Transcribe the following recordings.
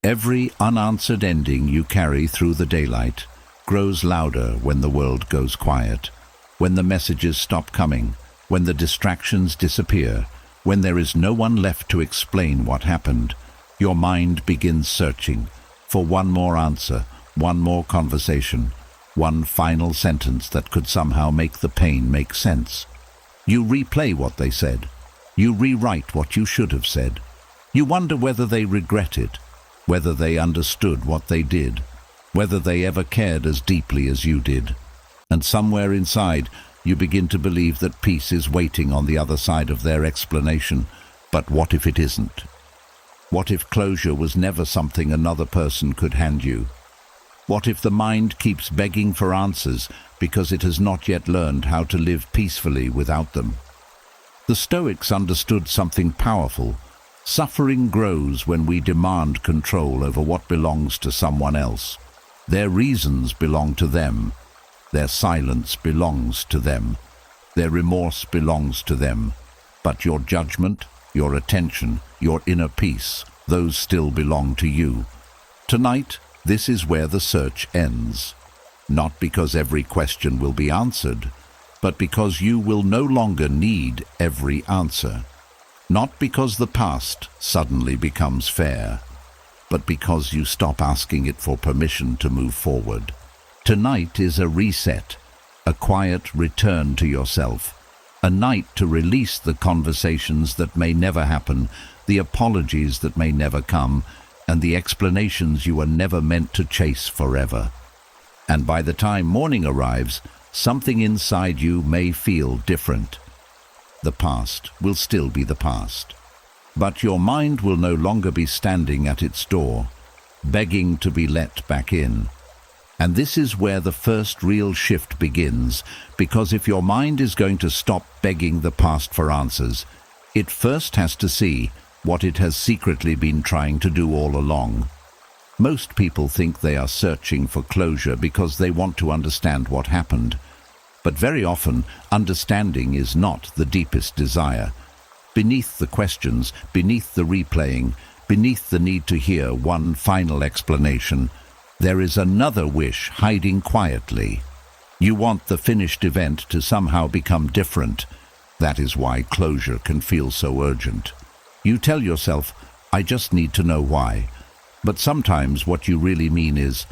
Every unanswered ending you carry through the daylight grows louder when the world goes quiet, when the messages stop coming, when the distractions disappear, when there is no one left to explain what happened. Your mind begins searching for one more answer, one more conversation, one final sentence that could somehow make the pain make sense. You replay what they said. You rewrite what you should have said. You wonder whether they regret it, whether they understood what they did, whether they ever cared as deeply as you did. And somewhere inside, you begin to believe that peace is waiting on the other side of their explanation. But what if it isn't? What if closure was never something another person could hand you? What if the mind keeps begging for answers because it has not yet learned how to live peacefully without them? The Stoics understood something powerful. Suffering grows when we demand control over what belongs to someone else. Their reasons belong to them. Their silence belongs to them. Their remorse belongs to them. But your judgment, your attention, your inner peace, those still belong to you. Tonight, this is where the search ends. Not because every question will be answered, but because you will no longer need every answer. Not because the past suddenly becomes fair, but because you stop asking it for permission to move forward. Tonight is a reset, a quiet return to yourself, a night to release the conversations that may never happen, the apologies that may never come, and the explanations you were never meant to chase forever. And by the time morning arrives, something inside you may feel different. The past will still be the past, but your mind will no longer be standing at its door, begging to be let back in. And this is where the first real shift begins, because if your mind is going to stop begging the past for answers, it first has to see what it has secretly been trying to do all along. Most people think they are searching for closure because they want to understand what happened. But very often, understanding is not the deepest desire. Beneath the questions, beneath the replaying, beneath the need to hear one final explanation, there is another wish hiding quietly. You want the finished event to somehow become different. That is why closure can feel so urgent. You tell yourself, I just need to know why. But sometimes what you really mean is,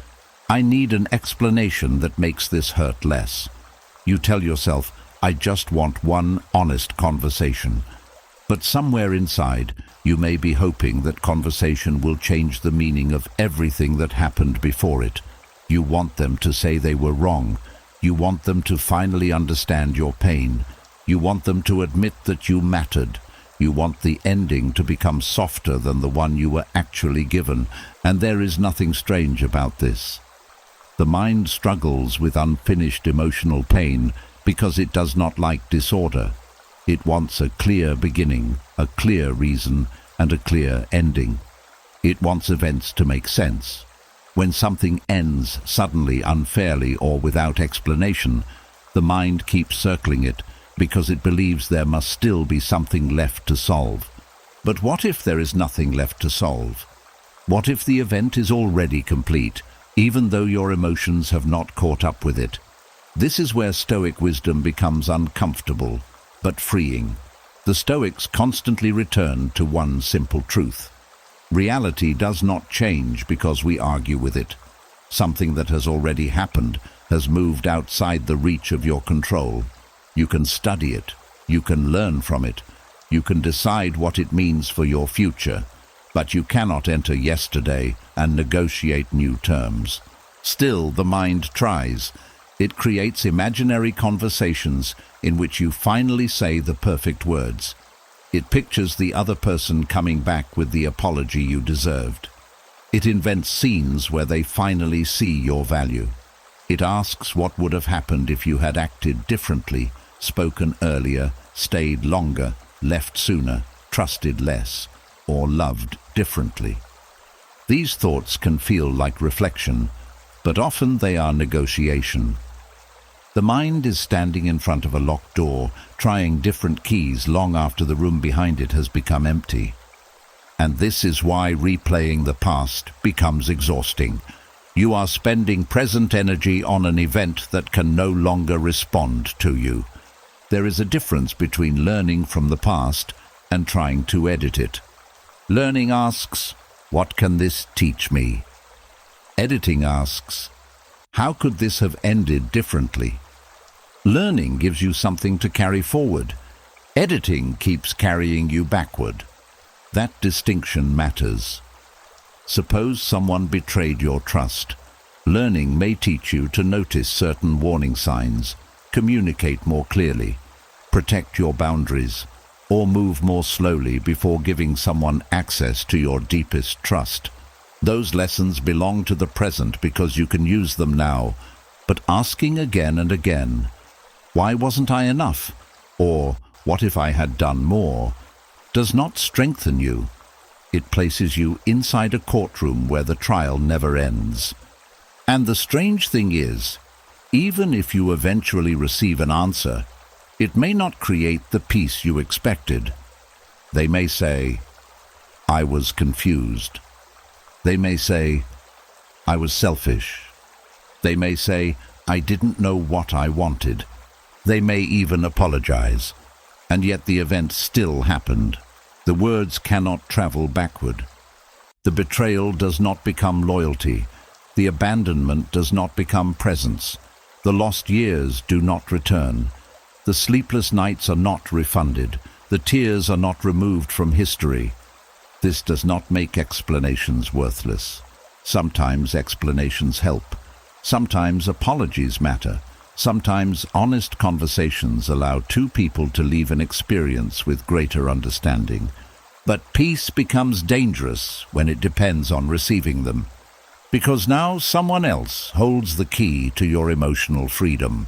I need an explanation that makes this hurt less. You tell yourself, I just want one honest conversation. But somewhere inside, you may be hoping that conversation will change the meaning of everything that happened before it. You want them to say they were wrong. You want them to finally understand your pain. You want them to admit that you mattered. You want the ending to become softer than the one you were actually given. And there is nothing strange about this. The mind struggles with unfinished emotional pain because it does not like disorder. It wants a clear beginning, a clear reason, and a clear ending. It wants events to make sense. When something ends suddenly, unfairly, or without explanation, the mind keeps circling it because it believes there must still be something left to solve. But what if there is nothing left to solve? What if the event is already complete, even though your emotions have not caught up with it? This is where Stoic wisdom becomes uncomfortable, but freeing. The Stoics constantly return to one simple truth. Reality does not change because we argue with it. Something that has already happened has moved outside the reach of your control. You can study it. You can learn from it. You can decide what it means for your future. But you cannot enter yesterday and negotiate new terms. Still, the mind tries. It creates imaginary conversations in which you finally say the perfect words. It pictures the other person coming back with the apology you deserved. It invents scenes where they finally see your value. It asks what would have happened if you had acted differently, spoken earlier, stayed longer, left sooner, trusted less, or loved differently. These thoughts can feel like reflection, but often they are negotiation. The mind is standing in front of a locked door, trying different keys long after the room behind it has become empty. And this is why replaying the past becomes exhausting. You are spending present energy on an event that can no longer respond to you. There is a difference between learning from the past and trying to edit it. Learning asks, "What can this teach me?" Editing asks, "How could this have ended differently?" Learning gives you something to carry forward. Editing keeps carrying you backward. That distinction matters. Suppose someone betrayed your trust. Learning may teach you to notice certain warning signs, communicate more clearly, protect your boundaries, or move more slowly before giving someone access to your deepest trust. Those lessons belong to the present because you can use them now, but asking again and again, "Why wasn't I enough?" or "What if I had done more?" does not strengthen you. It places you inside a courtroom where the trial never ends. And the strange thing is, even if you eventually receive an answer, it may not create the peace you expected. They may say, "I was confused." They may say, "I was selfish." They may say, "I didn't know what I wanted." They may even apologize. And yet the event still happened. The words cannot travel backward. The betrayal does not become loyalty. The abandonment does not become presence. The lost years do not return. The sleepless nights are not refunded. The tears are not removed from history. This does not make explanations worthless. Sometimes explanations help. Sometimes apologies matter. Sometimes honest conversations allow two people to leave an experience with greater understanding. But peace becomes dangerous when it depends on receiving them, because now someone else holds the key to your emotional freedom.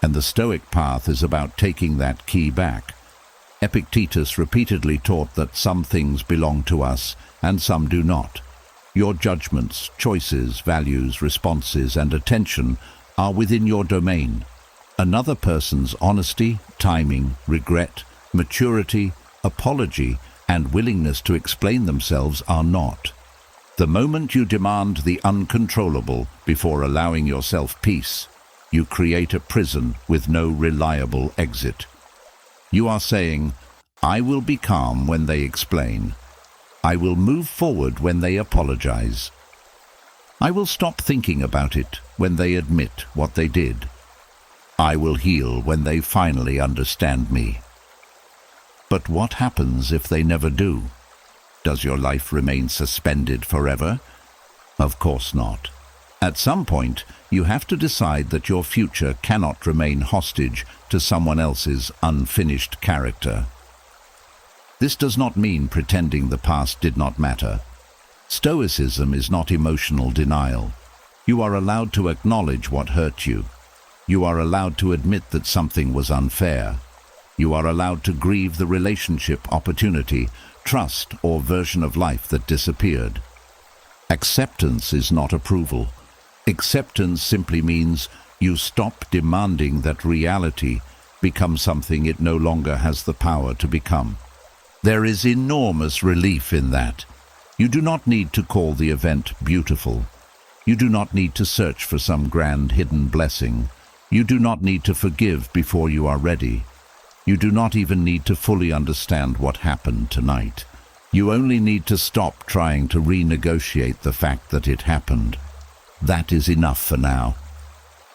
And the Stoic path is about taking that key back. Epictetus repeatedly taught that some things belong to us and some do not. Your judgments, choices, values, responses, and attention are within your domain. Another person's honesty, timing, regret, maturity, apology, and willingness to explain themselves are not. The moment you demand the uncontrollable before allowing yourself peace, you create a prison with no reliable exit. You are saying, "I will be calm when they explain. I will move forward when they apologize. I will stop thinking about it when they admit what they did. I will heal when they finally understand me." But what happens if they never do? Does your life remain suspended forever? Of course not. At some point, you have to decide that your future cannot remain hostage to someone else's unfinished character. This does not mean pretending the past did not matter. Stoicism is not emotional denial. You are allowed to acknowledge what hurt you. You are allowed to admit that something was unfair. You are allowed to grieve the relationship, opportunity, trust, or version of life that disappeared. Acceptance is not approval. Acceptance simply means you stop demanding that reality become something it no longer has the power to become. There is enormous relief in that. You do not need to call the event beautiful. You do not need to search for some grand hidden blessing. You do not need to forgive before you are ready. You do not even need to fully understand what happened tonight. You only need to stop trying to renegotiate the fact that it happened. That is enough for now.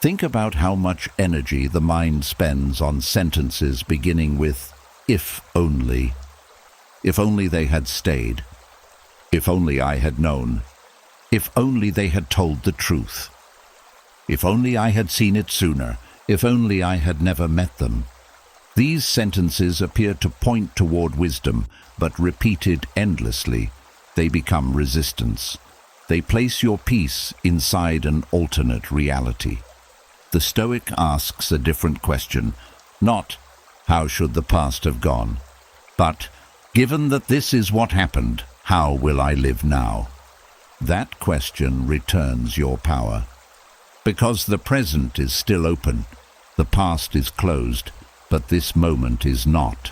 Think about how much energy the mind spends on sentences beginning with "if only." If only they had stayed. If only I had known. If only they had told the truth. If only I had seen it sooner. If only I had never met them. These sentences appear to point toward wisdom, but repeated endlessly, they become resistance. They place your peace inside an alternate reality. The Stoic asks a different question, not "How should the past have gone?" but "Given that this is what happened, how will I live now?" That question returns your power. Because the present is still open, the past is closed, but this moment is not.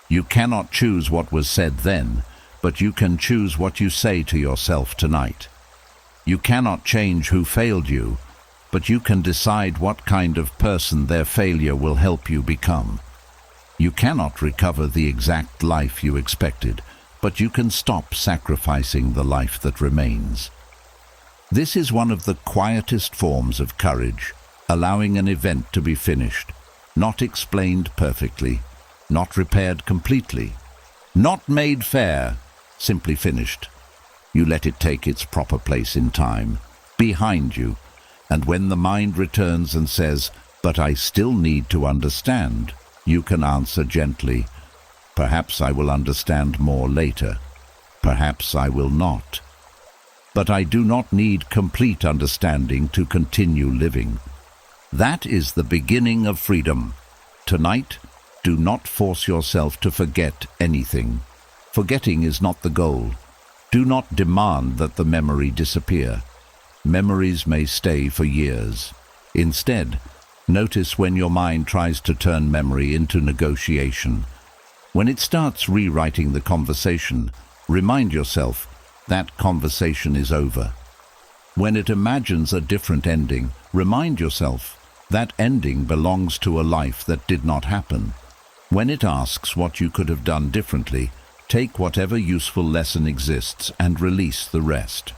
You cannot choose what was said then, but you can choose what you say to yourself tonight. You cannot change who failed you, but you can decide what kind of person their failure will help you become. You cannot recover the exact life you expected, but you can stop sacrificing the life that remains. This is one of the quietest forms of courage, allowing an event to be finished, not explained perfectly, not repaired completely, not made fair, simply finished. You let it take its proper place in time, behind you, and when the mind returns and says, "But I still need to understand," you can answer gently, "Perhaps I will understand more later. Perhaps I will not. But I do not need complete understanding to continue living." That is the beginning of freedom. Tonight, do not force yourself to forget anything. Forgetting is not the goal. Do not demand that the memory disappear. Memories may stay for years. Instead, notice when your mind tries to turn memory into negotiation. When it starts rewriting the conversation, remind yourself that conversation is over. When it imagines a different ending, remind yourself that ending belongs to a life that did not happen. When it asks what you could have done differently, take whatever useful lesson exists and release the rest.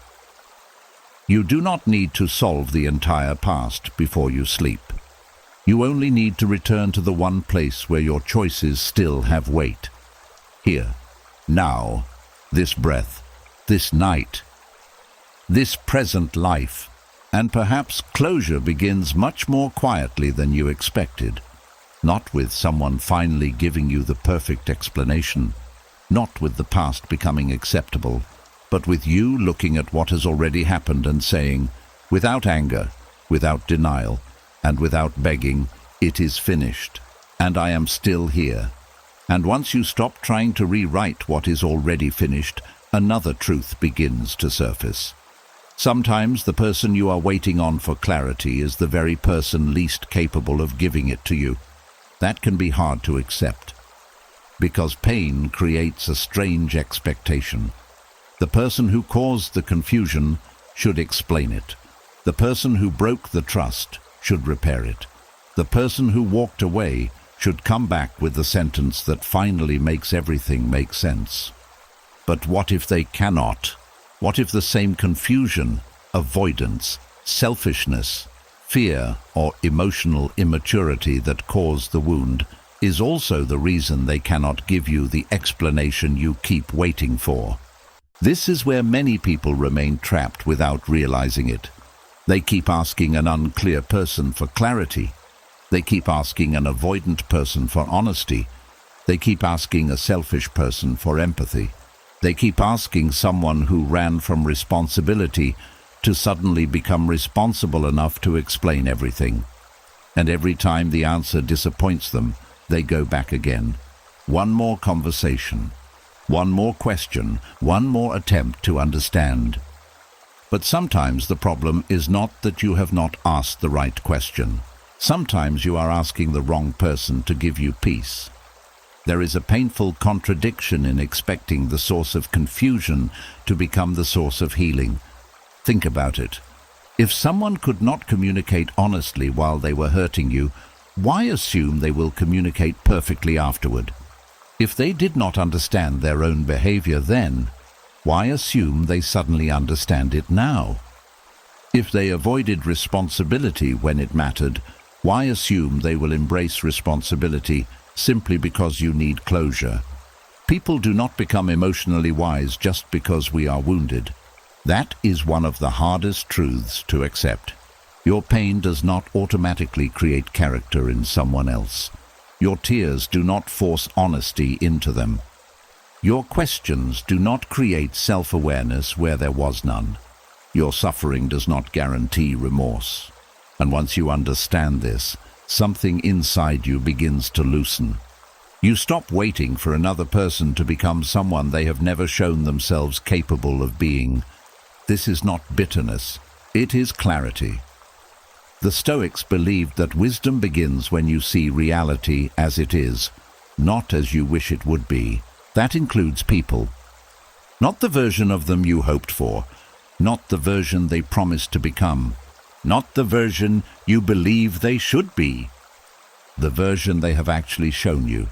You do not need to solve the entire past before you sleep. You only need to return to the one place where your choices still have weight. Here, now, this breath, this night, this present life, and perhaps closure begins much more quietly than you expected. Not with someone finally giving you the perfect explanation, not with the past becoming acceptable, but with you looking at what has already happened and saying, without anger, without denial, and without begging, "It is finished, and I am still here." And once you stop trying to rewrite what is already finished, another truth begins to surface. Sometimes the person you are waiting on for clarity is the very person least capable of giving it to you. That can be hard to accept, because pain creates a strange expectation. The person who caused the confusion should explain it. The person who broke the trust should repair it. The person who walked away should come back with the sentence that finally makes everything make sense. But what if they cannot? What if the same confusion, avoidance, selfishness, fear, or emotional immaturity that caused the wound is also the reason they cannot give you the explanation you keep waiting for? This is where many people remain trapped without realizing it. They keep asking an unclear person for clarity. They keep asking an avoidant person for honesty. They keep asking a selfish person for empathy. They keep asking someone who ran from responsibility to suddenly become responsible enough to explain everything. And every time the answer disappoints them, they go back again. One more conversation, one more question, one more attempt to understand. But sometimes the problem is not that you have not asked the right question. Sometimes you are asking the wrong person to give you peace. There is a painful contradiction in expecting the source of confusion to become the source of healing. Think about it. If someone could not communicate honestly while they were hurting you, why assume they will communicate perfectly afterward? If they did not understand their own behavior then, why assume they suddenly understand it now? If they avoided responsibility when it mattered, why assume they will embrace responsibility simply because you need closure? People do not become emotionally wise just because we are wounded. That is one of the hardest truths to accept. Your pain does not automatically create character in someone else. Your tears do not force honesty into them. Your questions do not create self-awareness where there was none. Your suffering does not guarantee remorse. And once you understand this, something inside you begins to loosen. You stop waiting for another person to become someone they have never shown themselves capable of being. This is not bitterness, it is clarity. The Stoics believed that wisdom begins when you see reality as it is, not as you wish it would be. That includes people. Not the version of them you hoped for, not the version they promised to become, not the version you believe they should be, the version they have actually shown you.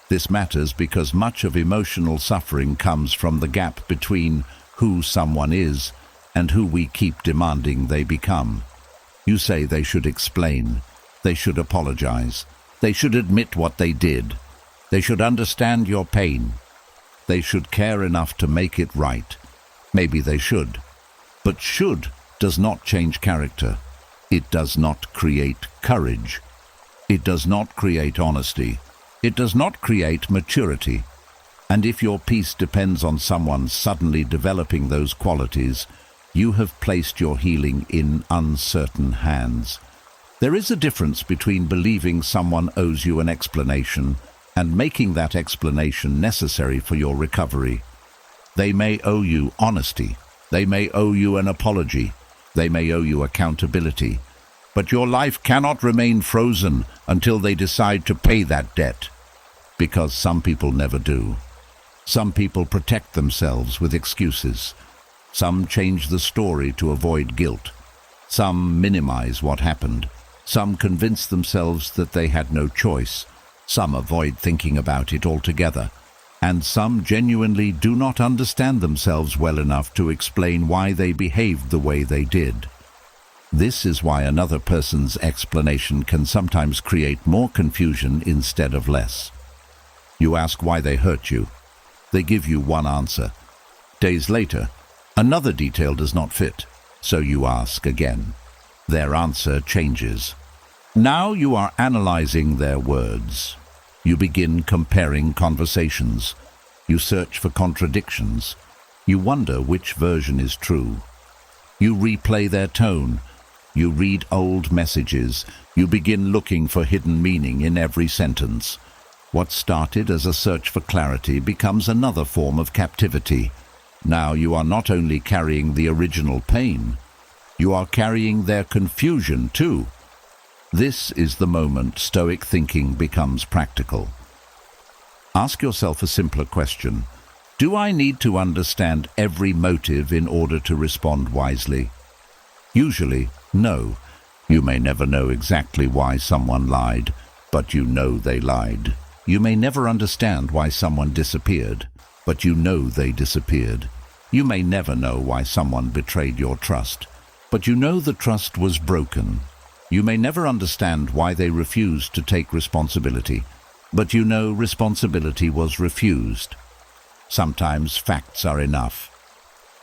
This matters because much of emotional suffering comes from the gap between who someone is and who we keep demanding they become. You say they should explain, they should apologize, they should admit what they did, they should understand your pain, they should care enough to make it right. Maybe they should. But should does not change character. It does not create courage. It does not create honesty. It does not create maturity. And if your peace depends on someone suddenly developing those qualities, you have placed your healing in uncertain hands. There is a difference between believing someone owes you an explanation and making that explanation necessary for your recovery. They may owe you honesty. They may owe you an apology. They may owe you accountability. But your life cannot remain frozen until they decide to pay that debt. Because some people never do. Some people protect themselves with excuses. Some change the story to avoid guilt. Some minimize what happened. Some convince themselves that they had no choice. Some avoid thinking about it altogether. And some genuinely do not understand themselves well enough to explain why they behaved the way they did. This is why another person's explanation can sometimes create more confusion instead of less. You ask why they hurt you. They give you one answer. Days later, another detail does not fit, so you ask again. Their answer changes. Now you are analyzing their words. You begin comparing conversations. You search for contradictions. You wonder which version is true. You replay their tone. You read old messages. You begin looking for hidden meaning in every sentence. What started as a search for clarity becomes another form of captivity. Now you are not only carrying the original pain, you are carrying their confusion too. This is the moment Stoic thinking becomes practical. Ask yourself a simpler question. Do I need to understand every motive in order to respond wisely? Usually, no. You may never know exactly why someone lied, but you know they lied. You may never understand why someone disappeared, but you know they disappeared. You may never know why someone betrayed your trust, but you know the trust was broken. You may never understand why they refused to take responsibility, but you know responsibility was refused. Sometimes facts are enough.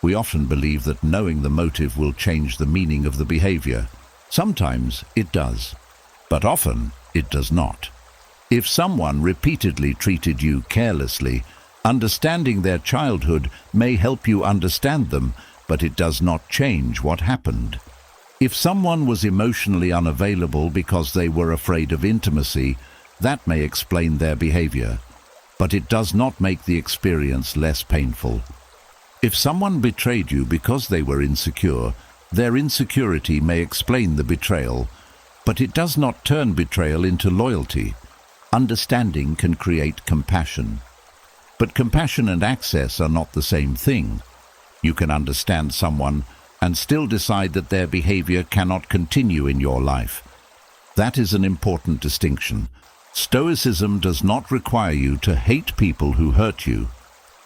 We often believe that knowing the motive will change the meaning of the behavior. Sometimes it does, but often it does not. If someone repeatedly treated you carelessly, understanding their childhood may help you understand them, but it does not change what happened. If someone was emotionally unavailable because they were afraid of intimacy, that may explain their behavior, but it does not make the experience less painful. If someone betrayed you because they were insecure, their insecurity may explain the betrayal, but it does not turn betrayal into loyalty. Understanding can create compassion. But compassion and access are not the same thing. You can understand someone and still decide that their behavior cannot continue in your life. That is an important distinction. Stoicism does not require you to hate people who hurt you.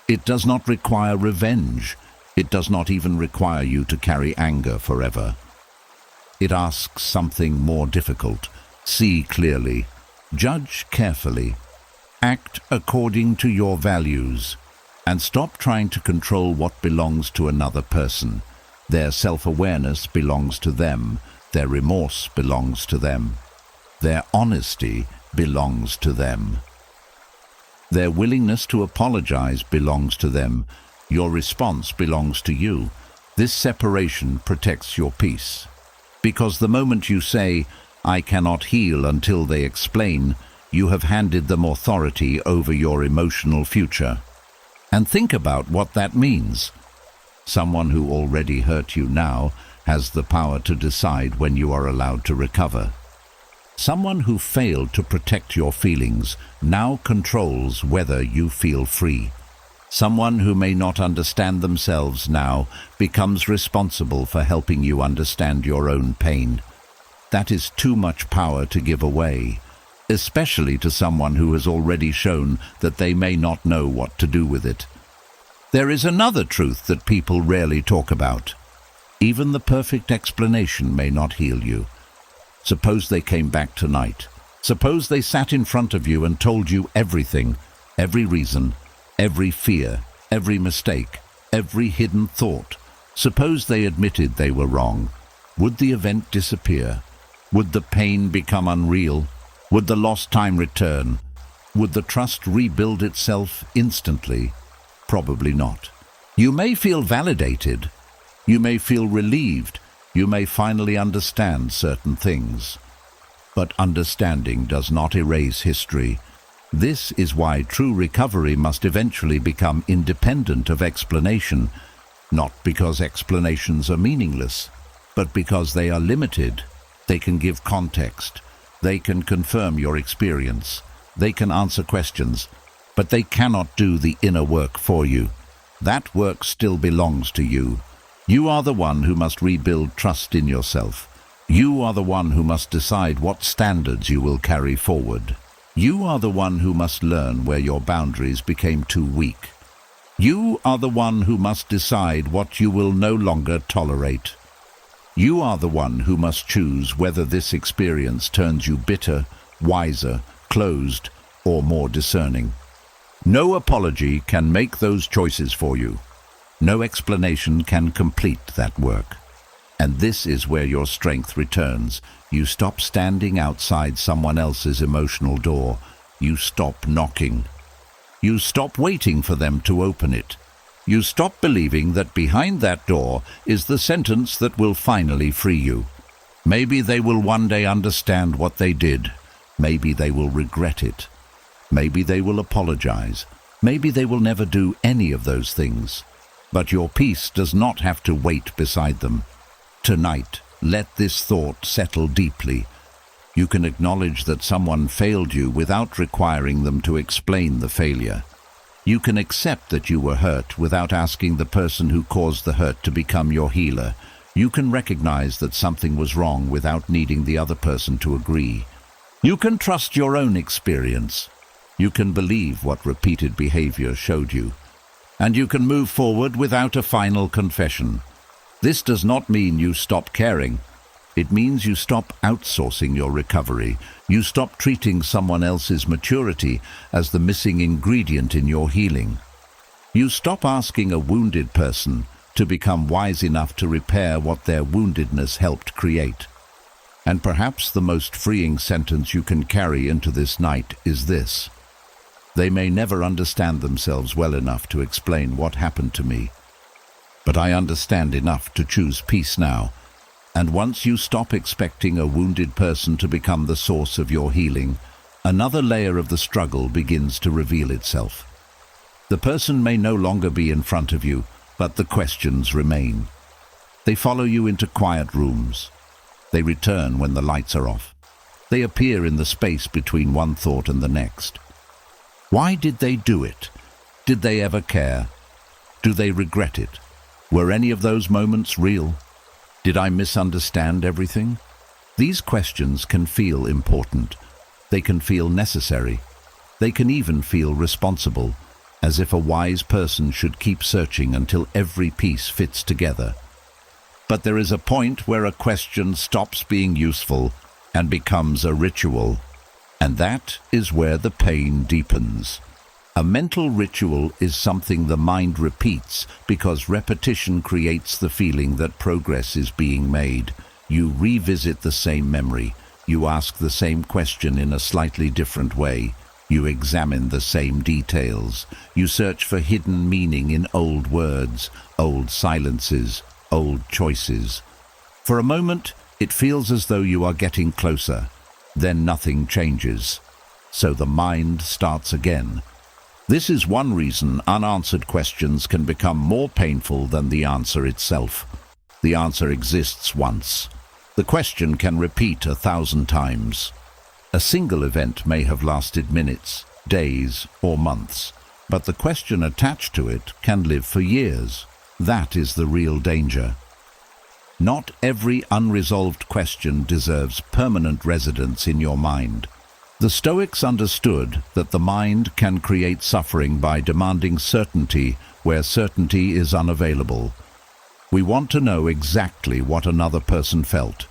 It does not require revenge. It does not even require you to carry anger forever. It asks something more difficult. See clearly. Judge carefully. Act according to your values. And stop trying to control what belongs to another person. Their self-awareness belongs to them. Their remorse belongs to them. Their honesty belongs to them. Their willingness to apologize belongs to them. Your response belongs to you. This separation protects your peace. Because the moment you say, "I cannot heal until they explain," you have handed them authority over your emotional future. And think about what that means. Someone who already hurt you now has the power to decide when you are allowed to recover. Someone who failed to protect your feelings now controls whether you feel free. Someone who may not understand themselves now becomes responsible for helping you understand your own pain. That is too much power to give away, especially to someone who has already shown that they may not know what to do with it. There is another truth that people rarely talk about. Even the perfect explanation may not heal you. Suppose they came back tonight. Suppose they sat in front of you and told you everything, every reason, every fear, every mistake, every hidden thought. Suppose they admitted they were wrong. Would the event disappear? Would the pain become unreal? Would the lost time return? Would the trust rebuild itself instantly? Probably not. You may feel validated. You may feel relieved. You may finally understand certain things. But understanding does not erase history. This is why true recovery must eventually become independent of explanation, not because explanations are meaningless, but because they are limited. They can give context. They can confirm your experience. They can answer questions, but they cannot do the inner work for you. That work still belongs to you. You are the one who must rebuild trust in yourself. You are the one who must decide what standards you will carry forward. You are the one who must learn where your boundaries became too weak. You are the one who must decide what you will no longer tolerate. You are the one who must choose whether this experience turns you bitter, wiser, closed, or more discerning. No apology can make those choices for you. No explanation can complete that work. And this is where your strength returns. You stop standing outside someone else's emotional door. You stop knocking. You stop waiting for them to open it. You stop believing that behind that door is the sentence that will finally free you. Maybe they will one day understand what they did. Maybe they will regret it. Maybe they will apologize. Maybe they will never do any of those things. But your peace does not have to wait beside them. Tonight, let this thought settle deeply. You can acknowledge that someone failed you without requiring them to explain the failure. You can accept that you were hurt without asking the person who caused the hurt to become your healer. You can recognize that something was wrong without needing the other person to agree. You can trust your own experience. You can believe what repeated behavior showed you. And you can move forward without a final confession. This does not mean you stop caring. It means you stop outsourcing your recovery. You stop treating someone else's maturity as the missing ingredient in your healing. You stop asking a wounded person to become wise enough to repair what their woundedness helped create. And perhaps the most freeing sentence you can carry into this night is this: they may never understand themselves well enough to explain what happened to me, but I understand enough to choose peace now. And once you stop expecting a wounded person to become the source of your healing, another layer of the struggle begins to reveal itself. The person may no longer be in front of you, but the questions remain. They follow you into quiet rooms. They return when the lights are off. They appear in the space between one thought and the next. Why did they do it? Did they ever care? Do they regret it? Were any of those moments real? Did I misunderstand everything? These questions can feel important. They can feel necessary. They can even feel responsible, as if a wise person should keep searching until every piece fits together. But there is a point where a question stops being useful and becomes a ritual. And that is where the pain deepens. A mental ritual is something the mind repeats because repetition creates the feeling that progress is being made. You revisit the same memory. You ask the same question in a slightly different way. You examine the same details. You search for hidden meaning in old words, old silences, old choices. For a moment, it feels as though you are getting closer. Then nothing changes. So the mind starts again. This is one reason unanswered questions can become more painful than the answer itself. The answer exists once. The question can repeat 1,000 times. A single event may have lasted minutes, days, or months. but the question attached to it can live for years. That is the real danger. Not every unresolved question deserves permanent residence in your mind. The Stoics understood that the mind can create suffering by demanding certainty where certainty is unavailable. We want to know exactly what another person felt.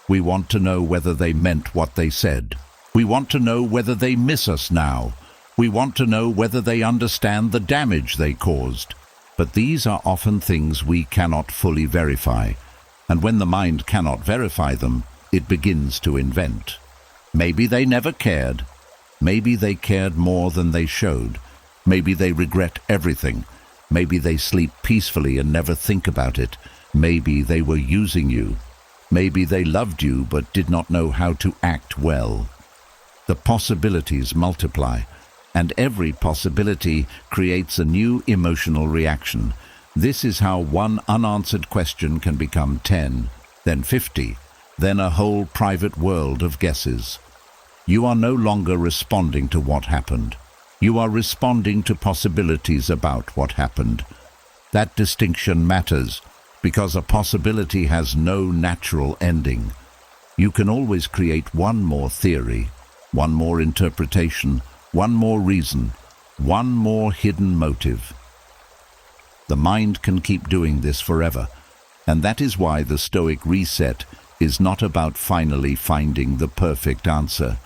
We want to know whether they meant what they said. We want to know whether they miss us now. We want to know whether they understand the damage they caused. But these are often things we cannot fully verify. And when the mind cannot verify them, it begins to invent. Maybe they never cared. Maybe they cared more than they showed. Maybe they regret everything. Maybe they sleep peacefully and never think about it. Maybe they were using you. Maybe they loved you but did not know how to act well. The possibilities multiply, and every possibility creates a new emotional reaction. This is how one unanswered question can become 10, then 50, then a whole private world of guesses. You are no longer responding to what happened. You are responding to possibilities about what happened. That distinction matters because a possibility has no natural ending. You can always create one more theory, one more interpretation, one more reason, one more hidden motive. The mind can keep doing this forever, and that is why the Stoic reset is not about finally finding the perfect answer.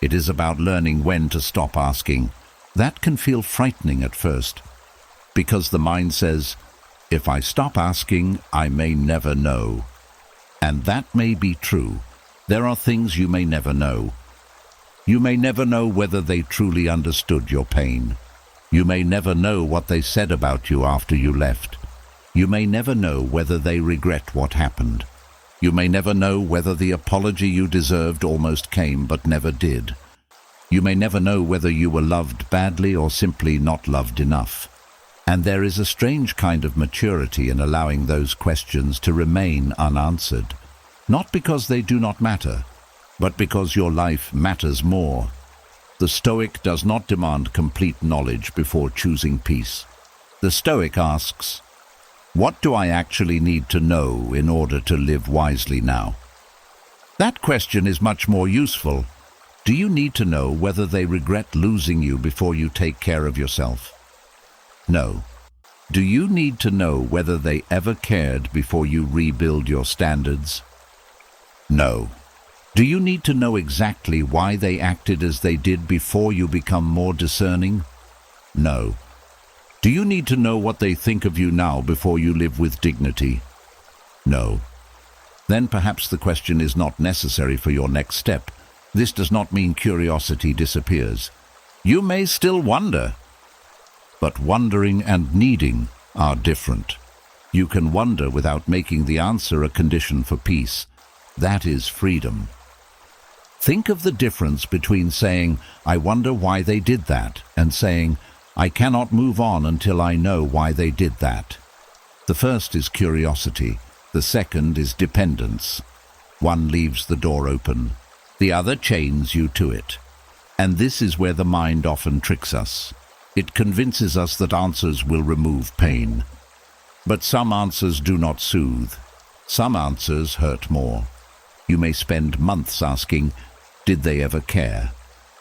It is about learning when to stop asking. That can feel frightening at first, because the mind says, if I stop asking, I may never know. And that may be true. There are things you may never know. You may never know whether they truly understood your pain. You may never know what they said about you after you left. You may never know whether they regret what happened. You may never know whether the apology you deserved almost came but never did. You may never know whether you were loved badly or simply not loved enough. And there is a strange kind of maturity in allowing those questions to remain unanswered, not because they do not matter, but because your life matters more. The Stoic does not demand complete knowledge before choosing peace. The Stoic asks, what do I actually need to know in order to live wisely now? That question is much more useful. Do you need to know whether they regret losing you before you take care of yourself? No. Do you need to know whether they ever cared before you rebuild your standards? No. Do you need to know exactly why they acted as they did before you become more discerning? No. Do you need to know what they think of you now before you live with dignity? No. Then perhaps the question is not necessary for your next step. This does not mean curiosity disappears. You may still wonder. But wondering and needing are different. You can wonder without making the answer a condition for peace. That is freedom. Think of the difference between saying, I wonder why they did that, and saying, I cannot move on until I know why they did that. The first is curiosity. The second is dependence. One leaves the door open. The other chains you to it. And this is where the mind often tricks us. It convinces us that answers will remove pain. But some answers do not soothe. Some answers hurt more. You may spend months asking, did they ever care?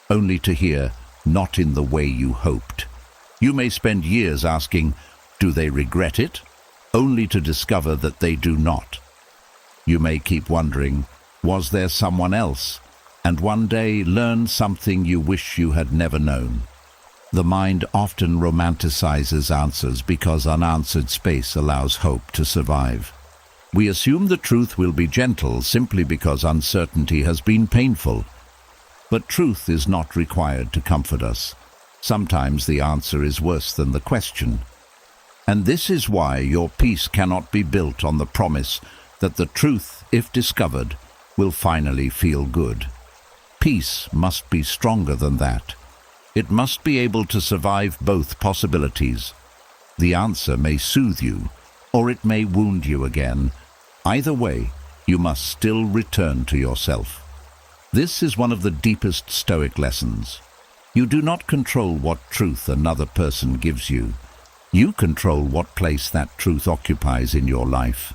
Only to hear, not in the way you hoped. You may spend years asking, do they regret it? Only to discover that they do not. You may keep wondering, was there someone else? And one day learn something you wish you had never known. The mind often romanticizes answers because unanswered space allows hope to survive. We assume the truth will be gentle simply because uncertainty has been painful. But truth is not required to comfort us. Sometimes the answer is worse than the question. And this is why your peace cannot be built on the promise that the truth, if discovered, will finally feel good. Peace must be stronger than that. It must be able to survive both possibilities. The answer may soothe you, or it may wound you again. Either way, you must still return to yourself. This is one of the deepest Stoic lessons. You do not control what truth another person gives you. You control what place that truth occupies in your life.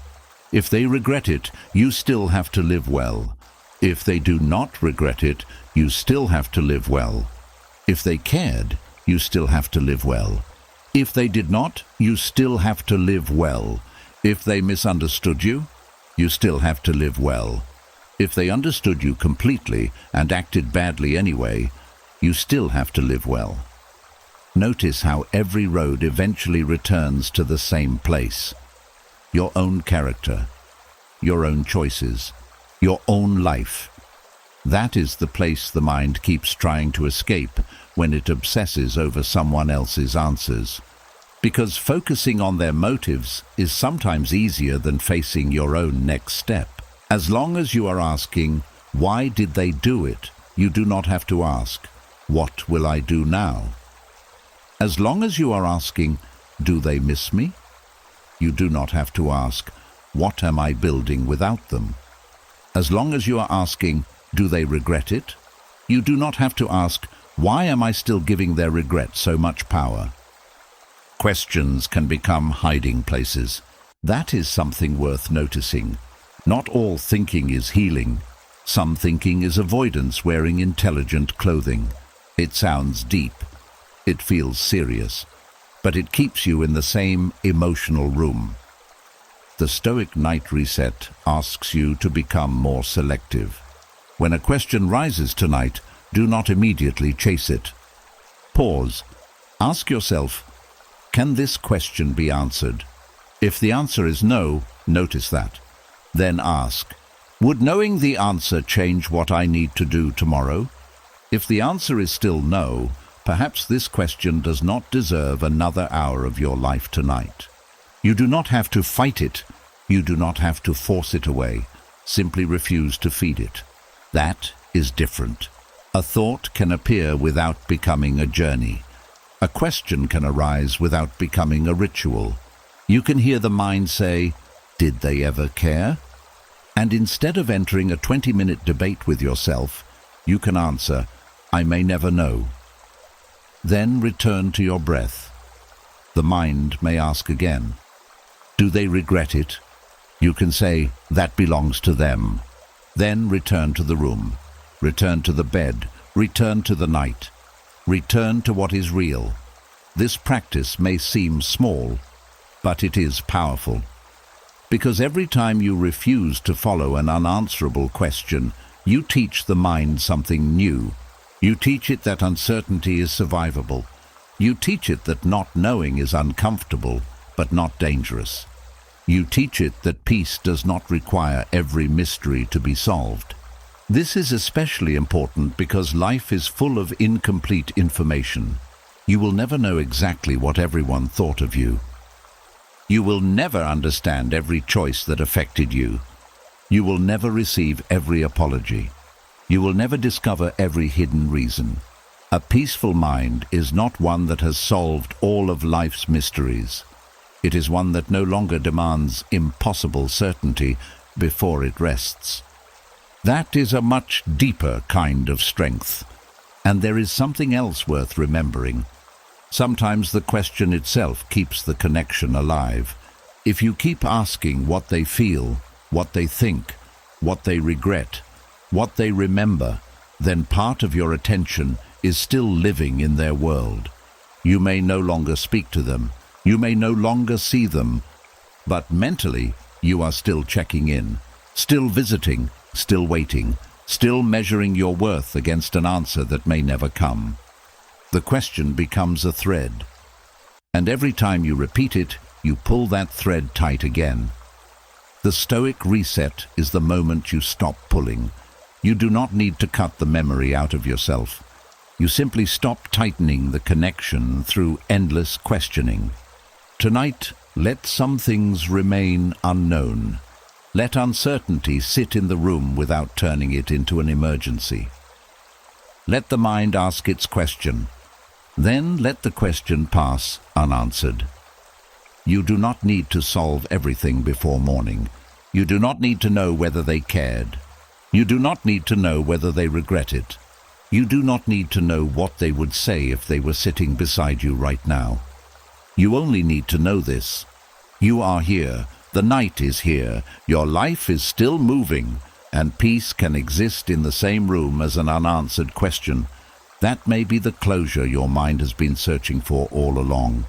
If they regret it, you still have to live well. If they do not regret it, you still have to live well. If they cared, you still have to live well. If they did not, you still have to live well. If they misunderstood you, you still have to live well. If they understood you completely and acted badly anyway, you still have to live well. Notice how every road eventually returns to the same place. Your own character, your own choices, your own life. That is the place the mind keeps trying to escape when it obsesses over someone else's answers. Because focusing on their motives is sometimes easier than facing your own next step. As long as you are asking, why did they do it, you do not have to ask, what will I do now? As long as you are asking, do they miss me? You do not have to ask, what am I building without them? As long as you are asking, do they regret it? You do not have to ask, why am I still giving their regret so much power? Questions can become hiding places. That is something worth noticing. Not all thinking is healing. Some thinking is avoidance wearing intelligent clothing. It sounds deep. It feels serious. But it keeps you in the same emotional room. The Stoic Night Reset asks you to become more selective. When a question rises tonight, do not immediately chase it. Pause. Ask yourself, can this question be answered? If the answer is no, notice that. Then ask, would knowing the answer change what I need to do tomorrow? If the answer is still no, perhaps this question does not deserve another hour of your life tonight. You do not have to fight it. You do not have to force it away. Simply refuse to feed it. That is different. A thought can appear without becoming a journey. A question can arise without becoming a ritual. You can hear the mind say, did they ever care? And instead of entering a 20-minute debate with yourself, you can answer, I may never know. Then return to your breath. The mind may ask again, do they regret it? You can say, that belongs to them. Then return to the room. Return to the bed. Return to the night. Return to what is real. This practice may seem small, but it is powerful. Because every time you refuse to follow an unanswerable question, you teach the mind something new. You teach it that uncertainty is survivable. You teach it that not knowing is uncomfortable, but not dangerous. You teach it that peace does not require every mystery to be solved. This is especially important because life is full of incomplete information. You will never know exactly what everyone thought of you. You will never understand every choice that affected you. You will never receive every apology. You will never discover every hidden reason. A peaceful mind is not one that has solved all of life's mysteries. It is one that no longer demands impossible certainty before it rests. That is a much deeper kind of strength. And there is something else worth remembering. Sometimes the question itself keeps the connection alive. If you keep asking what they feel, what they think, what they regret, what they remember, then part of your attention is still living in their world. You may no longer speak to them. You may no longer see them. But mentally, you are still checking in, still visiting, still waiting, still measuring your worth against an answer that may never come. The question becomes a thread. And every time you repeat it, you pull that thread tight again. The Stoic reset is the moment you stop pulling. You do not need to cut the memory out of yourself. You simply stop tightening the connection through endless questioning. Tonight, let some things remain unknown. Let uncertainty sit in the room without turning it into an emergency. Let the mind ask its question. Then let the question pass unanswered. You do not need to solve everything before morning. You do not need to know whether they cared. You do not need to know whether they regret it. You do not need to know what they would say if they were sitting beside you right now. You only need to know this. You are here, the night is here, your life is still moving, and peace can exist in the same room as an unanswered question. That may be the closure your mind has been searching for all along.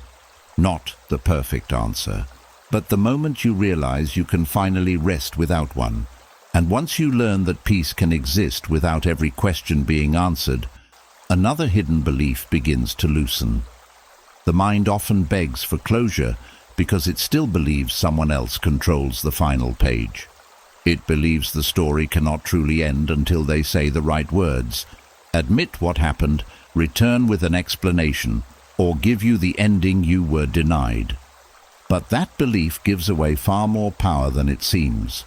Not the perfect answer, but the moment you realize you can finally rest without one. And once you learn that peace can exist without every question being answered, another hidden belief begins to loosen. The mind often begs for closure because it still believes someone else controls the final page. It believes the story cannot truly end until they say the right words, admit what happened, return with an explanation, or give you the ending you were denied. But that belief gives away far more power than it seems.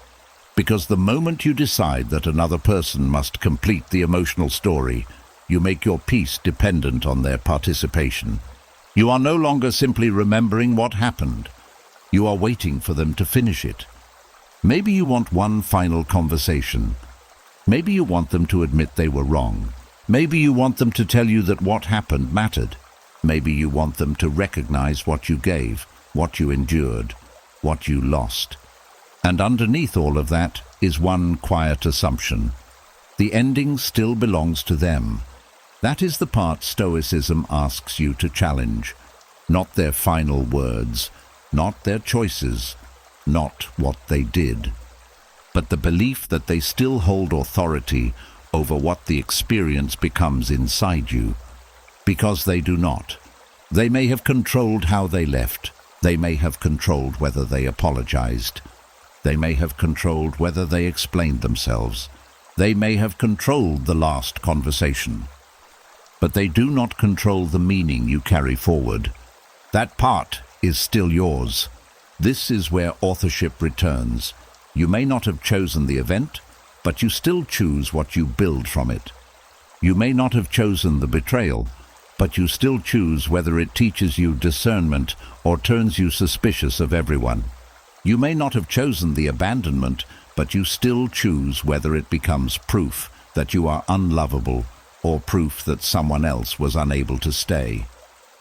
Because the moment you decide that another person must complete the emotional story, you make your peace dependent on their participation. You are no longer simply remembering what happened. You are waiting for them to finish it. Maybe you want one final conversation. Maybe you want them to admit they were wrong. Maybe you want them to tell you that what happened mattered. Maybe you want them to recognize what you gave, what you endured, what you lost. And underneath all of that is one quiet assumption. The ending still belongs to them. That is the part Stoicism asks you to challenge. Not their final words, not their choices, not what they did, but the belief that they still hold authority over what the experience becomes inside you. Because they do not. They may have controlled how they left. They may have controlled whether they apologized. They may have controlled whether they explained themselves. They may have controlled the last conversation. But they do not control the meaning you carry forward. That part is still yours. This is where authorship returns. You may not have chosen the event, but you still choose what you build from it. You may not have chosen the betrayal, but you still choose whether it teaches you discernment or turns you suspicious of everyone. You may not have chosen the abandonment, but you still choose whether it becomes proof that you are unlovable or proof that someone else was unable to stay.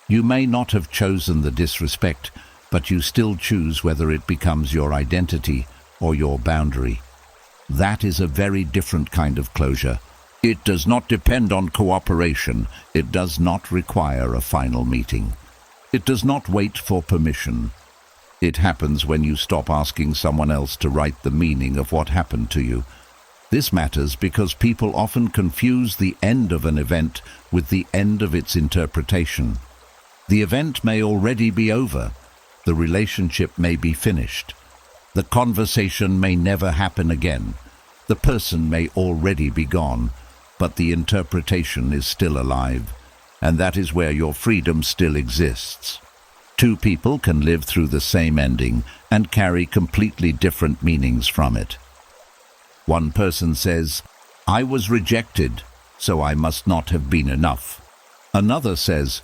You may not have chosen the disrespect, but you still choose whether it becomes your identity or your boundary. That is a very different kind of closure. It does not depend on cooperation. It does not require a final meeting. It does not wait for permission. It happens when you stop asking someone else to write the meaning of what happened to you. This matters because people often confuse the end of an event with the end of its interpretation. The event may already be over. The relationship may be finished. The conversation may never happen again. The person may already be gone, but the interpretation is still alive, and that is where your freedom still exists. Two people can live through the same ending and carry completely different meanings from it. One person says, "I was rejected, so I must not have been enough." Another says,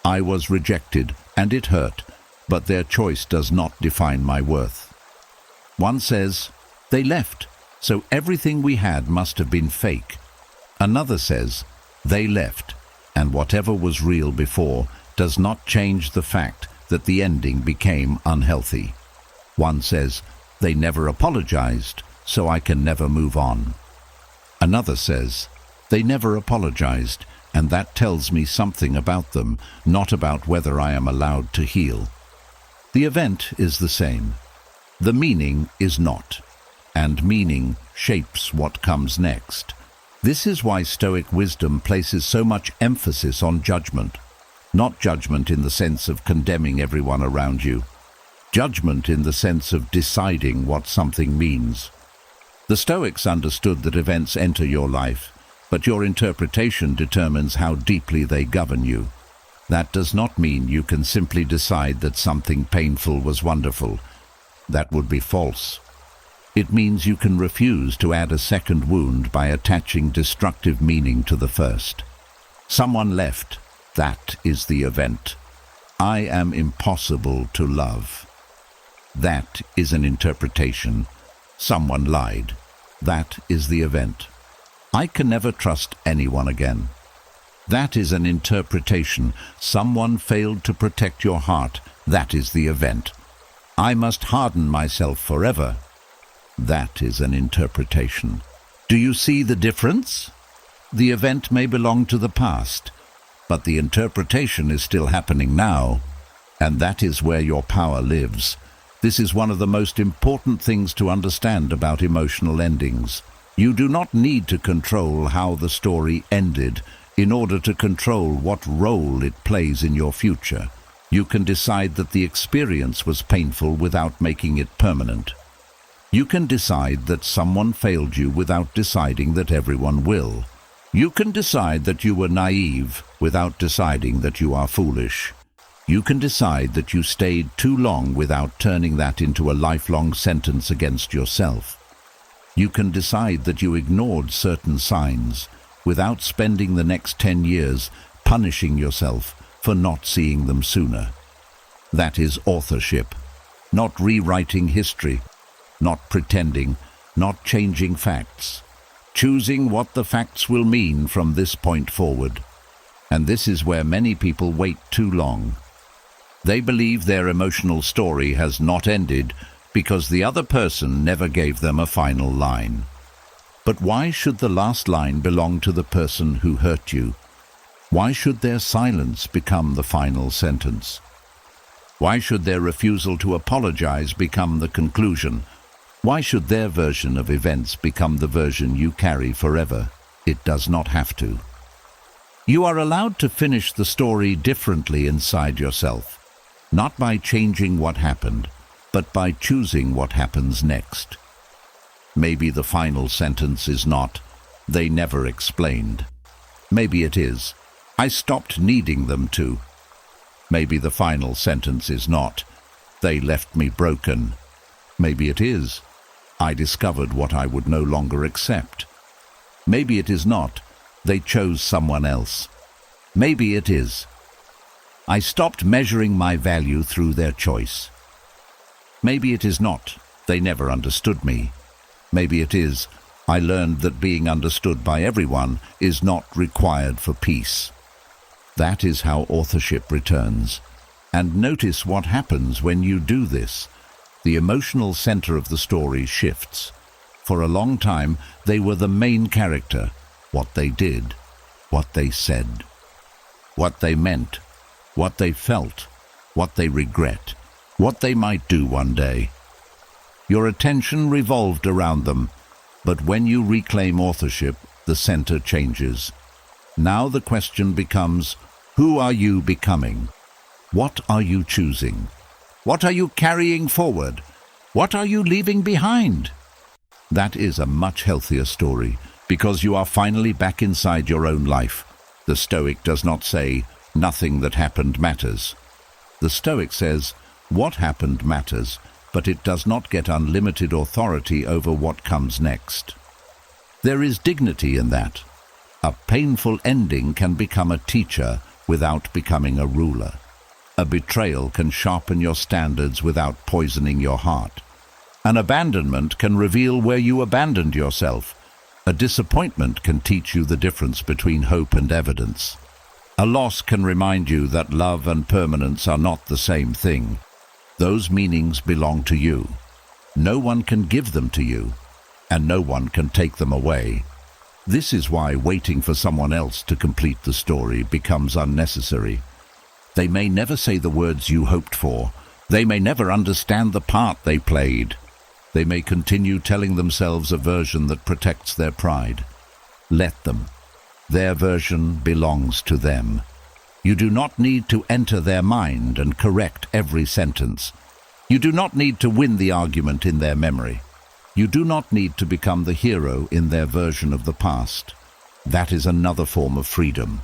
"I was rejected, and it hurt, but their choice does not define my worth." One says, "They left, so everything we had must have been fake." Another says, "They left, and whatever was real before does not change the fact that the ending became unhealthy." One says, "They never apologized, so I can never move on." Another says, "They never apologized, and that tells me something about them, not about whether I am allowed to heal." The event is the same. The meaning is not, and meaning shapes what comes next. This is why Stoic wisdom places so much emphasis on judgment. Not judgment in the sense of condemning everyone around you. Judgment in the sense of deciding what something means. The Stoics understood that events enter your life, but your interpretation determines how deeply they govern you. That does not mean you can simply decide that something painful was wonderful. That would be false. It means you can refuse to add a second wound by attaching destructive meaning to the first. Someone left. That is the event. I am impossible to love. That is an interpretation. Someone lied. That is the event. I can never trust anyone again. That is an interpretation. Someone failed to protect your heart. That is the event. I must harden myself forever. That is an interpretation. Do you see the difference? The event may belong to the past, but the interpretation is still happening now, and that is where your power lives. This is one of the most important things to understand about emotional endings. You do not need to control how the story ended in order to control what role it plays in your future. You can decide that the experience was painful without making it permanent. You can decide that someone failed you without deciding that everyone will. You can decide that you were naive without deciding that you are foolish. You can decide that you stayed too long without turning that into a lifelong sentence against yourself. You can decide that you ignored certain signs without spending the next 10 years punishing yourself for not seeing them sooner. That is authorship, not rewriting history, not pretending, not changing facts, choosing what the facts will mean from this point forward. And this is where many people wait too long. They believe their emotional story has not ended because the other person never gave them a final line. But why should the last line belong to the person who hurt you? Why should their silence become the final sentence? Why should their refusal to apologize become the conclusion? Why should their version of events become the version you carry forever? It does not have to. You are allowed to finish the story differently inside yourself, not by changing what happened, but by choosing what happens next. Maybe the final sentence is not, "They never explained." Maybe it is, "I stopped needing them to." Maybe the final sentence is not, "They left me broken." Maybe it is, "I discovered what I would no longer accept." Maybe it is not, "They chose someone else." Maybe it is, "I stopped measuring my value through their choice." Maybe it is not, "They never understood me." Maybe it is, "I learned that being understood by everyone is not required for peace." That is how authorship returns. And notice what happens when you do this. The emotional center of the story shifts. For a long time, they were the main character. What they did, what they said, what they meant, what they felt, what they regret, what they might do one day. Your attention revolved around them, but when you reclaim authorship, the center changes. Now the question becomes, who are you becoming? What are you choosing? What are you carrying forward? What are you leaving behind? That is a much healthier story, because you are finally back inside your own life. The Stoic does not say, "Nothing that happened matters." The Stoic says, "What happened matters, but it does not get unlimited authority over what comes next." There is dignity in that. A painful ending can become a teacher without becoming a ruler. A betrayal can sharpen your standards without poisoning your heart. An abandonment can reveal where you abandoned yourself. A disappointment can teach you the difference between hope and evidence. A loss can remind you that love and permanence are not the same thing. Those meanings belong to you. No one can give them to you, and no one can take them away. This is why waiting for someone else to complete the story becomes unnecessary. They may never say the words you hoped for. They may never understand the part they played. They may continue telling themselves a version that protects their pride. Let them. Their version belongs to them. You do not need to enter their mind and correct every sentence. You do not need to win the argument in their memory. You do not need to become the hero in their version of the past. That is another form of freedom.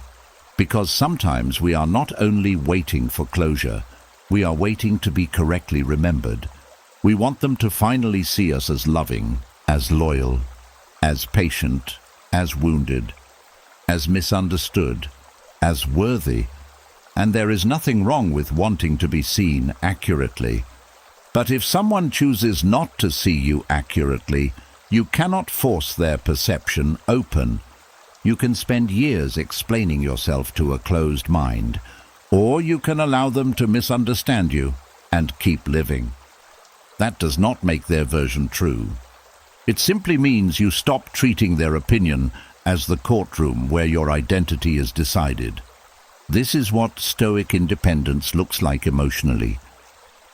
Because sometimes we are not only waiting for closure, we are waiting to be correctly remembered. We want them to finally see us as loving, as loyal, as patient, as wounded, as misunderstood, as worthy. And there is nothing wrong with wanting to be seen accurately. But if someone chooses not to see you accurately, you cannot force their perception open. You can spend years explaining yourself to a closed mind, or you can allow them to misunderstand you and keep living. That does not make their version true. It simply means you stop treating their opinion as the courtroom where your identity is decided. This is what Stoic independence looks like emotionally.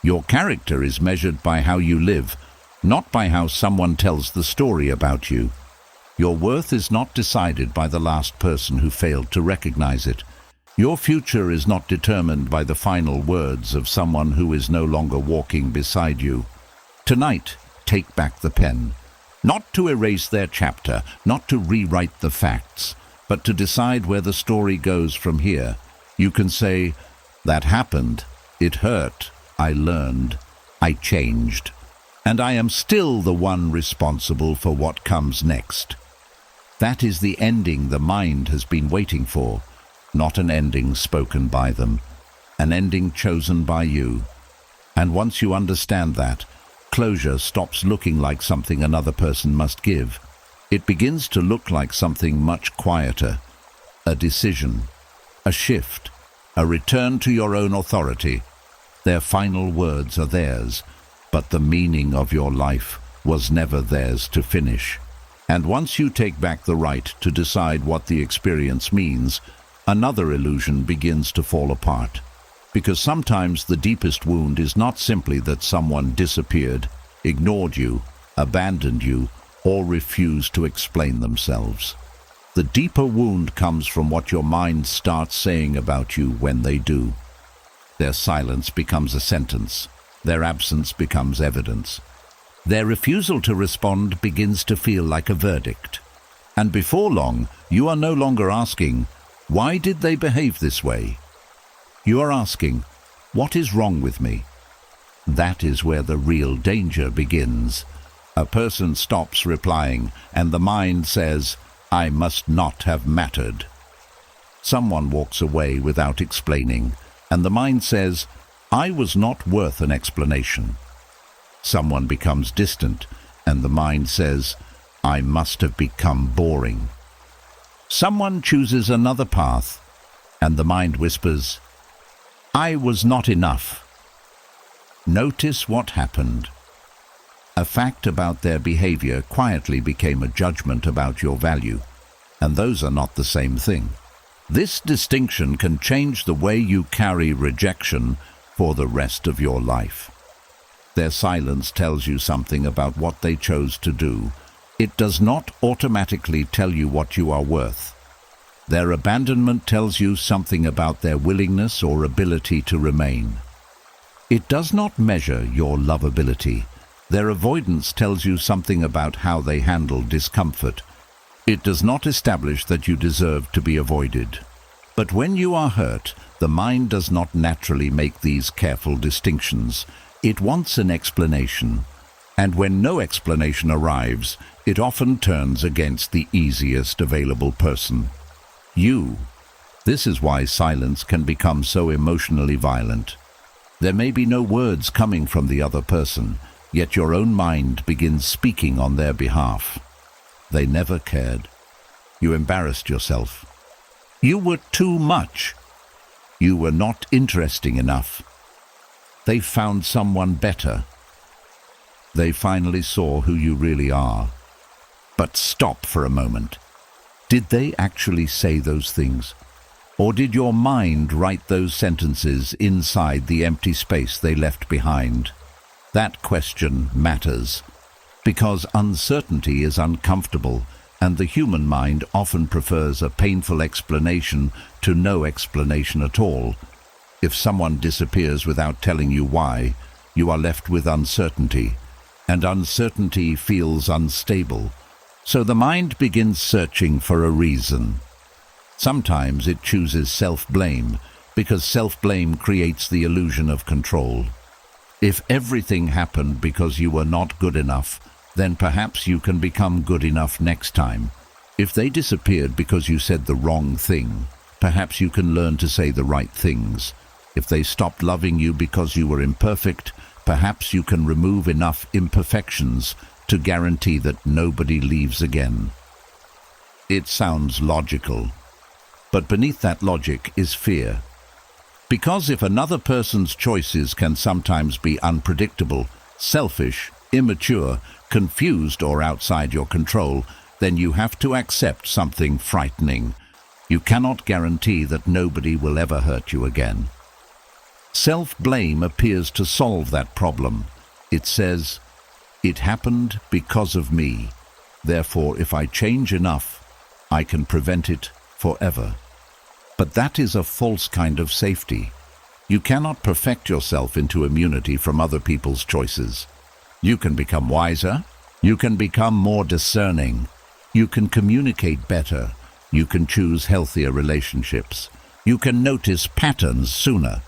Your character is measured by how you live, not by how someone tells the story about you. Your worth is not decided by the last person who failed to recognize it. Your future is not determined by the final words of someone who is no longer walking beside you. Tonight, take back the pen. Not to erase their chapter, not to rewrite the facts, but to decide where the story goes from here. You can say, "That happened, it hurt, I learned, I changed, and I am still the one responsible for what comes next." That is the ending the mind has been waiting for, not an ending spoken by them, an ending chosen by you. And once you understand that, closure stops looking like something another person must give. It begins to look like something much quieter, a decision, a shift, a return to your own authority. Their final words are theirs, but the meaning of your life was never theirs to finish. And once you take back the right to decide what the experience means, another illusion begins to fall apart. Because sometimes the deepest wound is not simply that someone disappeared, ignored you, abandoned you, or refused to explain themselves. The deeper wound comes from what your mind starts saying about you when they do. Their silence becomes a sentence. Their absence becomes evidence. Their refusal to respond begins to feel like a verdict. And before long, you are no longer asking, "Why did they behave this way?" You are asking, "What is wrong with me?" That is where the real danger begins. A person stops replying, and the mind says, "I must not have mattered." Someone walks away without explaining, and the mind says, "I was not worth an explanation." Someone becomes distant, and the mind says, "I must have become boring." Someone chooses another path, and the mind whispers, "I was not enough." Notice what happened. A fact about their behavior quietly became a judgment about your value, and those are not the same thing. This distinction can change the way you carry rejection for the rest of your life. Their silence tells you something about what they chose to do. It does not automatically tell you what you are worth. Their abandonment tells you something about their willingness or ability to remain. It does not measure your lovability. Their avoidance tells you something about how they handle discomfort. It does not establish that you deserve to be avoided. But when you are hurt, the mind does not naturally make these careful distinctions. It wants an explanation. And when no explanation arrives, it often turns against the easiest available person. You. This is why silence can become so emotionally violent. There may be no words coming from the other person, yet your own mind begins speaking on their behalf. They never cared. You embarrassed yourself. You were too much. You were not interesting enough. They found someone better. They finally saw who you really are. But stop for a moment. Did they actually say those things? Or did your mind write those sentences inside the empty space they left behind? That question matters, because uncertainty is uncomfortable, and the human mind often prefers a painful explanation to no explanation at all. If someone disappears without telling you why, you are left with uncertainty, and uncertainty feels unstable. So the mind begins searching for a reason. Sometimes it chooses self-blame, because self-blame creates the illusion of control. If everything happened because you were not good enough, then perhaps you can become good enough next time. If they disappeared because you said the wrong thing, perhaps you can learn to say the right things. If they stopped loving you because you were imperfect, perhaps you can remove enough imperfections to guarantee that nobody leaves again. It sounds logical, but beneath that logic is fear. Because if another person's choices can sometimes be unpredictable, selfish, immature, confused, or outside your control, then you have to accept something frightening. You cannot guarantee that nobody will ever hurt you again. Self-blame appears to solve that problem. It says, "It happened because of me. Therefore, if I change enough, I can prevent it forever." But that is a false kind of safety. You cannot perfect yourself into immunity from other people's choices. You can become wiser. You can become more discerning. You can communicate better. You can choose healthier relationships. You can notice patterns sooner.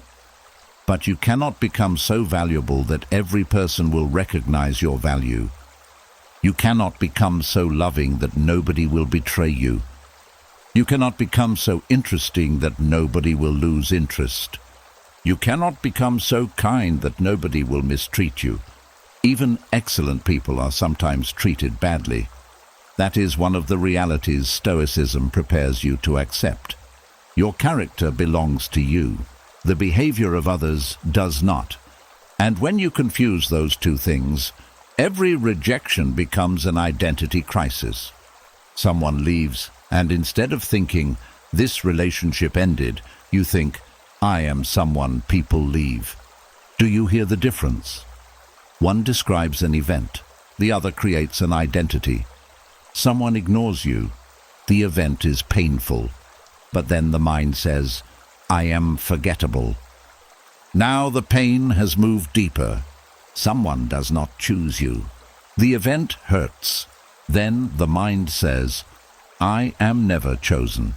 But you cannot become so valuable that every person will recognize your value. You cannot become so loving that nobody will betray you. You cannot become so interesting that nobody will lose interest. You cannot become so kind that nobody will mistreat you. Even excellent people are sometimes treated badly. That is one of the realities Stoicism prepares you to accept. Your character belongs to you. The behavior of others does not. And when you confuse those two things, every rejection becomes an identity crisis. Someone leaves, and instead of thinking, "This relationship ended," you think, "I am someone people leave." Do you hear the difference? One describes an event, the other creates an identity. Someone ignores you, the event is painful, but then the mind says, "I am forgettable." Now the pain has moved deeper. Someone does not choose you. The event hurts. Then the mind says, "I am never chosen."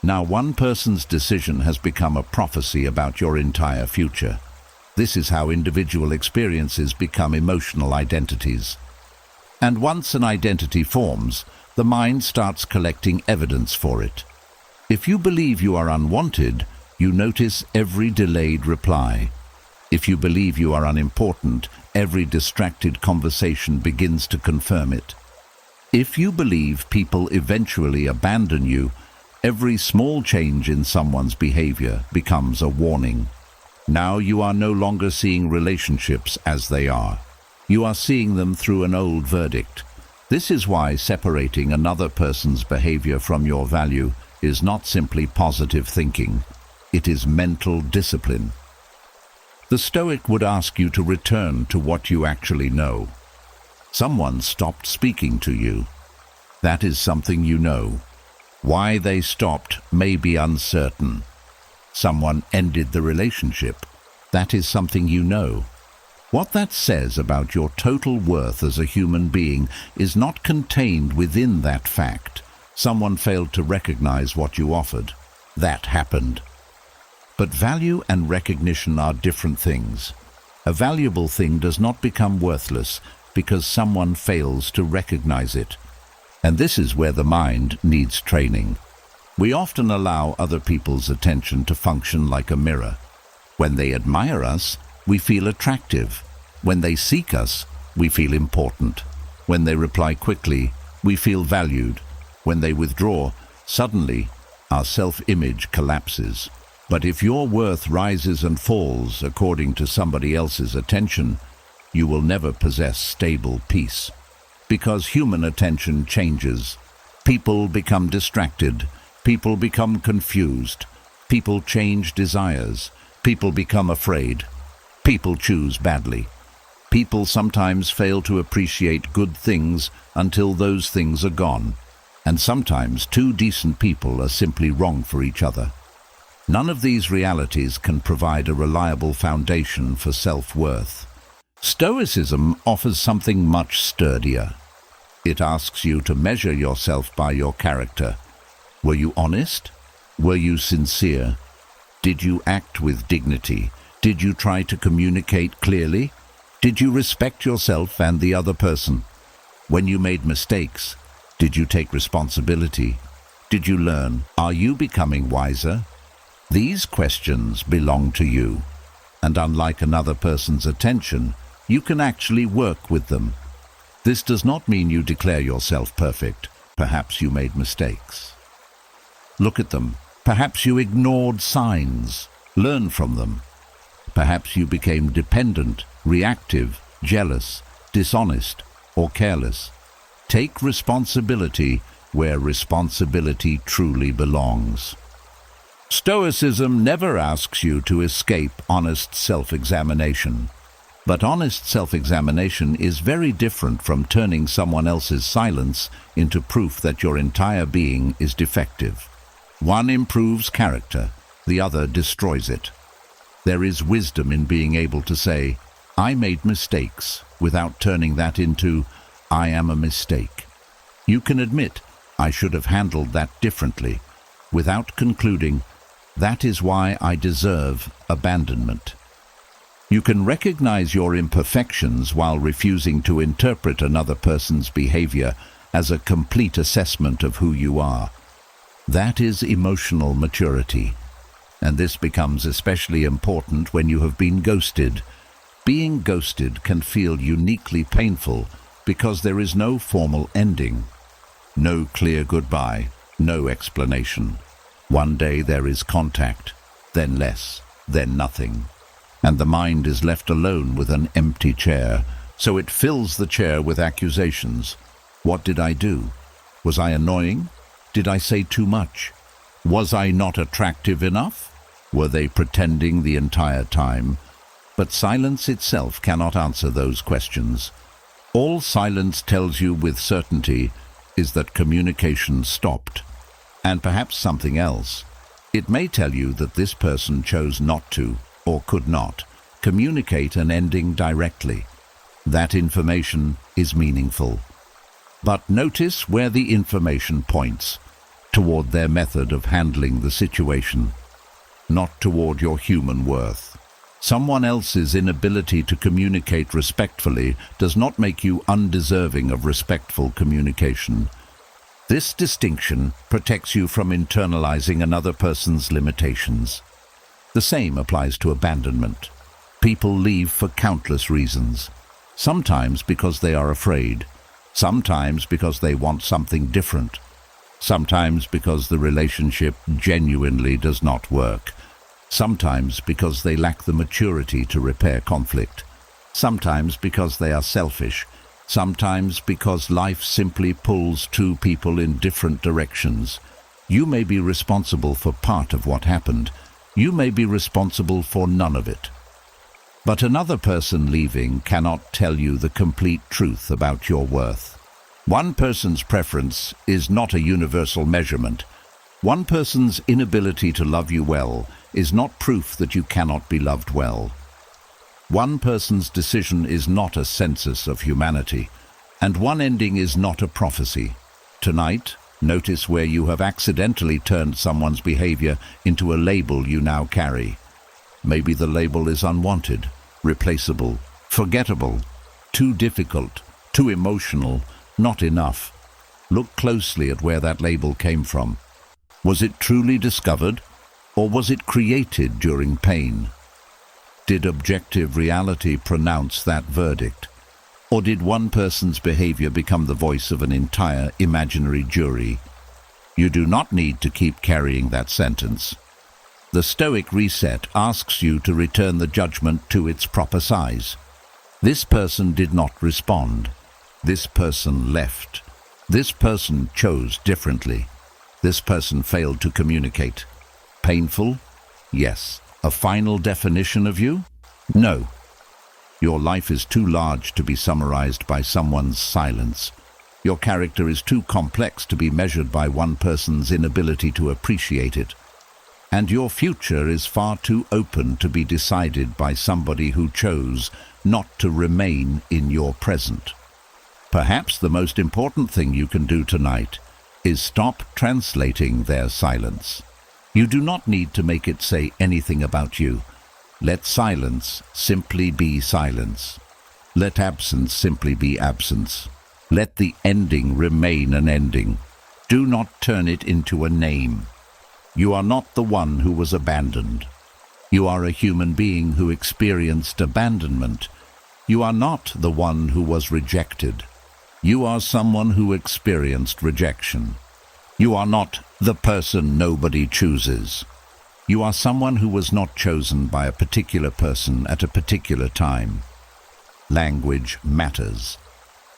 Now one person's decision has become a prophecy about your entire future. This is how individual experiences become emotional identities. And once an identity forms, the mind starts collecting evidence for it. If you believe you are unwanted, you notice every delayed reply. If you believe you are unimportant, every distracted conversation begins to confirm it. If you believe people eventually abandon you, every small change in someone's behavior becomes a warning. Now you are no longer seeing relationships as they are. You are seeing them through an old verdict. This is why separating another person's behavior from your value is not simply positive thinking. It is mental discipline. The Stoic would ask you to return to what you actually know. Someone stopped speaking to you. That is something you know. Why they stopped may be uncertain. Someone ended the relationship. That is something you know. What that says about your total worth as a human being is not contained within that fact. Someone failed to recognize what you offered. That happened. But value and recognition are different things. A valuable thing does not become worthless because someone fails to recognize it. And this is where the mind needs training. We often allow other people's attention to function like a mirror. When they admire us, we feel attractive. When they seek us, we feel important. When they reply quickly, we feel valued. When they withdraw, suddenly our self-image collapses. But if your worth rises and falls according to somebody else's attention, you will never possess stable peace. Because human attention changes. People become distracted. People become confused. People change desires. People become afraid. People choose badly. People sometimes fail to appreciate good things until those things are gone. And sometimes two decent people are simply wrong for each other. None of these realities can provide a reliable foundation for self-worth. Stoicism offers something much sturdier. It asks you to measure yourself by your character. Were you honest? Were you sincere? Did you act with dignity? Did you try to communicate clearly? Did you respect yourself and the other person? When you made mistakes, did you take responsibility? Did you learn? Are you becoming wiser? These questions belong to you, and unlike another person's attention, you can actually work with them. This does not mean you declare yourself perfect, Perhaps you made mistakes. Look at them. Perhaps you ignored signs. Learn from them. Perhaps you became dependent, reactive, jealous, dishonest, or careless. Take responsibility where responsibility truly belongs. Stoicism never asks you to escape honest self-examination. But honest self-examination is very different from turning someone else's silence into proof that your entire being is defective. One improves character, the other destroys it. There is wisdom in being able to say, "I made mistakes," without turning that into, "I am a mistake." You can admit, "I should have handled that differently," without concluding, "That is why I deserve abandonment." You can recognize your imperfections while refusing to interpret another person's behavior as a complete assessment of who you are. That is emotional maturity. And this becomes especially important when you have been ghosted. Being ghosted can feel uniquely painful because there is no formal ending. No clear goodbye, no explanation. One day there is contact, then less, then nothing. And the mind is left alone with an empty chair, so it fills the chair with accusations. What did I do? Was I annoying? Did I say too much? Was I not attractive enough? Were they pretending the entire time? But silence itself cannot answer those questions. All silence tells you with certainty is that communication stopped. And perhaps something else. It may tell you that this person chose not to, or could not, communicate an ending directly. That information is meaningful. But notice where the information points, toward their method of handling the situation, not toward your human worth. Someone else's inability to communicate respectfully does not make you undeserving of respectful communication. This distinction protects you from internalizing another person's limitations. The same applies to abandonment. People leave for countless reasons. Sometimes because they are afraid. Sometimes because they want something different. Sometimes because the relationship genuinely does not work. Sometimes because they lack the maturity to repair conflict. Sometimes because they are selfish. Sometimes because life simply pulls two people in different directions. You may be responsible for part of what happened. You may be responsible for none of it. But another person leaving cannot tell you the complete truth about your worth. One person's preference is not a universal measurement. One person's inability to love you well is not proof that you cannot be loved well. One person's decision is not a census of humanity, and one ending is not a prophecy. Tonight, notice where you have accidentally turned someone's behavior into a label you now carry. Maybe the label is unwanted, replaceable, forgettable, too difficult, too emotional, not enough. Look closely at where that label came from. Was it truly discovered, or was it created during pain? Did objective reality pronounce that verdict? Or did one person's behavior become the voice of an entire imaginary jury? You do not need to keep carrying that sentence. The Stoic reset asks you to return the judgment to its proper size. This person did not respond. This person left. This person chose differently. This person failed to communicate. Painful? Yes. A final definition of you? No. Your life is too large to be summarized by someone's silence. Your character is too complex to be measured by one person's inability to appreciate it. And your future is far too open to be decided by somebody who chose not to remain in your present. Perhaps the most important thing you can do tonight is stop translating their silence. You do not need to make it say anything about you. Let silence simply be silence. Let absence simply be absence. Let the ending remain an ending. Do not turn it into a name. You are not the one who was abandoned. You are a human being who experienced abandonment. You are not the one who was rejected. You are someone who experienced rejection. You are not the person nobody chooses. You are someone who was not chosen by a particular person at a particular time. Language matters,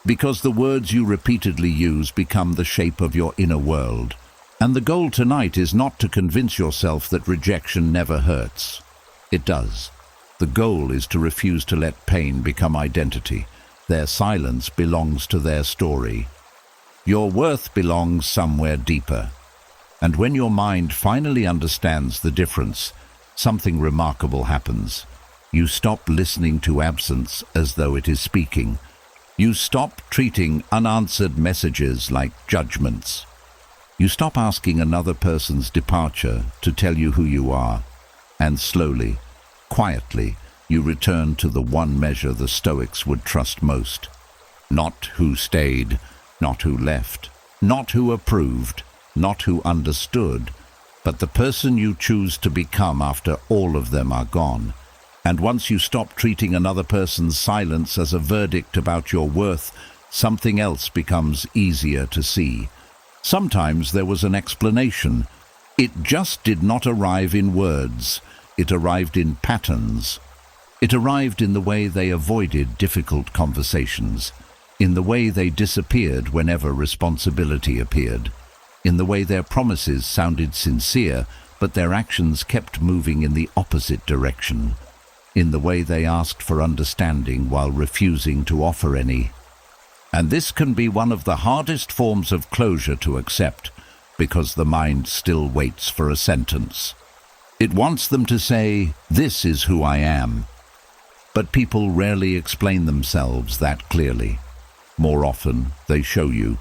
because the words you repeatedly use become the shape of your inner world. And the goal tonight is not to convince yourself that rejection never hurts. It does. The goal is to refuse to let pain become identity. Their silence belongs to their story. Your worth belongs somewhere deeper. And when your mind finally understands the difference, something remarkable happens. You stop listening to absence as though it is speaking. You stop treating unanswered messages like judgments. You stop asking another person's departure to tell you who you are. And slowly, quietly, you return to the one measure the Stoics would trust most. Not who stayed, not who left, not who approved, not who understood, but the person you choose to become after all of them are gone. And once you stop treating another person's silence as a verdict about your worth, something else becomes easier to see. Sometimes there was an explanation. It just did not arrive in words. It arrived in patterns. It arrived in the way they avoided difficult conversations, in the way they disappeared whenever responsibility appeared, in the way their promises sounded sincere, but their actions kept moving in the opposite direction, in the way they asked for understanding while refusing to offer any. And this can be one of the hardest forms of closure to accept, because the mind still waits for a sentence. It wants them to say, "This is who I am." But people rarely explain themselves that clearly. More often, they show you,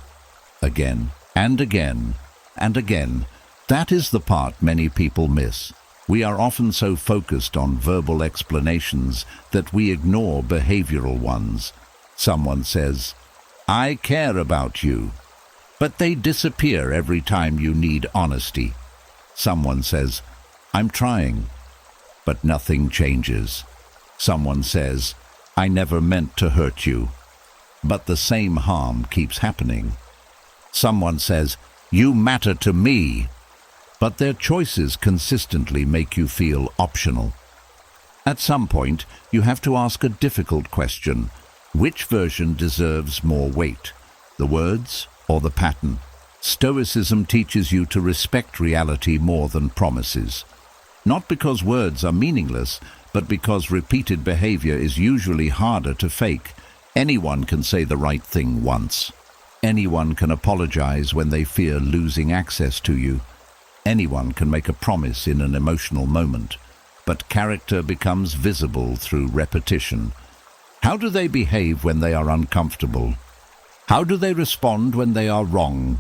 again and again and again. That is the part many people miss. We are often so focused on verbal explanations that we ignore behavioral ones. Someone says, "I care about you," but they disappear every time you need honesty. Someone says, "I'm trying," but nothing changes. Someone says, "I never meant to hurt you," but the same harm keeps happening. Someone says, "You matter to me," but their choices consistently make you feel optional. At some point, you have to ask a difficult question. Which version deserves more weight, the words or the pattern? Stoicism teaches you to respect reality more than promises. Not because words are meaningless, but because repeated behavior is usually harder to fake. Anyone can say the right thing once. Anyone can apologize when they fear losing access to you. Anyone can make a promise in an emotional moment. But character becomes visible through repetition. How do they behave when they are uncomfortable? How do they respond when they are wrong?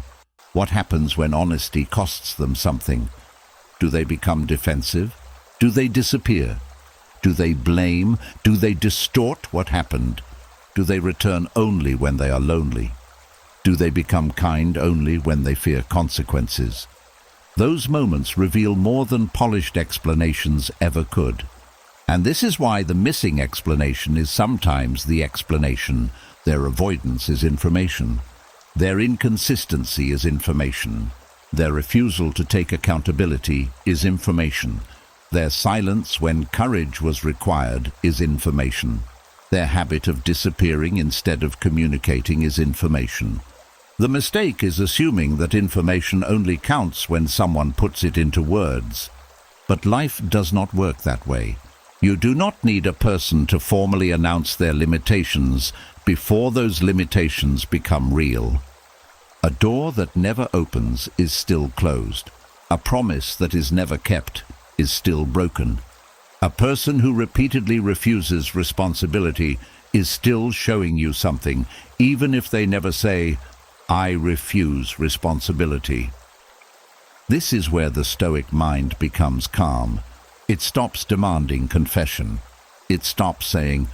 What happens when honesty costs them something? Do they become defensive? Do they disappear? Do they blame? Do they distort what happened? Do they return only when they are lonely? Do they become kind only when they fear consequences? Those moments reveal more than polished explanations ever could. And this is why the missing explanation is sometimes the explanation. Their avoidance is information. Their inconsistency is information. Their refusal to take accountability is information. Their silence when courage was required is information. Their habit of disappearing instead of communicating is information. The mistake is assuming that information only counts when someone puts it into words. But life does not work that way. You do not need a person to formally announce their limitations before those limitations become real. A door that never opens is still closed. A promise that is never kept is still broken. A person who repeatedly refuses responsibility is still showing you something, even if they never say, "I refuse responsibility." This is where the Stoic mind becomes calm. It stops demanding confession. It stops saying,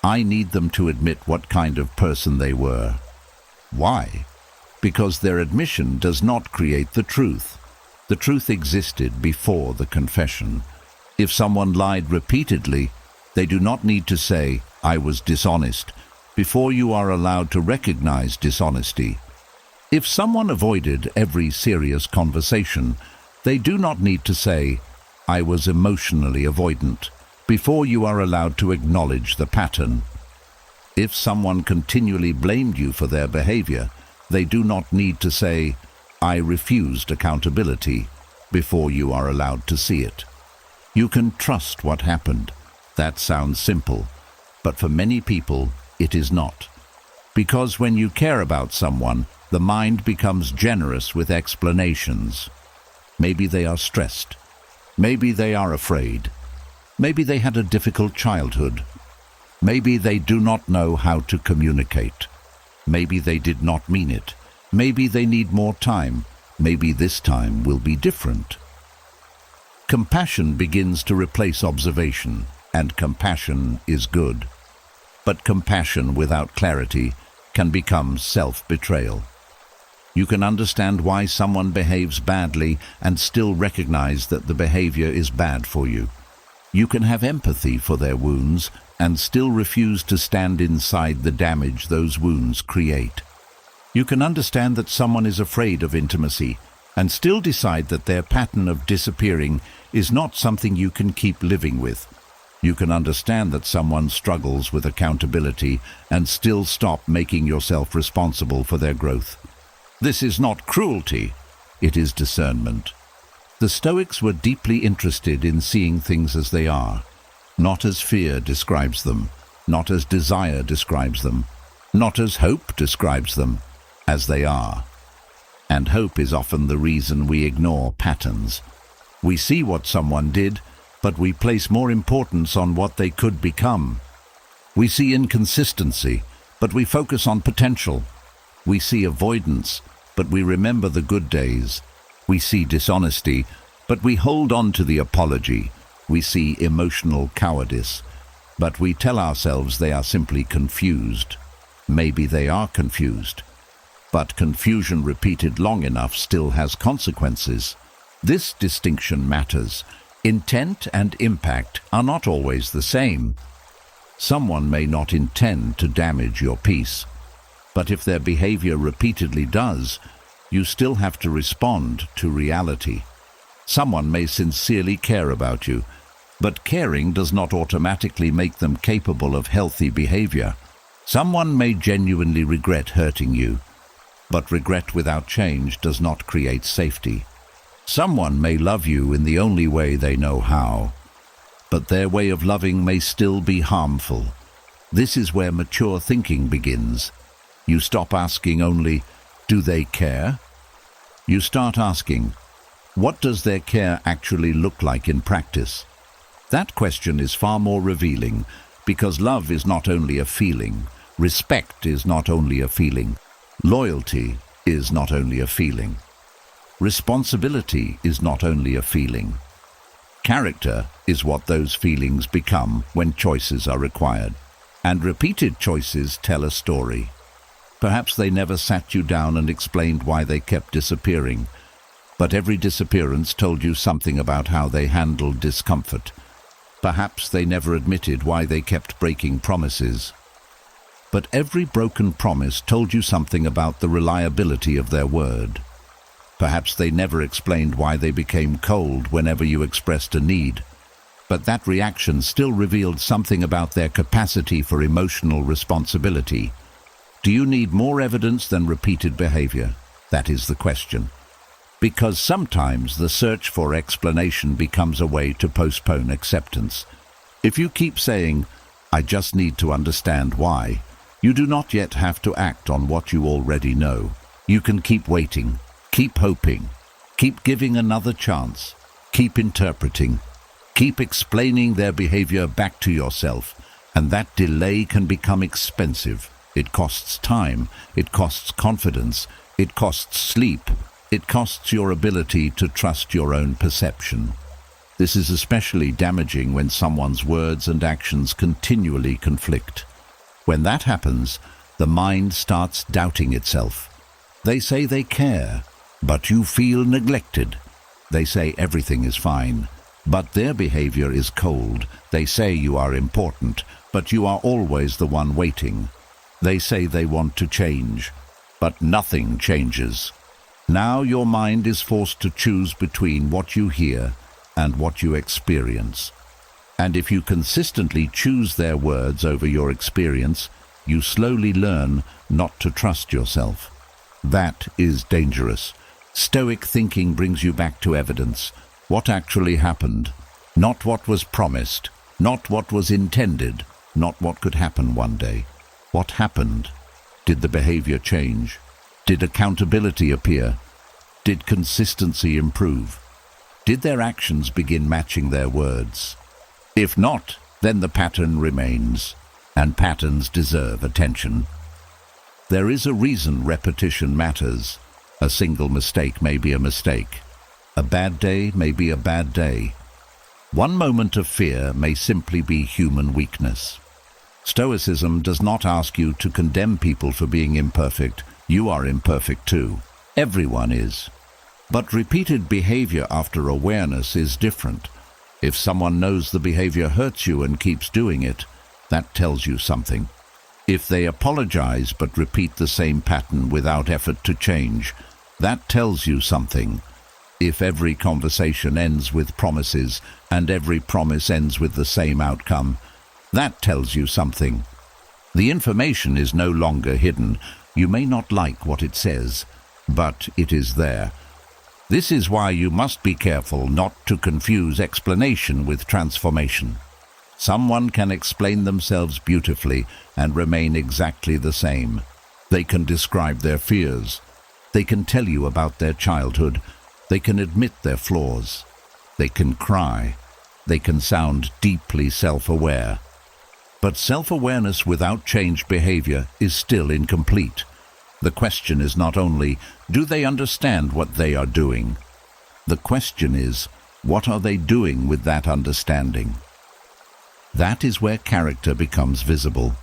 "I need them to admit what kind of person they were." Why? Because their admission does not create the truth. The truth existed before the confession. If someone lied repeatedly, they do not need to say, "I was dishonest." before you are allowed to recognize dishonesty. If someone avoided every serious conversation, they do not need to say, "I was emotionally avoidant," before you are allowed to acknowledge the pattern. If someone continually blamed you for their behavior, they do not need to say, "I refused accountability," before you are allowed to see it. You can trust what happened. That sounds simple, but for many people, it is not. Because when you care about someone, the mind becomes generous with explanations. Maybe they are stressed. Maybe they are afraid. Maybe they had a difficult childhood. Maybe they do not know how to communicate. Maybe they did not mean it. Maybe they need more time. Maybe this time will be different. Compassion begins to replace observation, and compassion is good. But compassion without clarity can become self-betrayal. You can understand why someone behaves badly and still recognize that the behavior is bad for you. You can have empathy for their wounds and still refuse to stand inside the damage those wounds create. You can understand that someone is afraid of intimacy and still decide that their pattern of disappearing is not something you can keep living with. You can understand that someone struggles with accountability and still stop making yourself responsible for their growth. This is not cruelty, it is discernment. The Stoics were deeply interested in seeing things as they are, not as fear describes them, not as desire describes them, not as hope describes them, as they are. And hope is often the reason we ignore patterns. We see what someone did, but we place more importance on what they could become. We see inconsistency, but we focus on potential. We see avoidance, but we remember the good days. We see dishonesty, but we hold on to the apology. We see emotional cowardice, but we tell ourselves they are simply confused. Maybe they are confused, but confusion repeated long enough still has consequences. This distinction matters. Intent and impact are not always the same. Someone may not intend to damage your peace, but if their behavior repeatedly does, you still have to respond to reality. Someone may sincerely care about you, but caring does not automatically make them capable of healthy behavior. Someone may genuinely regret hurting you, but regret without change does not create safety. Someone may love you in the only way they know how, but their way of loving may still be harmful. This is where mature thinking begins. You stop asking only, "Do they care?" You start asking, "What does their care actually look like in practice?" That question is far more revealing, because love is not only a feeling, respect is not only a feeling, loyalty is not only a feeling, responsibility is not only a feeling. Character is what those feelings become when choices are required, and repeated choices tell a story. Perhaps they never sat you down and explained why they kept disappearing, but every disappearance told you something about how they handled discomfort. Perhaps they never admitted why they kept breaking promises, but every broken promise told you something about the reliability of their word. Perhaps they never explained why they became cold whenever you expressed a need, but that reaction still revealed something about their capacity for emotional responsibility. Do you need more evidence than repeated behavior? That is the question. Because sometimes the search for explanation becomes a way to postpone acceptance. If you keep saying, "I just need to understand why," you do not yet have to act on what you already know. You can keep waiting, keep hoping, keep giving another chance, keep interpreting, keep explaining their behavior back to yourself, and that delay can become expensive. It costs time, it costs confidence, it costs sleep, it costs your ability to trust your own perception. This is especially damaging when someone's words and actions continually conflict. When that happens, the mind starts doubting itself. They say they care, but you feel neglected. They say everything is fine, but their behavior is cold. They say you are important, but you are always the one waiting. They say they want to change, but nothing changes. Now your mind is forced to choose between what you hear and what you experience. And if you consistently choose their words over your experience, you slowly learn not to trust yourself. That is dangerous. Stoic thinking brings you back to evidence. What actually happened? Not what was promised, not what was intended, not what could happen one day. What happened? Did the behavior change? Did accountability appear? Did consistency improve? Did their actions begin matching their words? If not, then the pattern remains, and patterns deserve attention. There is a reason repetition matters. A single mistake may be a mistake. A bad day may be a bad day. One moment of fear may simply be human weakness. Stoicism does not ask you to condemn people for being imperfect. You are imperfect too. Everyone is. But repeated behavior after awareness is different. If someone knows the behavior hurts you and keeps doing it, that tells you something. If they apologize but repeat the same pattern without effort to change, that tells you something. If every conversation ends with promises and every promise ends with the same outcome, that tells you something. The information is no longer hidden. You may not like what it says, but it is there. This is why you must be careful not to confuse explanation with transformation. Someone can explain themselves beautifully and remain exactly the same. They can describe their fears. They can tell you about their childhood. They can admit their flaws. They can cry. They can sound deeply self-aware. But self-awareness without changed behavior is still incomplete. The question is not only, do they understand what they are doing? The question is, what are they doing with that understanding? That is where character becomes visible.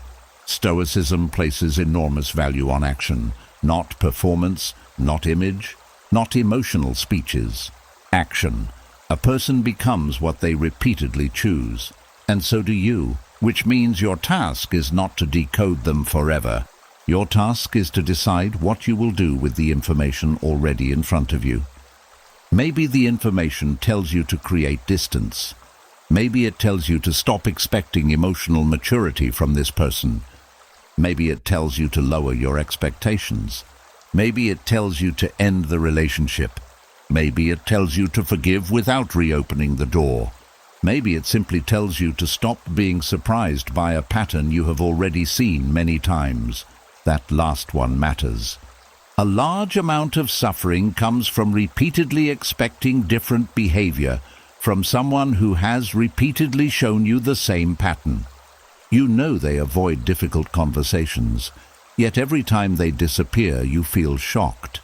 Stoicism places enormous value on action, not performance, not image, not emotional speeches. Action. A person becomes what they repeatedly choose, and so do you, which means your task is not to decode them forever. Your task is to decide what you will do with the information already in front of you. Maybe the information tells you to create distance. Maybe it tells you to stop expecting emotional maturity from this person. Maybe it tells you to lower your expectations. Maybe it tells you to end the relationship. Maybe it tells you to forgive without reopening the door. Maybe it simply tells you to stop being surprised by a pattern you have already seen many times. That last one matters. A large amount of suffering comes from repeatedly expecting different behavior from someone who has repeatedly shown you the same pattern. You know they avoid difficult conversations, yet every time they disappear you feel shocked.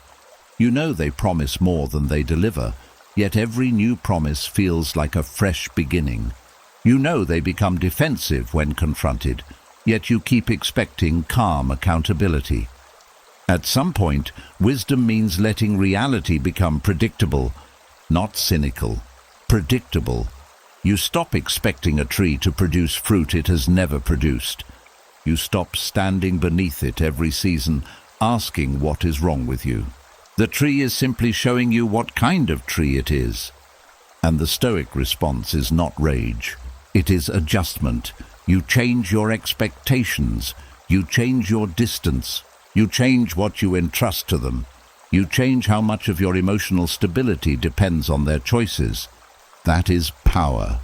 You know they promise more than they deliver, yet every new promise feels like a fresh beginning. You know they become defensive when confronted, yet you keep expecting calm accountability. At some point, wisdom means letting reality become predictable, not cynical. Predictable. You stop expecting a tree to produce fruit it has never produced. You stop standing beneath it every season, asking what is wrong with you. The tree is simply showing you what kind of tree it is. And the Stoic response is not rage. It is adjustment. You change your expectations. You change your distance. You change what you entrust to them. You change how much of your emotional stability depends on their choices. That is power,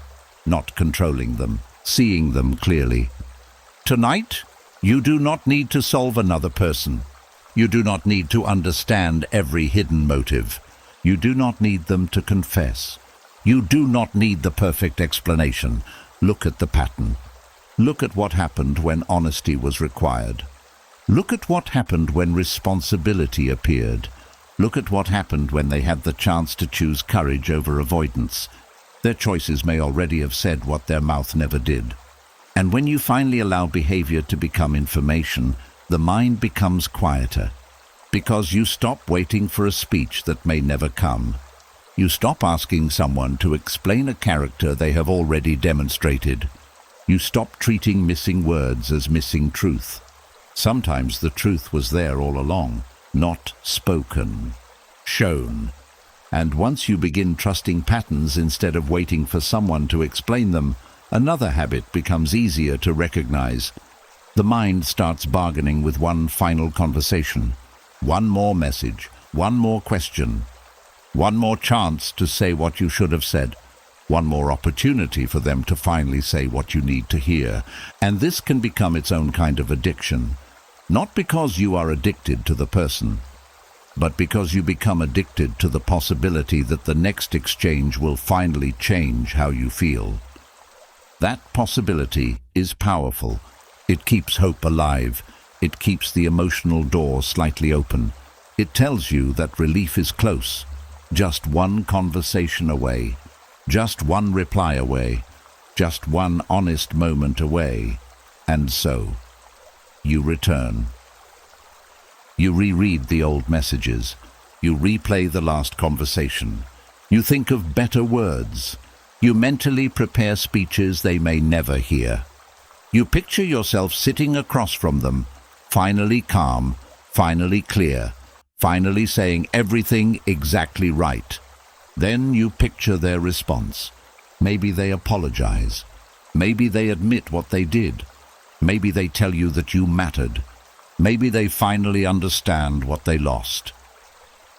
not controlling them, seeing them clearly. Tonight, you do not need to solve another person. You do not need to understand every hidden motive. You do not need them to confess. You do not need the perfect explanation. Look at the pattern. Look at what happened when honesty was required. Look at what happened when responsibility appeared. Look at what happened when they had the chance to choose courage over avoidance. Their choices may already have said what their mouth never did. And when you finally allow behavior to become information, the mind becomes quieter. Because you stop waiting for a speech that may never come. You stop asking someone to explain a character they have already demonstrated. You stop treating missing words as missing truth. Sometimes the truth was there all along, not spoken, shown. And once you begin trusting patterns instead of waiting for someone to explain them, another habit becomes easier to recognize. The mind starts bargaining with one final conversation, one more message, one more question, one more chance to say what you should have said, one more opportunity for them to finally say what you need to hear. And this can become its own kind of addiction, not because you are addicted to the person, but because you become addicted to the possibility that the next exchange will finally change how you feel. That possibility is powerful. It keeps hope alive. It keeps the emotional door slightly open. It tells you that relief is close, just one conversation away, just one reply away, just one honest moment away. And so, you return. You reread the old messages. You replay the last conversation. You think of better words. You mentally prepare speeches they may never hear. You picture yourself sitting across from them, finally calm, finally clear, finally saying everything exactly right. Then you picture their response. Maybe they apologize. Maybe they admit what they did. Maybe they tell you that you mattered. Maybe they finally understand what they lost.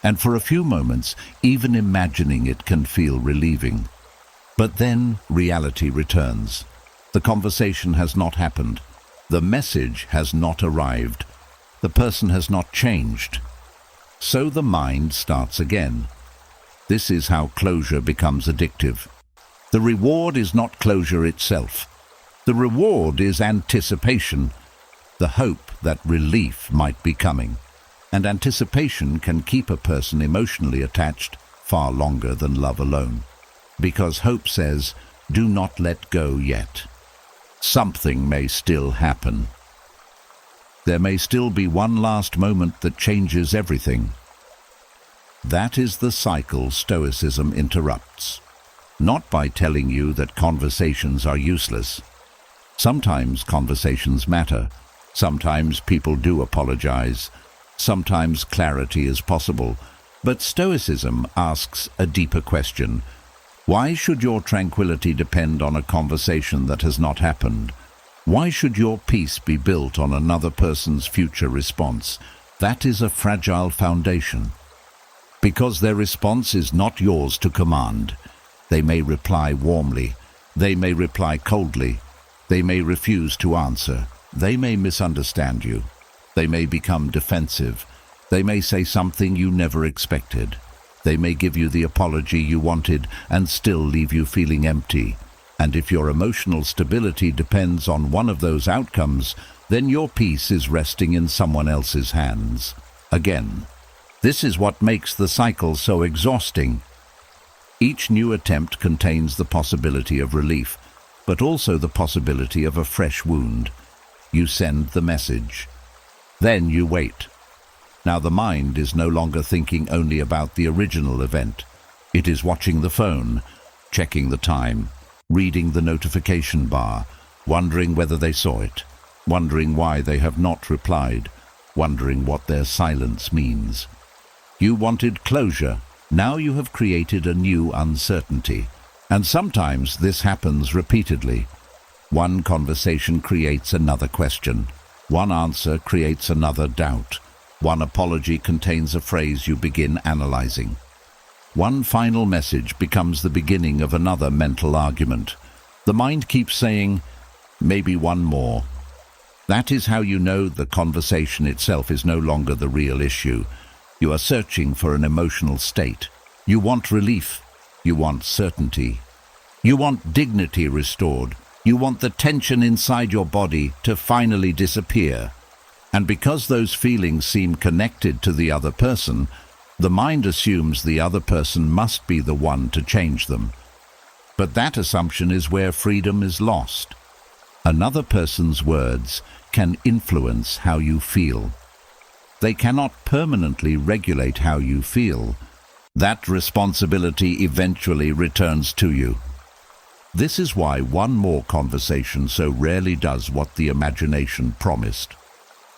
And for a few moments, even imagining it can feel relieving. But then reality returns. The conversation has not happened. The message has not arrived. The person has not changed. So the mind starts again. This is how closure becomes addictive. The reward is not closure itself. The reward is anticipation, the hope that relief might be coming. And anticipation can keep a person emotionally attached far longer than love alone. Because hope says, do not let go yet. Something may still happen. There may still be one last moment that changes everything. That is the cycle Stoicism interrupts. Not by telling you that conversations are useless. Sometimes conversations matter. Sometimes people do apologize. Sometimes clarity is possible. But Stoicism asks a deeper question. Why should your tranquility depend on a conversation that has not happened? Why should your peace be built on another person's future response? That is a fragile foundation. Because their response is not yours to command. They may reply warmly. They may reply coldly. They may refuse to answer. They may misunderstand you. They may become defensive. They may say something you never expected. They may give you the apology you wanted and still leave you feeling empty. And if your emotional stability depends on one of those outcomes, then your peace is resting in someone else's hands. Again, this is what makes the cycle so exhausting. Each new attempt contains the possibility of relief, but also the possibility of a fresh wound. You send the message. Then you wait. Now the mind is no longer thinking only about the original event. It is watching the phone, checking the time, reading the notification bar, wondering whether they saw it, wondering why they have not replied, wondering what their silence means. You wanted closure. Now you have created a new uncertainty. And sometimes this happens repeatedly. One conversation creates another question. One answer creates another doubt. One apology contains a phrase you begin analyzing. One final message becomes the beginning of another mental argument. The mind keeps saying, maybe one more. That is how you know the conversation itself is no longer the real issue. You are searching for an emotional state. You want relief. You want certainty. You want dignity restored. You want the tension inside your body to finally disappear. And because those feelings seem connected to the other person, the mind assumes the other person must be the one to change them. But that assumption is where freedom is lost. Another person's words can influence how you feel. They cannot permanently regulate how you feel. That responsibility eventually returns to you. This is why one more conversation so rarely does what the imagination promised.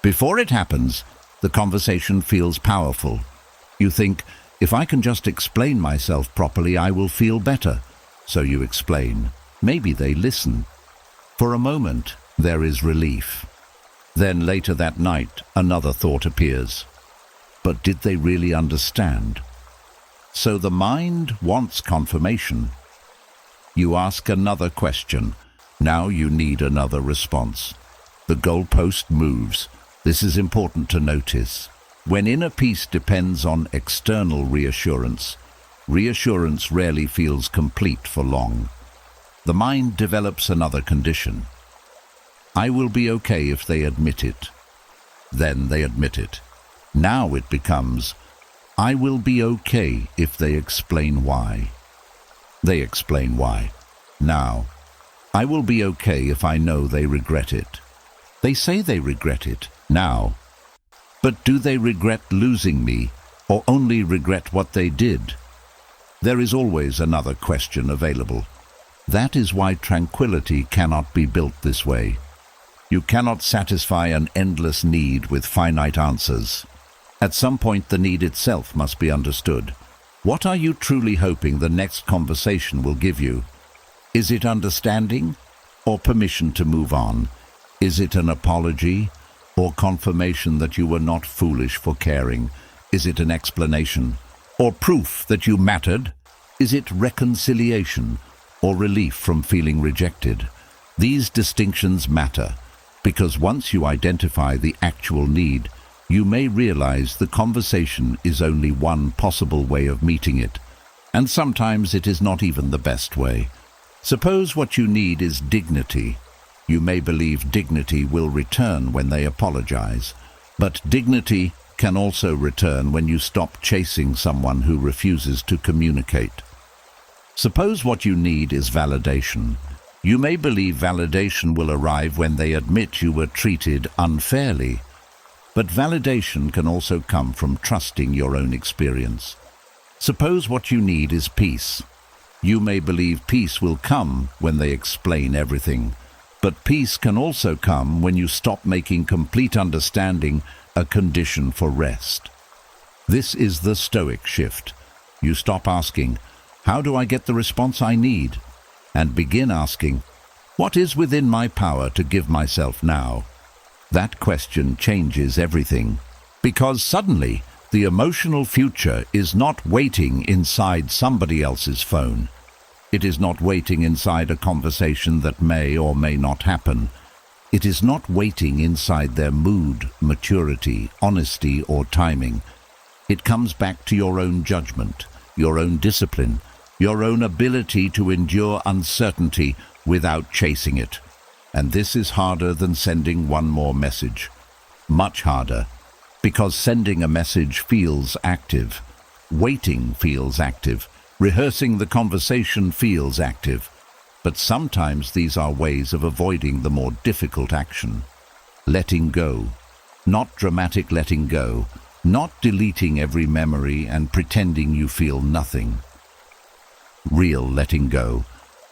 Before it happens, the conversation feels powerful. You think, if I can just explain myself properly, I will feel better. So you explain. Maybe they listen. For a moment, there is relief. Then later that night, another thought appears. But did they really understand? So the mind wants confirmation. You ask another question. Now you need another response. The goalpost moves. This is important to notice. When inner peace depends on external reassurance, reassurance rarely feels complete for long. The mind develops another condition. I will be okay if they admit it. Then they admit it. Now it becomes, I will be okay if they explain why. They explain why. Now, I will be okay if I know they regret it. They say they regret it now. But do they regret losing me, or only regret what they did? There is always another question available. That is why tranquility cannot be built this way. You cannot satisfy an endless need with finite answers. At some point, the need itself must be understood. What are you truly hoping the next conversation will give you? Is it understanding, or permission to move on? Is it an apology, or confirmation that you were not foolish for caring? Is it an explanation, or proof that you mattered? Is it reconciliation, or relief from feeling rejected? These distinctions matter, because once you identify the actual need, you may realize the conversation is only one possible way of meeting it, and sometimes it is not even the best way. Suppose what you need is dignity. You may believe dignity will return when they apologize, but dignity can also return when you stop chasing someone who refuses to communicate. Suppose what you need is validation. You may believe validation will arrive when they admit you were treated unfairly, but validation can also come from trusting your own experience. Suppose what you need is peace. You may believe peace will come when they explain everything, but peace can also come when you stop making complete understanding a condition for rest. This is the Stoic shift. You stop asking, how do I get the response I need? And begin asking, what is within my power to give myself now? That question changes everything, because suddenly the emotional future is not waiting inside somebody else's phone. It is not waiting inside a conversation that may or may not happen. It is not waiting inside their mood, maturity, honesty, or timing. It comes back to your own judgment, your own discipline, your own ability to endure uncertainty without chasing it. And this is harder than sending one more message. Much harder, because sending a message feels active. Waiting feels active. Rehearsing the conversation feels active. But sometimes these are ways of avoiding the more difficult action. Letting go. Not dramatic letting go. Not deleting every memory and pretending you feel nothing. Real letting go.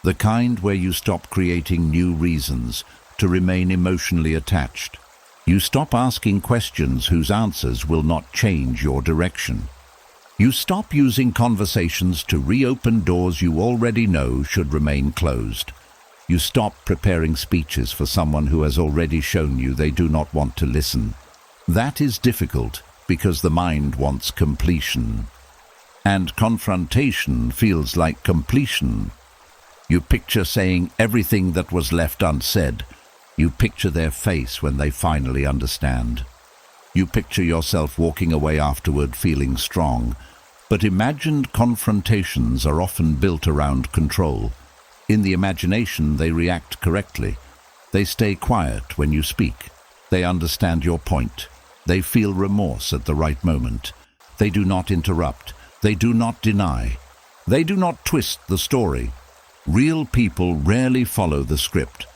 The kind where you stop creating new reasons to remain emotionally attached. You stop asking questions whose answers will not change your direction. You stop using conversations to reopen doors you already know should remain closed. You stop preparing speeches for someone who has already shown you they do not want to listen. That is difficult because the mind wants completion. And confrontation feels like completion. You picture saying everything that was left unsaid. You picture their face when they finally understand. You picture yourself walking away afterward feeling strong. But imagined confrontations are often built around control. In the imagination, they react correctly. They stay quiet when you speak. They understand your point. They feel remorse at the right moment. They do not interrupt. They do not deny. They do not twist the story. Real people rarely follow the script,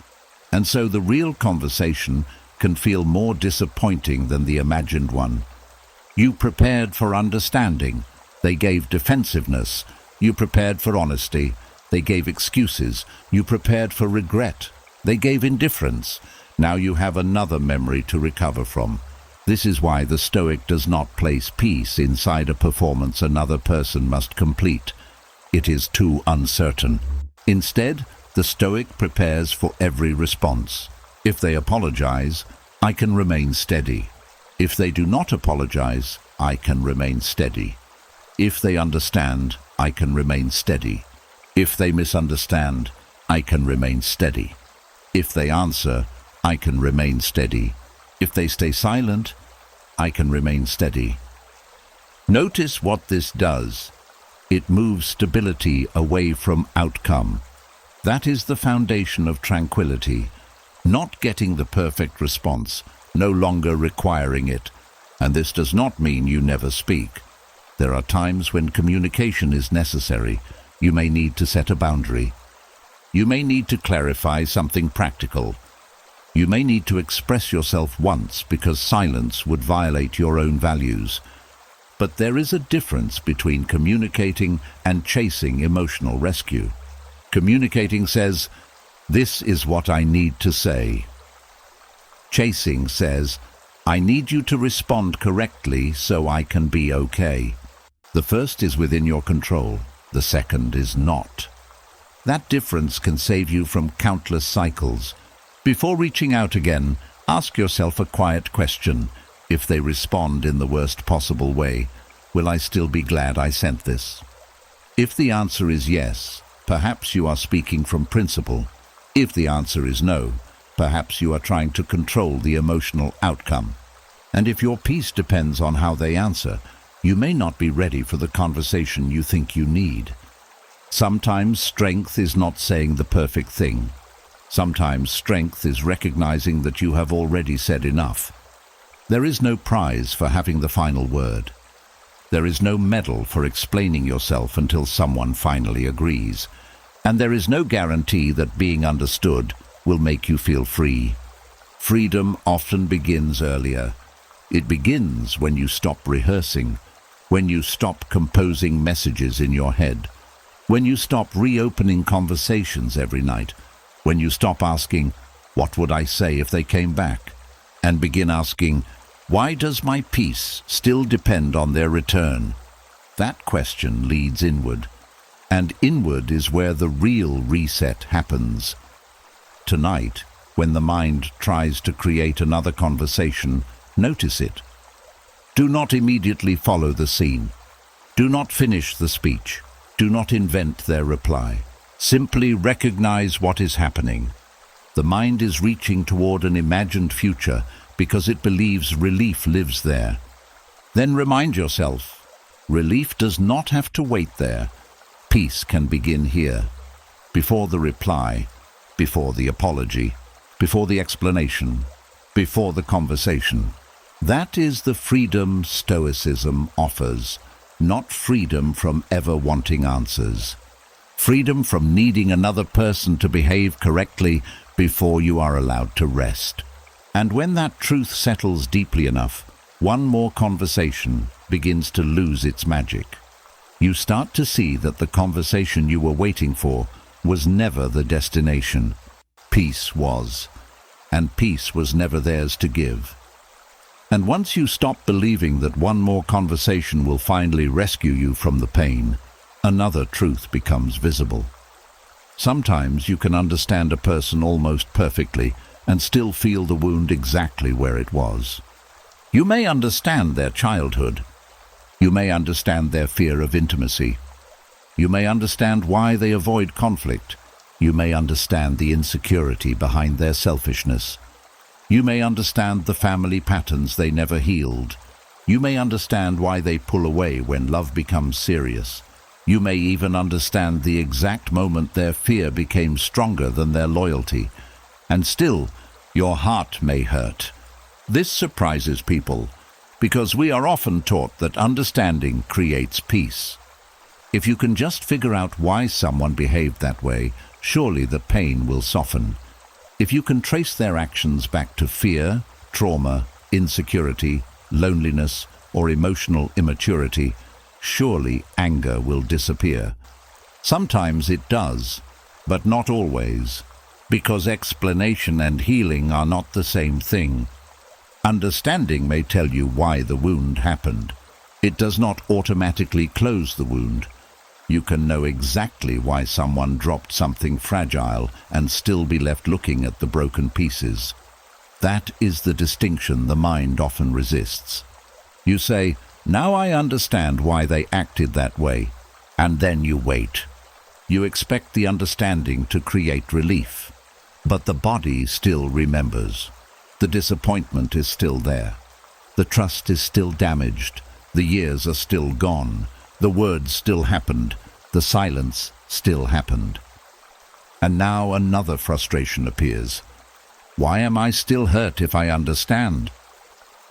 and so the real conversation can feel more disappointing than the imagined one. You prepared for understanding. They gave defensiveness. You prepared for honesty. They gave excuses. You prepared for regret. They gave indifference. Now you have another memory to recover from. This is why the Stoic does not place peace inside a performance another person must complete. It is too uncertain. Instead, the Stoic prepares for every response. If they apologize, I can remain steady. If they do not apologize, I can remain steady. If they understand, I can remain steady. If they misunderstand, I can remain steady. If they answer, I can remain steady. If they stay silent, I can remain steady. Notice what this does. It moves stability away from outcome. That is the foundation of tranquility. Not getting the perfect response, no longer requiring it. And this does not mean you never speak. There are times when communication is necessary. You may need to set a boundary. You may need to clarify something practical. You may need to express yourself once because silence would violate your own values. But there is a difference between communicating and chasing emotional rescue. Communicating says, "This is what I need to say." Chasing says, "I need you to respond correctly so I can be okay." The first is within your control. The second is not. That difference can save you from countless cycles. Before reaching out again, ask yourself a quiet question. If they respond in the worst possible way, will I still be glad I sent this? If the answer is yes, perhaps you are speaking from principle. If the answer is no, perhaps you are trying to control the emotional outcome. And if your peace depends on how they answer, you may not be ready for the conversation you think you need. Sometimes strength is not saying the perfect thing. Sometimes strength is recognizing that you have already said enough. There is no prize for having the final word. There is no medal for explaining yourself until someone finally agrees. And there is no guarantee that being understood will make you feel free. Freedom often begins earlier. It begins when you stop rehearsing, when you stop composing messages in your head, when you stop reopening conversations every night, when you stop asking, "What would I say if they came back?" and begin asking, "Why does my peace still depend on their return?" That question leads inward, and inward is where the real reset happens. Tonight, when the mind tries to create another conversation, notice it. Do not immediately follow the scene. Do not finish the speech. Do not invent their reply. Simply recognize what is happening. The mind is reaching toward an imagined future because it believes relief lives there. Then remind yourself, relief does not have to wait there. Peace can begin here, before the reply, before the apology, before the explanation, before the conversation. That is the freedom Stoicism offers, not freedom from ever wanting answers. Freedom from needing another person to behave correctly before you are allowed to rest. And when that truth settles deeply enough, one more conversation begins to lose its magic. You start to see that the conversation you were waiting for was never the destination. Peace was, and peace was never theirs to give. And once you stop believing that one more conversation will finally rescue you from the pain, another truth becomes visible. Sometimes you can understand a person almost perfectly and still feel the wound exactly where it was. You may understand their childhood. You may understand their fear of intimacy. You may understand why they avoid conflict. You may understand the insecurity behind their selfishness. You may understand the family patterns they never healed. You may understand why they pull away when love becomes serious. You may even understand the exact moment their fear became stronger than their loyalty. And still, your heart may hurt. This surprises people, because we are often taught that understanding creates peace. If you can just figure out why someone behaved that way, surely the pain will soften. If you can trace their actions back to fear, trauma, insecurity, loneliness, or emotional immaturity, surely anger will disappear. Sometimes it does, but not always. because explanation and healing are not the same thing. Understanding may tell you why the wound happened. It does not automatically close the wound. You can know exactly why someone dropped something fragile and still be left looking at the broken pieces. That is the distinction the mind often resists. You say, "Now I understand why they acted that way," and then you wait. You expect the understanding to create relief, but the body still remembers. The disappointment is still there. The trust is still damaged. The years are still gone. The words still happened. The silence still happened. And now another frustration appears. Why am I still hurt if I understand?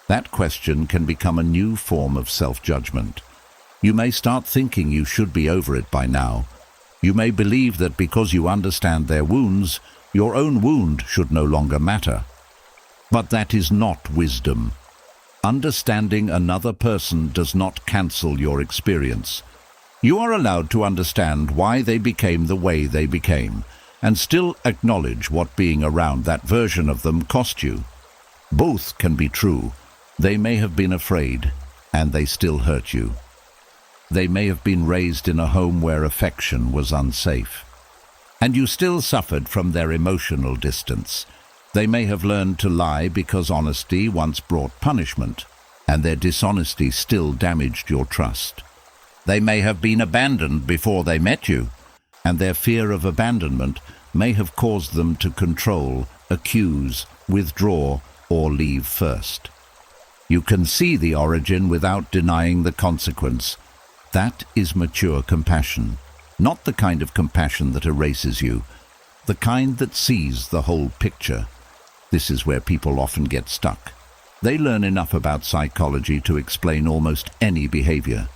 That question can become a new form of self-judgment. You may start thinking you should be over it by now. You may believe that because you understand their wounds, your own wound should no longer matter. But that is not wisdom. Understanding another person does not cancel your experience. You are allowed to understand why they became the way they became, and still acknowledge what being around that version of them cost you. Both can be true. They may have been afraid, and they still hurt you. They may have been raised in a home where affection was unsafe, and you still suffered from their emotional distance. They may have learned to lie because honesty once brought punishment, and their dishonesty still damaged your trust. They may have been abandoned before they met you, and their fear of abandonment may have caused them to control, accuse, withdraw, or leave first. You can see the origin without denying the consequence. That is mature compassion, not the kind of compassion that erases you, the kind that sees the whole picture. This is where people often get stuck. They learn enough about psychology to explain almost any behavior.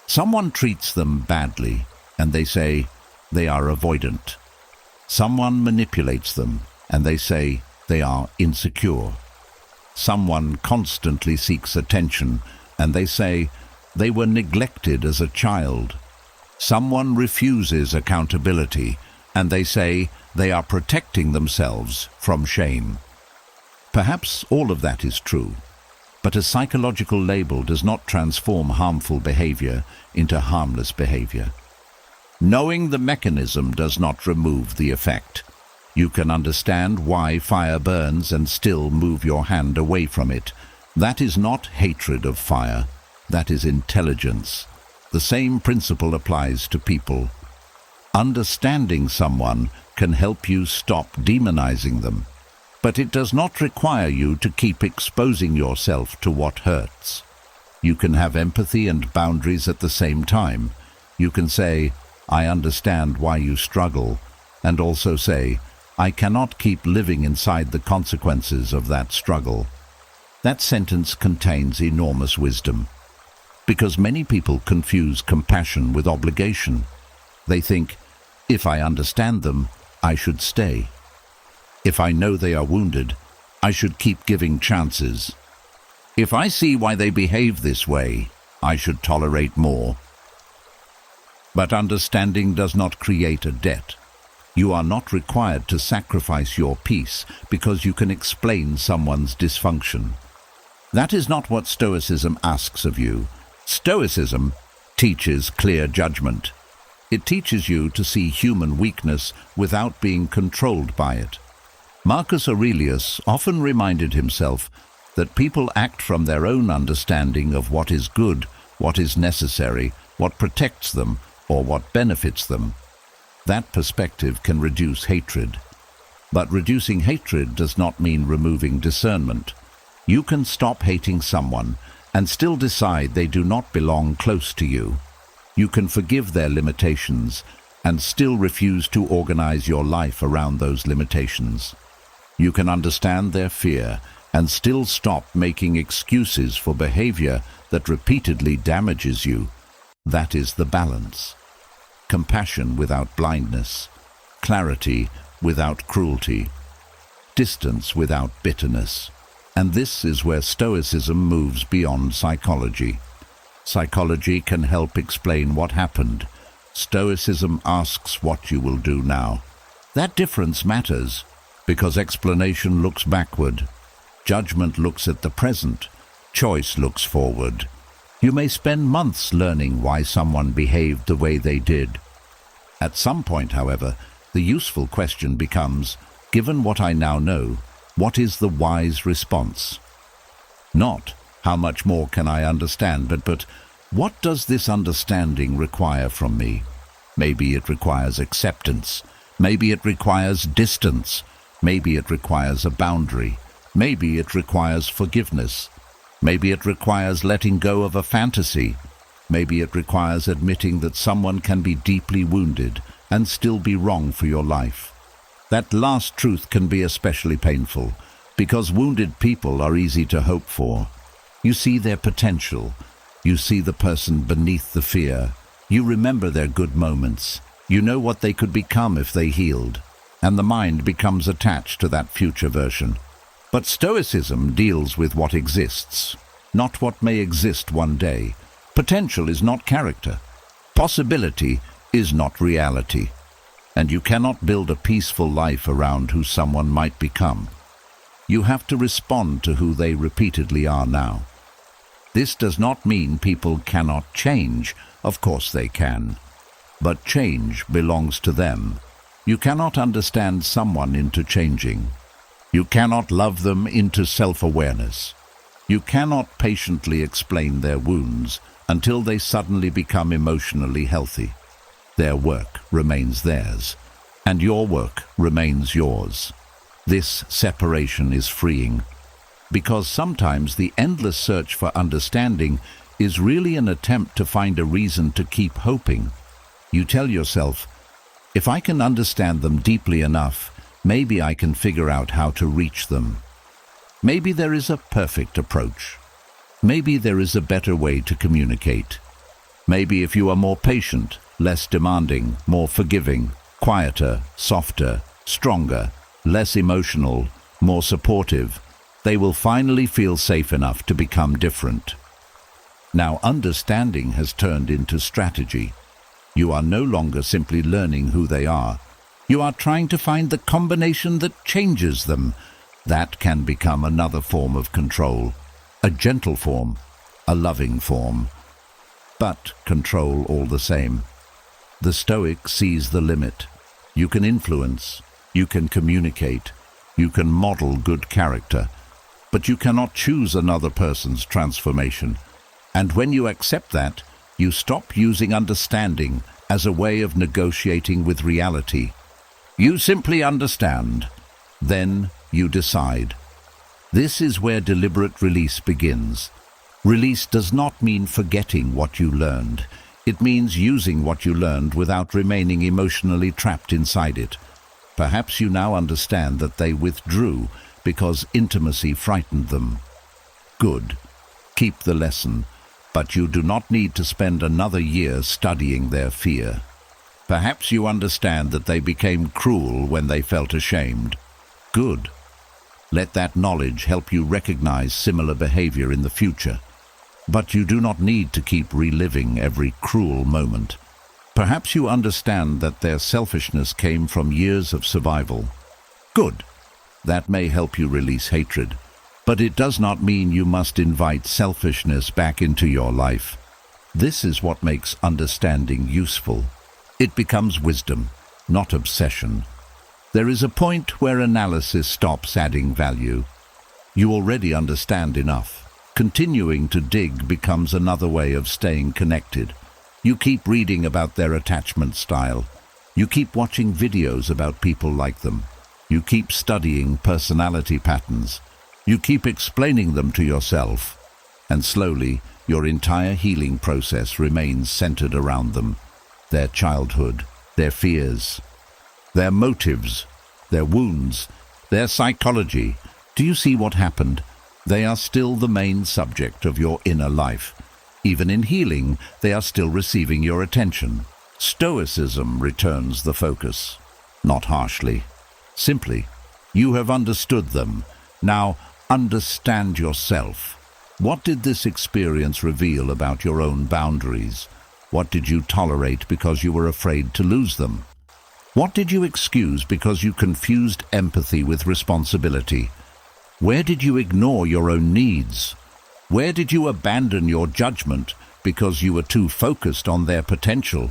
Someone treats them badly, and they say they are avoidant. Someone manipulates them, and they say they are insecure. Someone constantly seeks attention, and they say they were neglected as a child. Someone refuses accountability, and they say they are protecting themselves from shame. Perhaps all of that is true, but a psychological label does not transform harmful behavior into harmless behavior. Knowing the mechanism does not remove the effect. You can understand why fire burns and still move your hand away from it. That is not hatred of fire. That is intelligence. The same principle applies to people. Understanding someone can help you stop demonizing them, but it does not require you to keep exposing yourself to what hurts. You can have empathy and boundaries at the same time. You can say, "I understand why you struggle," and also say, "I cannot keep living inside the consequences of that struggle." That sentence contains enormous wisdom, because many people confuse compassion with obligation. They think, if I understand them, I should stay. If I know they are wounded, I should keep giving chances. If I see why they behave this way, I should tolerate more. But understanding does not create a debt. You are not required to sacrifice your peace because you can explain someone's dysfunction. That is not what Stoicism asks of you. Stoicism teaches clear judgment. It teaches you to see human weakness without being controlled by it. Marcus Aurelius often reminded himself that people act from their own understanding of what is good, what is necessary, what protects them, or what benefits them. That perspective can reduce hatred. But reducing hatred does not mean removing discernment. You can stop hating someone and still decide they do not belong close to you. You can forgive their limitations and still refuse to organize your life around those limitations. You can understand their fear and still stop making excuses for behavior that repeatedly damages you. That is the balance. Compassion without blindness, clarity without cruelty, distance without bitterness. And this is where Stoicism moves beyond psychology. Psychology can help explain what happened. Stoicism asks what you will do now. That difference matters. because explanation looks backward, judgment looks at the present, choice looks forward. You may spend months learning why someone behaved the way they did. At some point, however, the useful question becomes, given what I now know, what is the wise response? Not, how much more can I understand, but what does this understanding require from me? Maybe it requires acceptance. Maybe it requires distance. Maybe it requires a boundary. Maybe it requires forgiveness. Maybe it requires letting go of a fantasy. Maybe it requires admitting that someone can be deeply wounded and still be wrong for your life. That last truth can be especially painful, because wounded people are easy to hope for. You see their potential. You see the person beneath the fear. You remember their good moments. You know what they could become if they healed, and the mind becomes attached to that future version. But Stoicism deals with what exists, not what may exist one day. Potential is not character. Possibility is not reality. And you cannot build a peaceful life around who someone might become. You have to respond to who they repeatedly are now. This does not mean people cannot change. Of course they can. But change belongs to them. You cannot understand someone into changing. You cannot love them into self-awareness. You cannot patiently explain their wounds until they suddenly become emotionally healthy. Their work remains theirs, and your work remains yours. This separation is freeing, because sometimes the endless search for understanding is really an attempt to find a reason to keep hoping. You tell yourself, if I can understand them deeply enough, maybe I can figure out how to reach them. Maybe there is a perfect approach. Maybe there is a better way to communicate. Maybe if you are more patient, less demanding, more forgiving, quieter, softer, stronger, less emotional, more supportive, they will finally feel safe enough to become different. Now, understanding has turned into strategy. You are no longer simply learning who they are. You are trying to find the combination that changes them. That can become another form of control, a gentle form, a loving form, but control all the same. The Stoic sees the limit. You can influence, you can communicate, you can model good character, but you cannot choose another person's transformation. And when you accept that, you stop using understanding as a way of negotiating with reality. You simply understand. Then you decide. This is where deliberate release begins. Release does not mean forgetting what you learned. It means using what you learned without remaining emotionally trapped inside it. Perhaps you now understand that they withdrew because intimacy frightened them. Good. Keep the lesson. But you do not need to spend another year studying their fear. Perhaps you understand that they became cruel when they felt ashamed. Good. Let that knowledge help you recognize similar behavior in the future. But you do not need to keep reliving every cruel moment. Perhaps you understand that their selfishness came from years of survival. Good. That may help you release hatred. But it does not mean you must invite selfishness back into your life. This is what makes understanding useful. It becomes wisdom, not obsession. There is a point where analysis stops adding value. You already understand enough. Continuing to dig becomes another way of staying connected. You keep reading about their attachment style. You keep watching videos about people like them. You keep studying personality patterns. You keep explaining them to yourself, and slowly your entire healing process remains centered around them, their childhood, their fears, their motives, their wounds, their psychology. Do you see what happened? They are still the main subject of your inner life. Even in healing, they are still receiving your attention. Stoicism returns the focus, not harshly. Simply, you have understood them. Now, understand yourself. What did this experience reveal about your own boundaries? What did you tolerate because you were afraid to lose them? What did you excuse because you confused empathy with responsibility? Where did you ignore your own needs? Where did you abandon your judgment because you were too focused on their potential?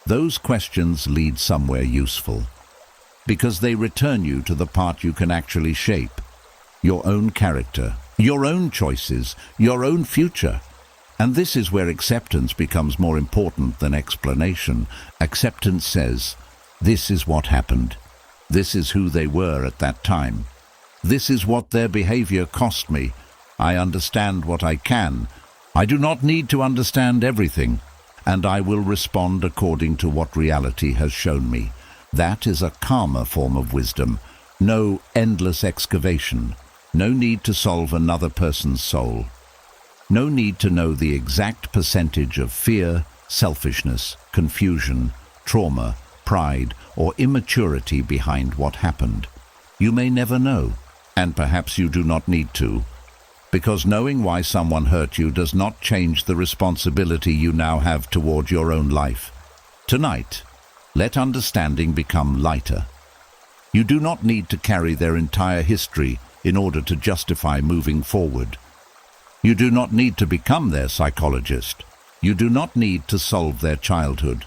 Those questions lead somewhere useful, because they return you to the part you can actually shape: your own character, your own choices, your own future. And this is where acceptance becomes more important than explanation. Acceptance says, this is what happened. This is who they were at that time. This is what their behavior cost me. I understand what I can. I do not need to understand everything, and I will respond according to what reality has shown me. That is a calmer form of wisdom. No endless excavation. No need to solve another person's soul. No need to know the exact percentage of fear, selfishness, confusion, trauma, pride, or immaturity behind what happened. You may never know, and perhaps you do not need to, because knowing why someone hurt you does not change the responsibility you now have toward your own life. Tonight, let understanding become lighter. You do not need to carry their entire history in order to justify moving forward. You do not need to become their psychologist. You do not need to solve their childhood.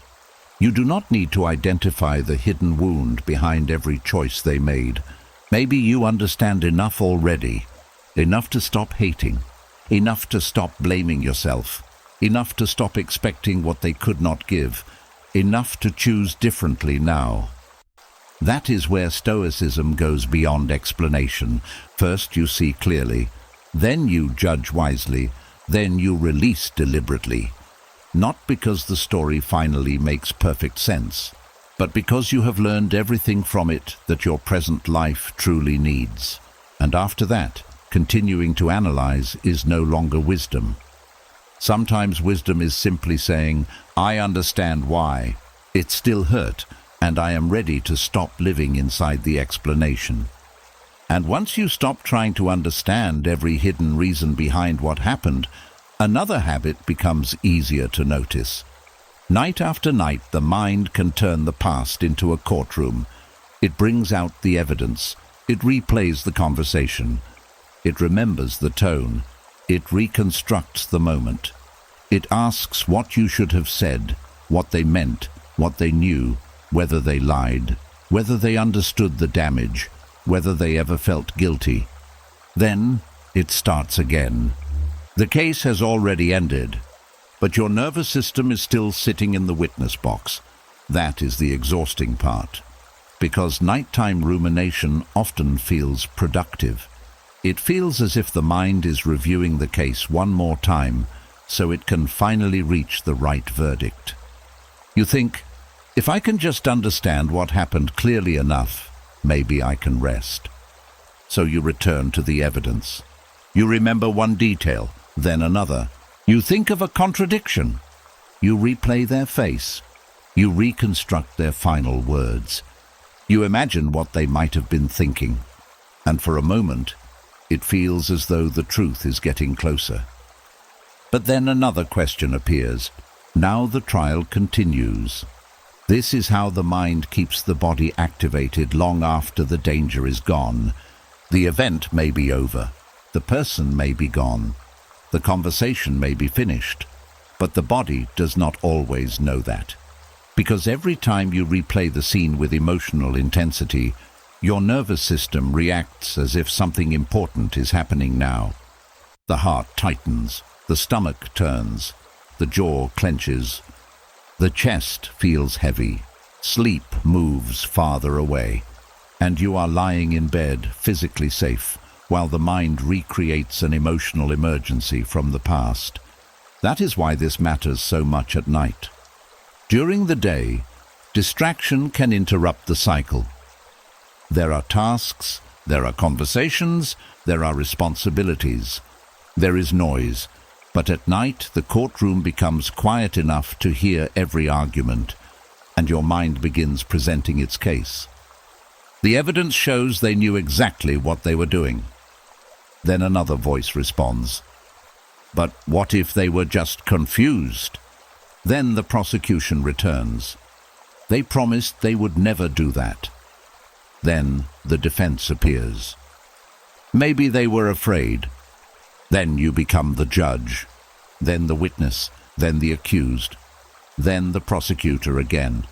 You do not need to identify the hidden wound behind every choice they made. Maybe you understand enough already, enough to stop hating, enough to stop blaming yourself, enough to stop expecting what they could not give, enough to choose differently now. That is where Stoicism goes beyond explanation. First you see clearly, then you judge wisely, then you release deliberately. Not because the story finally makes perfect sense, but because you have learned everything from it that your present life truly needs. And after that, continuing to analyze is no longer wisdom. Sometimes wisdom is simply saying, I understand why. It still hurt, and I am ready to stop living inside the explanation. And once you stop trying to understand every hidden reason behind what happened, another habit becomes easier to notice. Night after night, the mind can turn the past into a courtroom. It brings out the evidence. It replays the conversation. It remembers the tone. It reconstructs the moment. It asks what you should have said, what they meant, what they knew, whether they lied, whether they understood the damage, whether they ever felt guilty. Then it starts again. The case has already ended, but your nervous system is still sitting in the witness box. That is the exhausting part, because nighttime rumination often feels productive. It feels as if the mind is reviewing the case one more time so it can finally reach the right verdict. You think, if I can just understand what happened clearly enough, maybe I can rest. So you return to the evidence. You remember one detail, then another. You think of a contradiction. You replay their face. You reconstruct their final words. You imagine what they might have been thinking. And for a moment, it feels as though the truth is getting closer. But then another question appears. Now the trial continues. This is how the mind keeps the body activated long after the danger is gone. The event may be over. The person may be gone. The conversation may be finished. But the body does not always know that. Because every time you replay the scene with emotional intensity, your nervous system reacts as if something important is happening now. The heart tightens, the stomach turns, the jaw clenches, the chest feels heavy, sleep moves farther away, and you are lying in bed, physically safe, while the mind recreates an emotional emergency from the past. That is why this matters so much at night. During the day, distraction can interrupt the cycle. There are tasks, there are conversations, there are responsibilities. There is noise, but at night the courtroom becomes quiet enough to hear every argument, and your mind begins presenting its case. The evidence shows they knew exactly what they were doing. Then another voice responds. But what if they were just confused? Then the prosecution returns. They promised they would never do that. Then the defense appears. Maybe they were afraid. Then you become the judge, then the witness, then the accused, then the prosecutor again,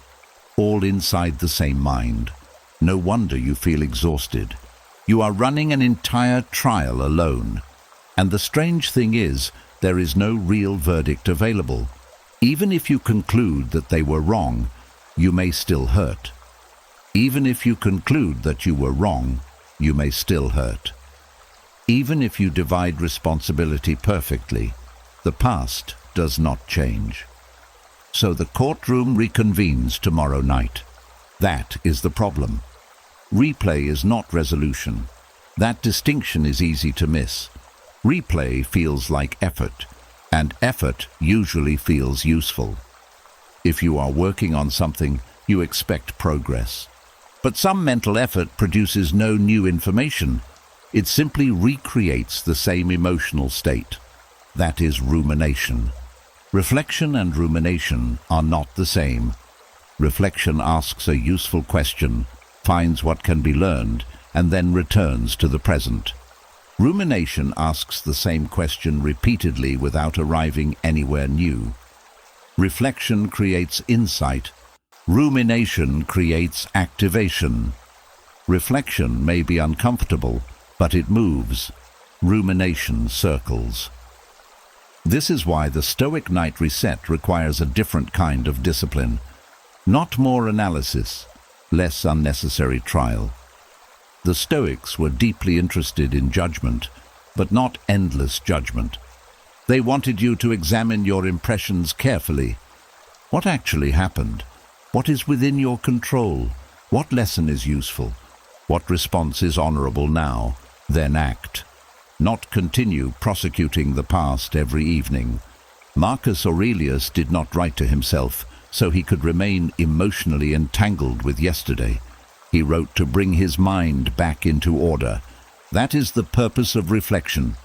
all inside the same mind. No wonder you feel exhausted. You are running an entire trial alone. And the strange thing is, there is no real verdict available. Even if you conclude that they were wrong, you may still hurt. Even if you conclude that you were wrong, you may still hurt. Even if you divide responsibility perfectly, the past does not change. So the courtroom reconvenes tomorrow night. That is the problem. Replay is not resolution. That distinction is easy to miss. Replay feels like effort, and effort usually feels useful. If you are working on something, you expect progress. But some mental effort produces no new information. It simply recreates the same emotional state. That is rumination. Reflection and rumination are not the same. Reflection asks a useful question, finds what can be learned, and then returns to the present. Rumination asks the same question repeatedly without arriving anywhere new. Reflection creates insight. Rumination creates activation. Reflection may be uncomfortable, but it moves. Rumination circles. This is why the Stoic night reset requires a different kind of discipline. Not more analysis, less unnecessary trial. The Stoics were deeply interested in judgment, but not endless judgment. They wanted you to examine your impressions carefully. What actually happened? What is within your control? What lesson is useful? What response is honorable now? Then act. Not continue prosecuting the past every evening. Marcus Aurelius did not write to himself, so he could remain emotionally entangled with yesterday. He wrote to bring his mind back into order. That is the purpose of reflection.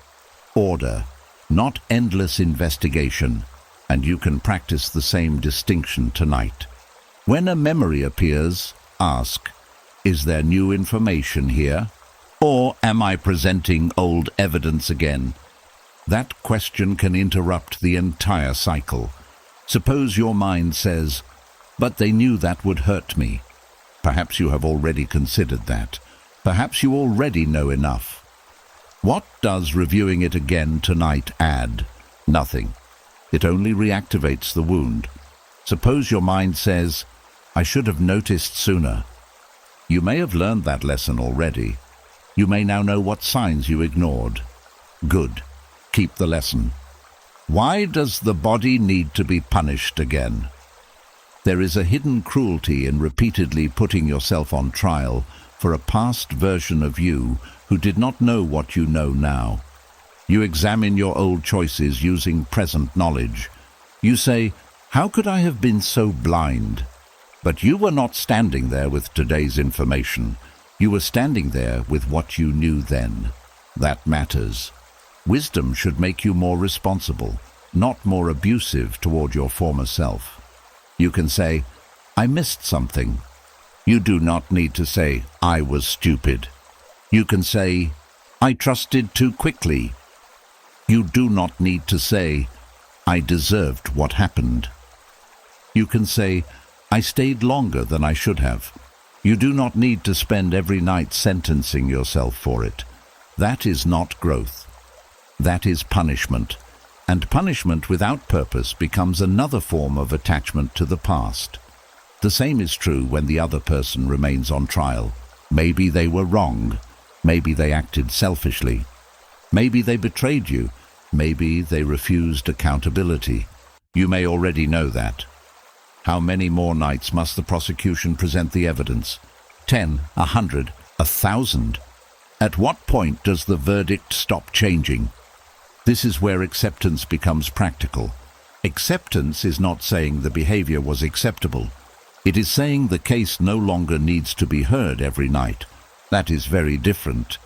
Order, not endless investigation. And you can practice the same distinction tonight. When a memory appears, ask, is there new information here? Or am I presenting old evidence again? That question can interrupt the entire cycle. Suppose your mind says, but they knew that would hurt me. Perhaps you have already considered that. Perhaps you already know enough. What does reviewing it again tonight add? Nothing. It only reactivates the wound. Suppose your mind says, I should have noticed sooner. You may have learned that lesson already. You may now know what signs you ignored. Good. Keep the lesson. Why does the body need to be punished again? There is a hidden cruelty in repeatedly putting yourself on trial for a past version of you who did not know what you know now. You examine your old choices using present knowledge. You say, how could I have been so blind? But you were not standing there with today's information. You were standing there with what you knew then. That matters. Wisdom should make you more responsible, not more abusive toward your former self. You can say, I missed something. You do not need to say, I was stupid. You can say, I trusted too quickly. You do not need to say, I deserved what happened. You can say, I stayed longer than I should have. You do not need to spend every night sentencing yourself for it. That is not growth. That is punishment. And punishment without purpose becomes another form of attachment to the past. The same is true when the other person remains on trial. Maybe they were wrong. Maybe they acted selfishly. Maybe they betrayed you. Maybe they refused accountability. You may already know that. How many more nights must the prosecution present the evidence? 10, 100, 1,000? At what point does the verdict stop changing? This is where acceptance becomes practical. Acceptance is not saying the behavior was acceptable. It is saying the case no longer needs to be heard every night. That is very different.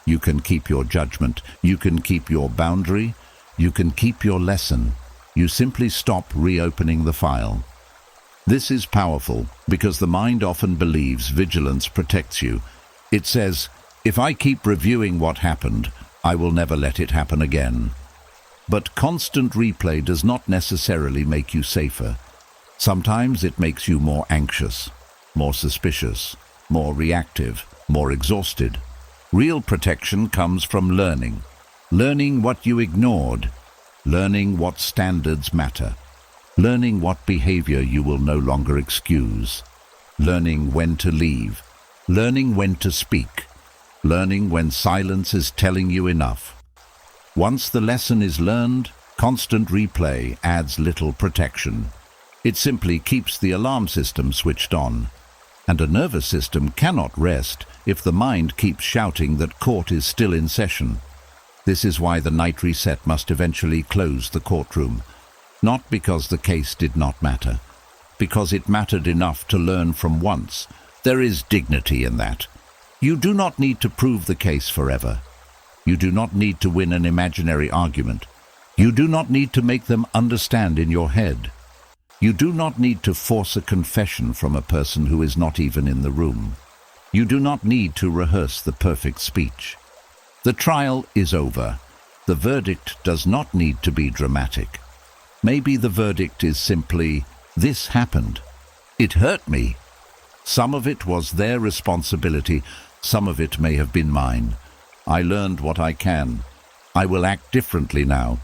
You can keep your judgment. You can keep your boundary. You can keep your lesson. You simply stop reopening the file. This is powerful because the mind often believes vigilance protects you. It says, if I keep reviewing what happened, I will never let it happen again. But constant replay does not necessarily make you safer. Sometimes it makes you more anxious, more suspicious, more reactive, more exhausted. Real protection comes from learning. Learning what you ignored. Learning what standards matter. Learning what behavior you will no longer excuse. Learning when to leave. Learning when to speak. Learning when silence is telling you enough. Once the lesson is learned, constant replay adds little protection. It simply keeps the alarm system switched on. And a nervous system cannot rest if the mind keeps shouting that court is still in session. This is why the night reset must eventually close the courtroom. Not because the case did not matter, because it mattered enough to learn from once. There is dignity in that. You do not need to prove the case forever. You do not need to win an imaginary argument. You do not need to make them understand in your head. You do not need to force a confession from a person who is not even in the room. You do not need to rehearse the perfect speech. The trial is over. The verdict does not need to be dramatic. Maybe the verdict is simply, this happened. It hurt me. Some of it was their responsibility. Some of it may have been mine. I learned what I can. I will act differently now.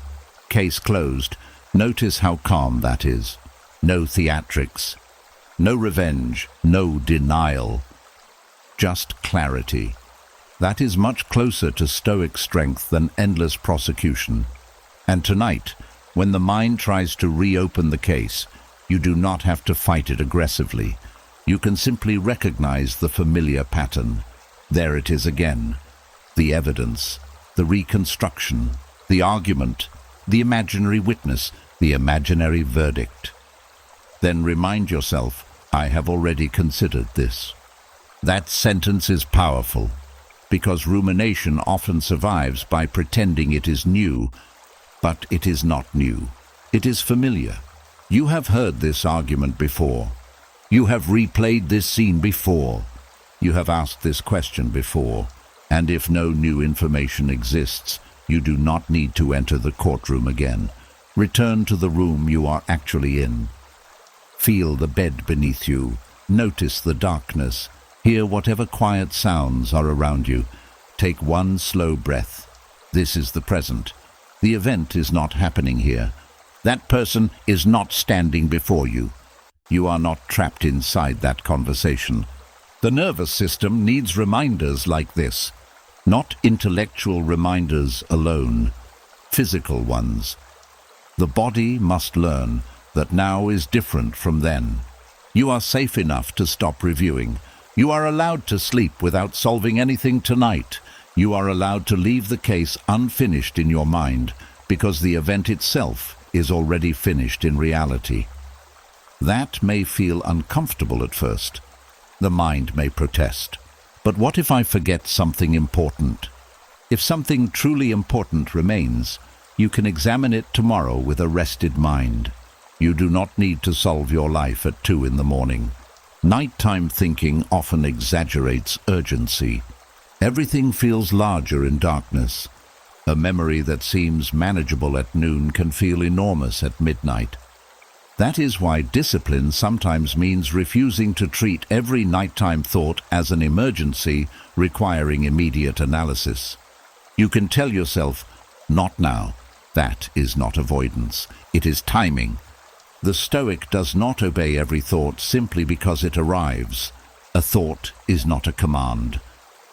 Case closed. Notice how calm that is. No theatrics. No revenge. No denial. Just clarity. That is much closer to Stoic strength than endless prosecution. And tonight, when the mind tries to reopen the case, you do not have to fight it aggressively. You can simply recognize the familiar pattern. There it is again. The evidence, the reconstruction, the argument, the imaginary witness, the imaginary verdict. Then remind yourself, I have already considered this. That sentence is powerful, because rumination often survives by pretending it is new. But it is not new. It is familiar. You have heard this argument before. You have replayed this scene before. You have asked this question before. And if no new information exists, you do not need to enter the courtroom again. Return to the room you are actually in. Feel the bed beneath you. Notice the darkness. Hear whatever quiet sounds are around you. Take one slow breath. This is the present. The event is not happening here. That person is not standing before you. You are not trapped inside that conversation. The nervous system needs reminders like this. Not intellectual reminders alone. Physical ones. The body must learn that now is different from then. You are safe enough to stop reviewing. You are allowed to sleep without solving anything tonight. You are allowed to leave the case unfinished in your mind because the event itself is already finished in reality. That may feel uncomfortable at first. The mind may protest. But what if I forget something important? If something truly important remains, you can examine it tomorrow with a rested mind. You do not need to solve your life at 2 in the morning. Nighttime thinking often exaggerates urgency. Everything feels larger in darkness. A memory that seems manageable at noon can feel enormous at midnight. That is why discipline sometimes means refusing to treat every nighttime thought as an emergency requiring immediate analysis. You can tell yourself, not now. That is not avoidance. It is timing. The Stoic does not obey every thought simply because it arrives. A thought is not a command.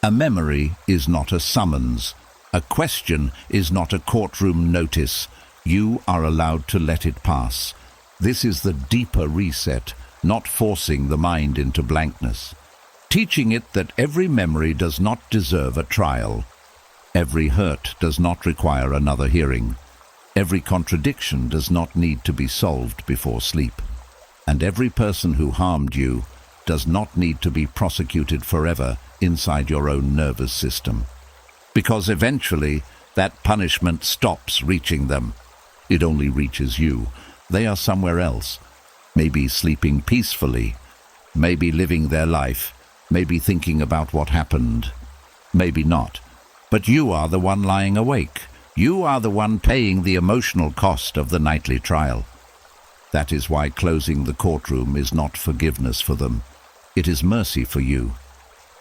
A memory is not a summons. A question is not a courtroom notice. You are allowed to let it pass. This is the deeper reset, not forcing the mind into blankness. Teaching it that every memory does not deserve a trial. Every hurt does not require another hearing. Every contradiction does not need to be solved before sleep. And every person who harmed you does not need to be prosecuted forever inside your own nervous system. Because eventually, that punishment stops reaching them. It only reaches you. They are somewhere else. maybe sleeping peacefully, maybe living their life, maybe thinking about what happened, maybe not. But you are the one lying awake. You are the one paying the emotional cost of the nightly trial. That is why closing the courtroom is not forgiveness for them. It is mercy for you.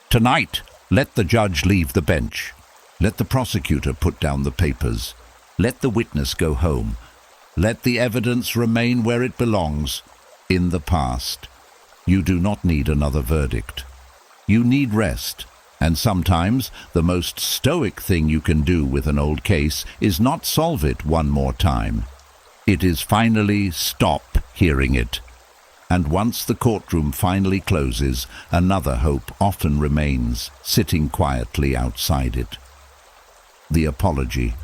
Tonight, let the judge leave the bench. Let the prosecutor put down the papers. Let the witness go home. Let the evidence remain where it belongs, in the past. You do not need another verdict. You need rest. And sometimes the most stoic thing you can do with an old case is not solve it one more time. It is finally stop hearing it. And once the courtroom finally closes, another hope often remains, sitting quietly outside it. The apology.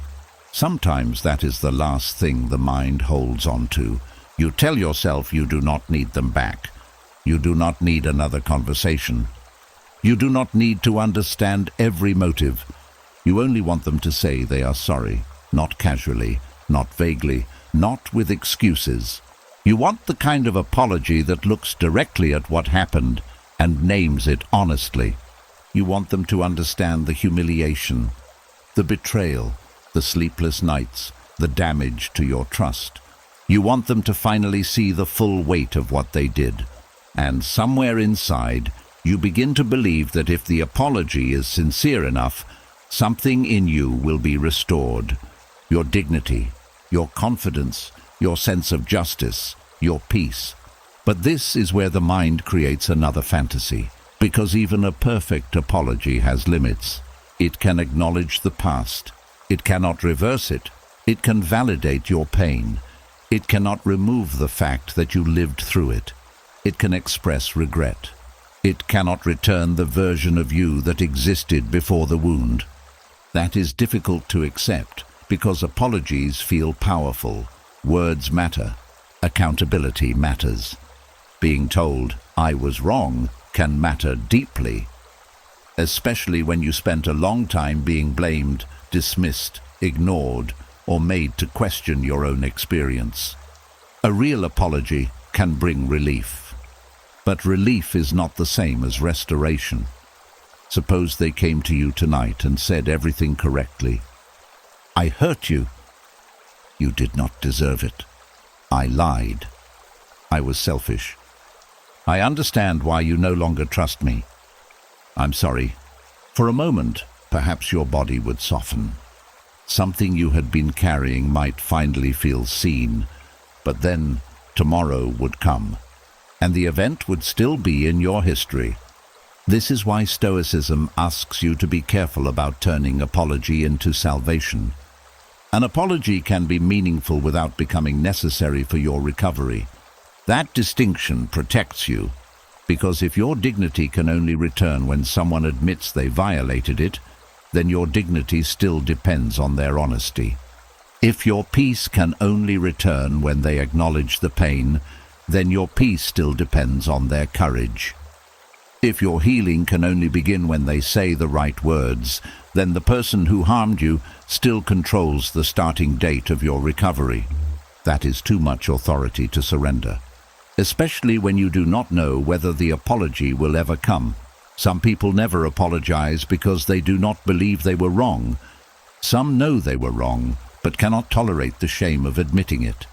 Sometimes that is the last thing the mind holds on to. You tell yourself you do not need them back. You do not need another conversation. You do not need to understand every motive. You only want them to say they are sorry, not casually, not vaguely, not with excuses. You want the kind of apology that looks directly at what happened and names it honestly. You want them to understand the humiliation, the betrayal, the sleepless nights, the damage to your trust. You want them to finally see the full weight of what they did. And somewhere inside, you begin to believe that if the apology is sincere enough, something in you will be restored. Your dignity, your confidence, your sense of justice, your peace. But this is where the mind creates another fantasy, because even a perfect apology has limits. It can acknowledge the past. It cannot reverse it. It can validate your pain. It cannot remove the fact that you lived through it. It can express regret. It cannot return the version of you that existed before the wound. That is difficult to accept because apologies feel powerful. Words matter. Accountability matters. Being told, "I was wrong," can matter deeply, especially when you spent a long time being blamed, dismissed, ignored, or made to question your own experience. A real apology can bring relief. But relief is not the same as restoration. Suppose they came to you tonight and said everything correctly. "I hurt you." "You did not deserve it." "I lied." "I was selfish." "I understand why you no longer trust me." "I'm sorry." For a moment, perhaps your body would soften. Something you had been carrying might finally feel seen, but then tomorrow would come, and the event would still be in your history. This is why Stoicism asks you to be careful about turning apology into salvation. An apology can be meaningful without becoming necessary for your recovery. That distinction protects you, because if your dignity can only return when someone admits they violated it, then your dignity still depends on their honesty. If your peace can only return when they acknowledge the pain, then your peace still depends on their courage. If your healing can only begin when they say the right words, then the person who harmed you still controls the starting date of your recovery. That is too much authority to surrender, especially when you do not know whether the apology will ever come. Some people never apologize because they do not believe they were wrong. Some know they were wrong, but cannot tolerate the shame of admitting it.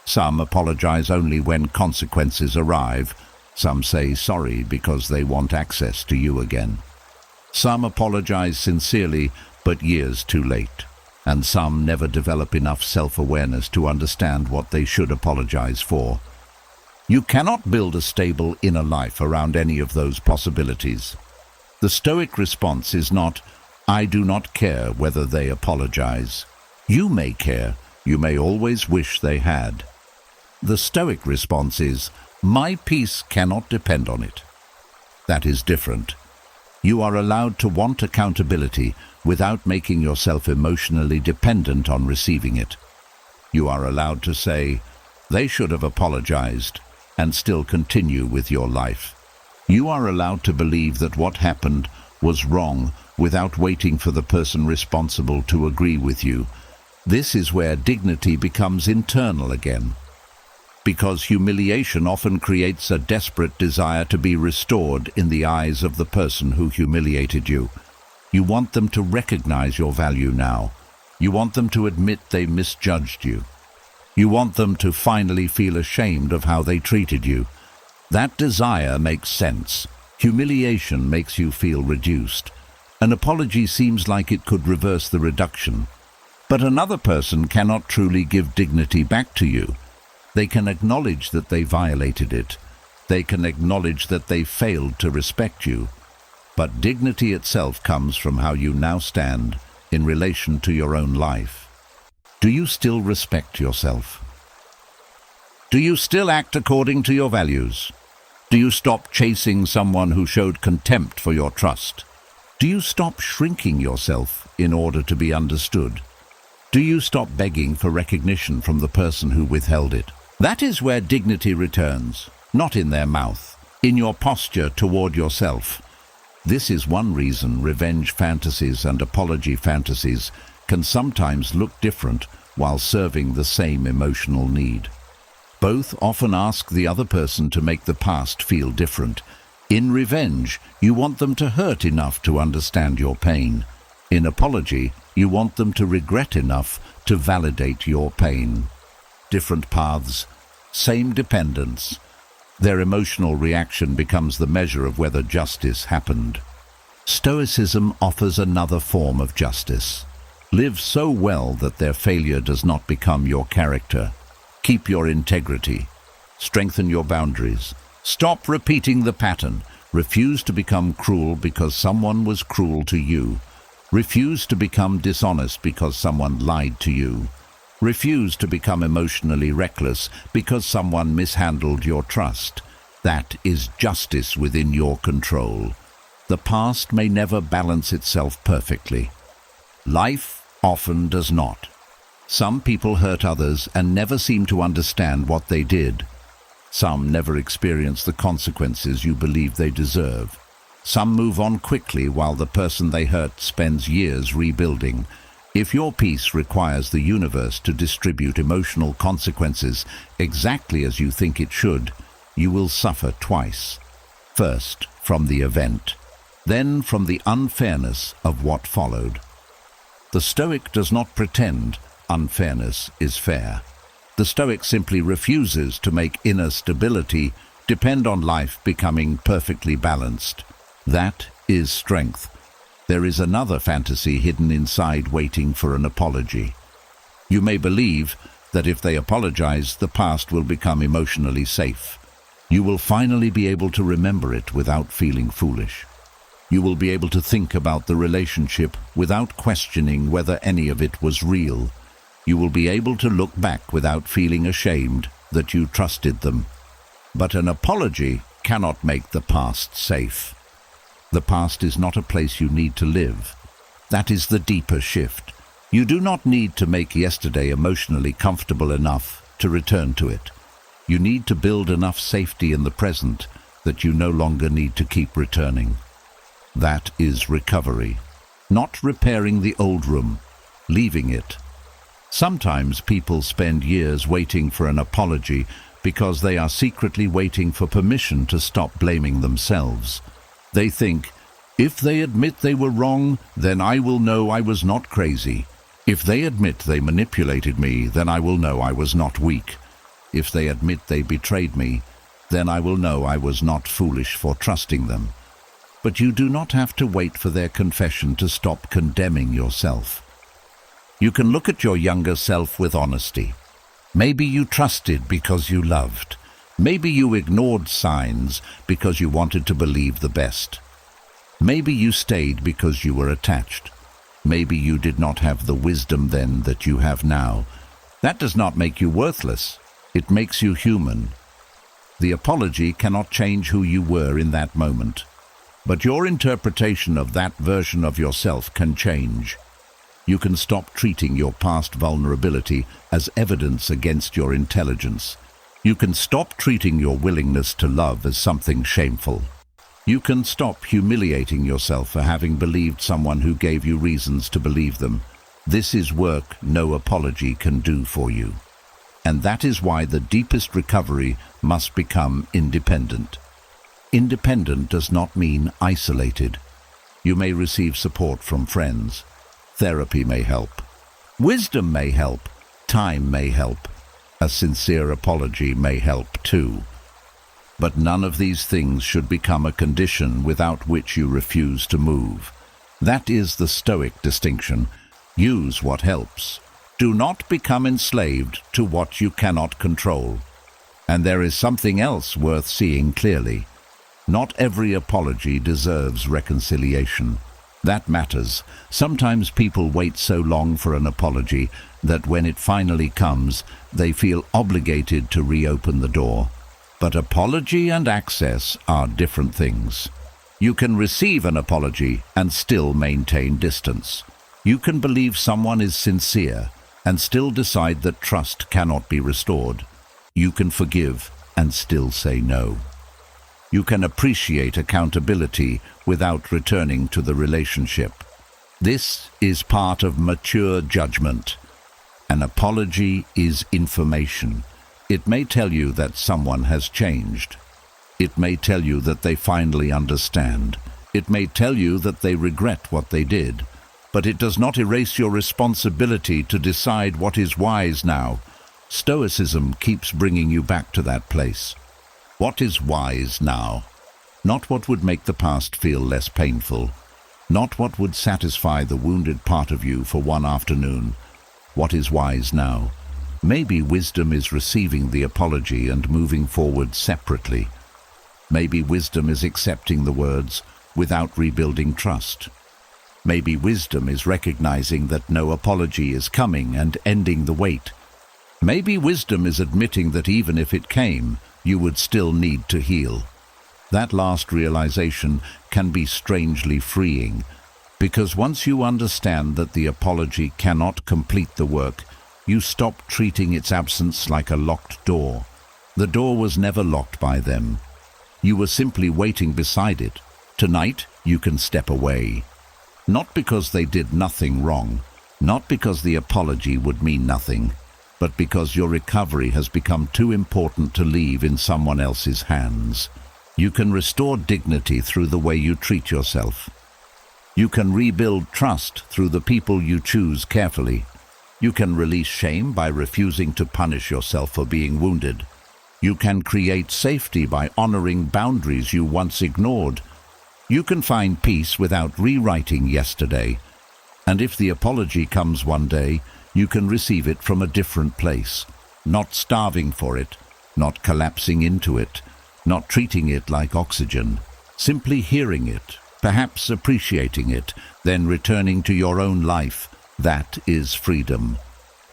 Some apologize only when consequences arrive. Some say sorry because they want access to you again. Some apologize sincerely, but years too late. And some never develop enough self-awareness to understand what they should apologize for. You cannot build a stable inner life around any of those possibilities. The Stoic response is not, "I do not care whether they apologize." You may care. You may always wish they had. The Stoic response is, "My peace cannot depend on it." That is different. You are allowed to want accountability without making yourself emotionally dependent on receiving it. You are allowed to say, "They should have apologized," and still continue with your life. You are allowed to believe that what happened was wrong without waiting for the person responsible to agree with you. This is where dignity becomes internal again. because humiliation often creates a desperate desire to be restored in the eyes of the person who humiliated you. You want them to recognize your value now. You want them to admit they misjudged you. You want them to finally feel ashamed of how they treated you. That desire makes sense. Humiliation makes you feel reduced. An apology seems like it could reverse the reduction. But another person cannot truly give dignity back to you. They can acknowledge that they violated it. They can acknowledge that they failed to respect you. But dignity itself comes from how you now stand in relation to your own life. Do you still respect yourself? Do you still act according to your values? Do you stop chasing someone who showed contempt for your trust? Do you stop shrinking yourself in order to be understood? Do you stop begging for recognition from the person who withheld it? That is where dignity returns, not in their mouth, in your posture toward yourself. This is one reason revenge fantasies and apology fantasies can sometimes look different while serving the same emotional need. Both often ask the other person to make the past feel different. In revenge, you want them to hurt enough to understand your pain. In apology, you want them to regret enough to validate your pain. Different paths, same dependence. Their emotional reaction becomes the measure of whether justice happened. Stoicism offers another form of justice. Live so well that their failure does not become your character. Keep your integrity. Strengthen your boundaries. Stop repeating the pattern. Refuse to become cruel because someone was cruel to you. Refuse to become dishonest because someone lied to you. Refuse to become emotionally reckless because someone mishandled your trust. That is justice within your control. The past may never balance itself perfectly. Life often does not. Some people hurt others and never seem to understand what they did. Some never experience the consequences you believe they deserve. Some move on quickly while the person they hurt spends years rebuilding. If your peace requires the universe to distribute emotional consequences exactly as you think it should, you will suffer twice. First, from the event, then from the unfairness of what followed. The Stoic does not pretend unfairness is fair. The Stoic simply refuses to make inner stability depend on life becoming perfectly balanced. That is strength. There is another fantasy hidden inside waiting for an apology. You may believe that if they apologize, the past will become emotionally safe. You will finally be able to remember it without feeling foolish. You will be able to think about the relationship without questioning whether any of it was real. You will be able to look back without feeling ashamed that you trusted them. But an apology cannot make the past safe. The past is not a place you need to live. That is the deeper shift. You do not need to make yesterday emotionally comfortable enough to return to it. You need to build enough safety in the present that you no longer need to keep returning. That is recovery. Not repairing the old room, leaving it. Sometimes people spend years waiting for an apology because they are secretly waiting for permission to stop blaming themselves. They think, if they admit they were wrong, then I will know I was not crazy. If they admit they manipulated me, then I will know I was not weak. If they admit they betrayed me, then I will know I was not foolish for trusting them. But you do not have to wait for their confession to stop condemning yourself. You can look at your younger self with honesty. Maybe you trusted because you loved. Maybe you ignored signs because you wanted to believe the best. Maybe you stayed because you were attached. Maybe you did not have the wisdom then that you have now. That does not make you worthless. It makes you human. The apology cannot change who you were in that moment. But your interpretation of that version of yourself can change. You can stop treating your past vulnerability as evidence against your intelligence. You can stop treating your willingness to love as something shameful. You can stop humiliating yourself for having believed someone who gave you reasons to believe them. This is work no apology can do for you. And that is why the deepest recovery must become independent. Independent does not mean isolated. You may receive support from friends. Therapy may help. Wisdom may help. Time may help. A sincere apology may help too. But none of these things should become a condition without which you refuse to move. That is the Stoic distinction. Use what helps. Do not become enslaved to what you cannot control. And there is something else worth seeing clearly. Not every apology deserves reconciliation. That matters. Sometimes people wait so long for an apology that when it finally comes, they feel obligated to reopen the door. But apology and access are different things. You can receive an apology and still maintain distance. You can believe someone is sincere and still decide that trust cannot be restored. You can forgive and still say no. You can appreciate accountability without returning to the relationship. This is part of mature judgment. An apology is information. It may tell you that someone has changed. It may tell you that they finally understand. It may tell you that they regret what they did. But it does not erase your responsibility to decide what is wise now. Stoicism keeps bringing you back to that place. What is wise now? Not what would make the past feel less painful. Not what would satisfy the wounded part of you for one afternoon. What is wise now? Maybe wisdom is receiving the apology and moving forward separately. Maybe wisdom is accepting the words without rebuilding trust. Maybe wisdom is recognizing that no apology is coming and ending the wait. Maybe wisdom is admitting that even if it came, you would still need to heal. That last realization can be strangely freeing, because once you understand that the apology cannot complete the work, you stop treating its absence like a locked door. The door was never locked by them. You were simply waiting beside it. Tonight, you can step away. Not because they did nothing wrong, not because the apology would mean nothing, but because your recovery has become too important to leave in someone else's hands. You can restore dignity through the way you treat yourself. You can rebuild trust through the people you choose carefully. You can release shame by refusing to punish yourself for being wounded. You can create safety by honoring boundaries you once ignored. You can find peace without rewriting yesterday. And if the apology comes one day, you can receive it from a different place, not starving for it, not collapsing into it, not treating it like oxygen, simply hearing it, perhaps appreciating it, then returning to your own life. That is freedom.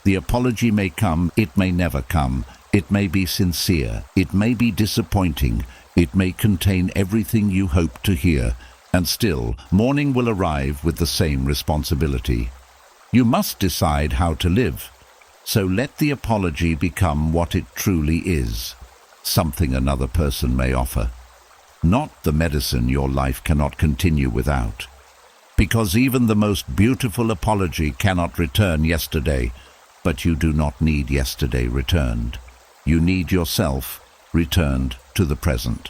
The apology may come, it may never come. It may be sincere, it may be disappointing, it may contain everything you hope to hear, and still, morning will arrive with the same responsibility. You must decide how to live. So let the apology become what it truly is, something another person may offer, not the medicine your life cannot continue without. Because even the most beautiful apology cannot return yesterday, but you do not need yesterday returned. You need yourself returned to the present.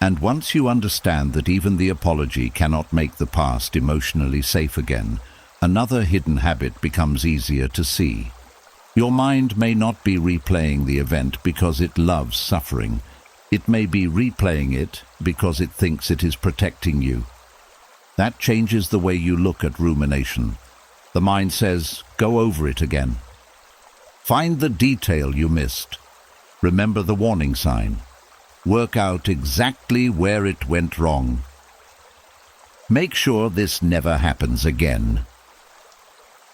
And once you understand that even the apology cannot make the past emotionally safe again, another hidden habit becomes easier to see. Your mind may not be replaying the event because it loves suffering. It may be replaying it because it thinks it is protecting you. That changes the way you look at rumination. The mind says, go over it again. Find the detail you missed. Remember the warning sign. Work out exactly where it went wrong. Make sure this never happens again.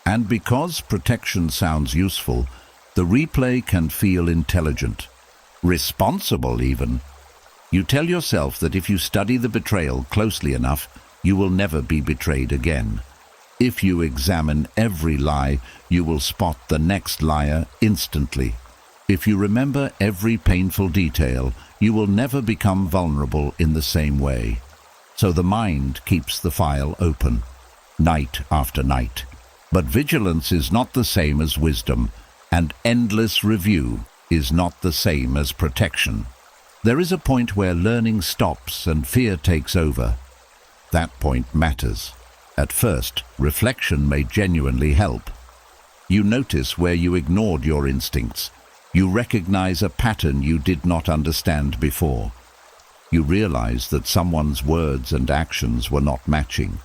And because protection sounds useful, the replay can feel intelligent, responsible even. You tell yourself that if you study the betrayal closely enough, you will never be betrayed again. If you examine every lie, you will spot the next liar instantly. If you remember every painful detail, you will never become vulnerable in the same way. So the mind keeps the file open, night after night. But vigilance is not the same as wisdom. and endless review is not the same as protection. There is a point where learning stops and fear takes over. That point matters. At first, reflection may genuinely help. You notice where you ignored your instincts. You recognize a pattern you did not understand before. You realize that someone's words and actions were not matching.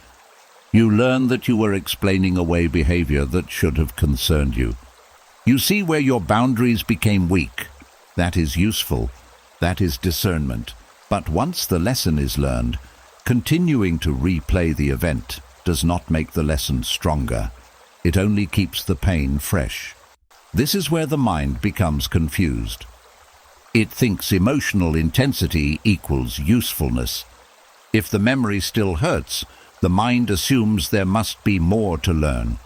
You learn that you were explaining away behavior that should have concerned you. You see where your boundaries became weak. That is useful. That is discernment. But once the lesson is learned, continuing to replay the event does not make the lesson stronger. It only keeps the pain fresh. This is where the mind becomes confused. It thinks emotional intensity equals usefulness. If the memory still hurts, the mind assumes there must be more to learn.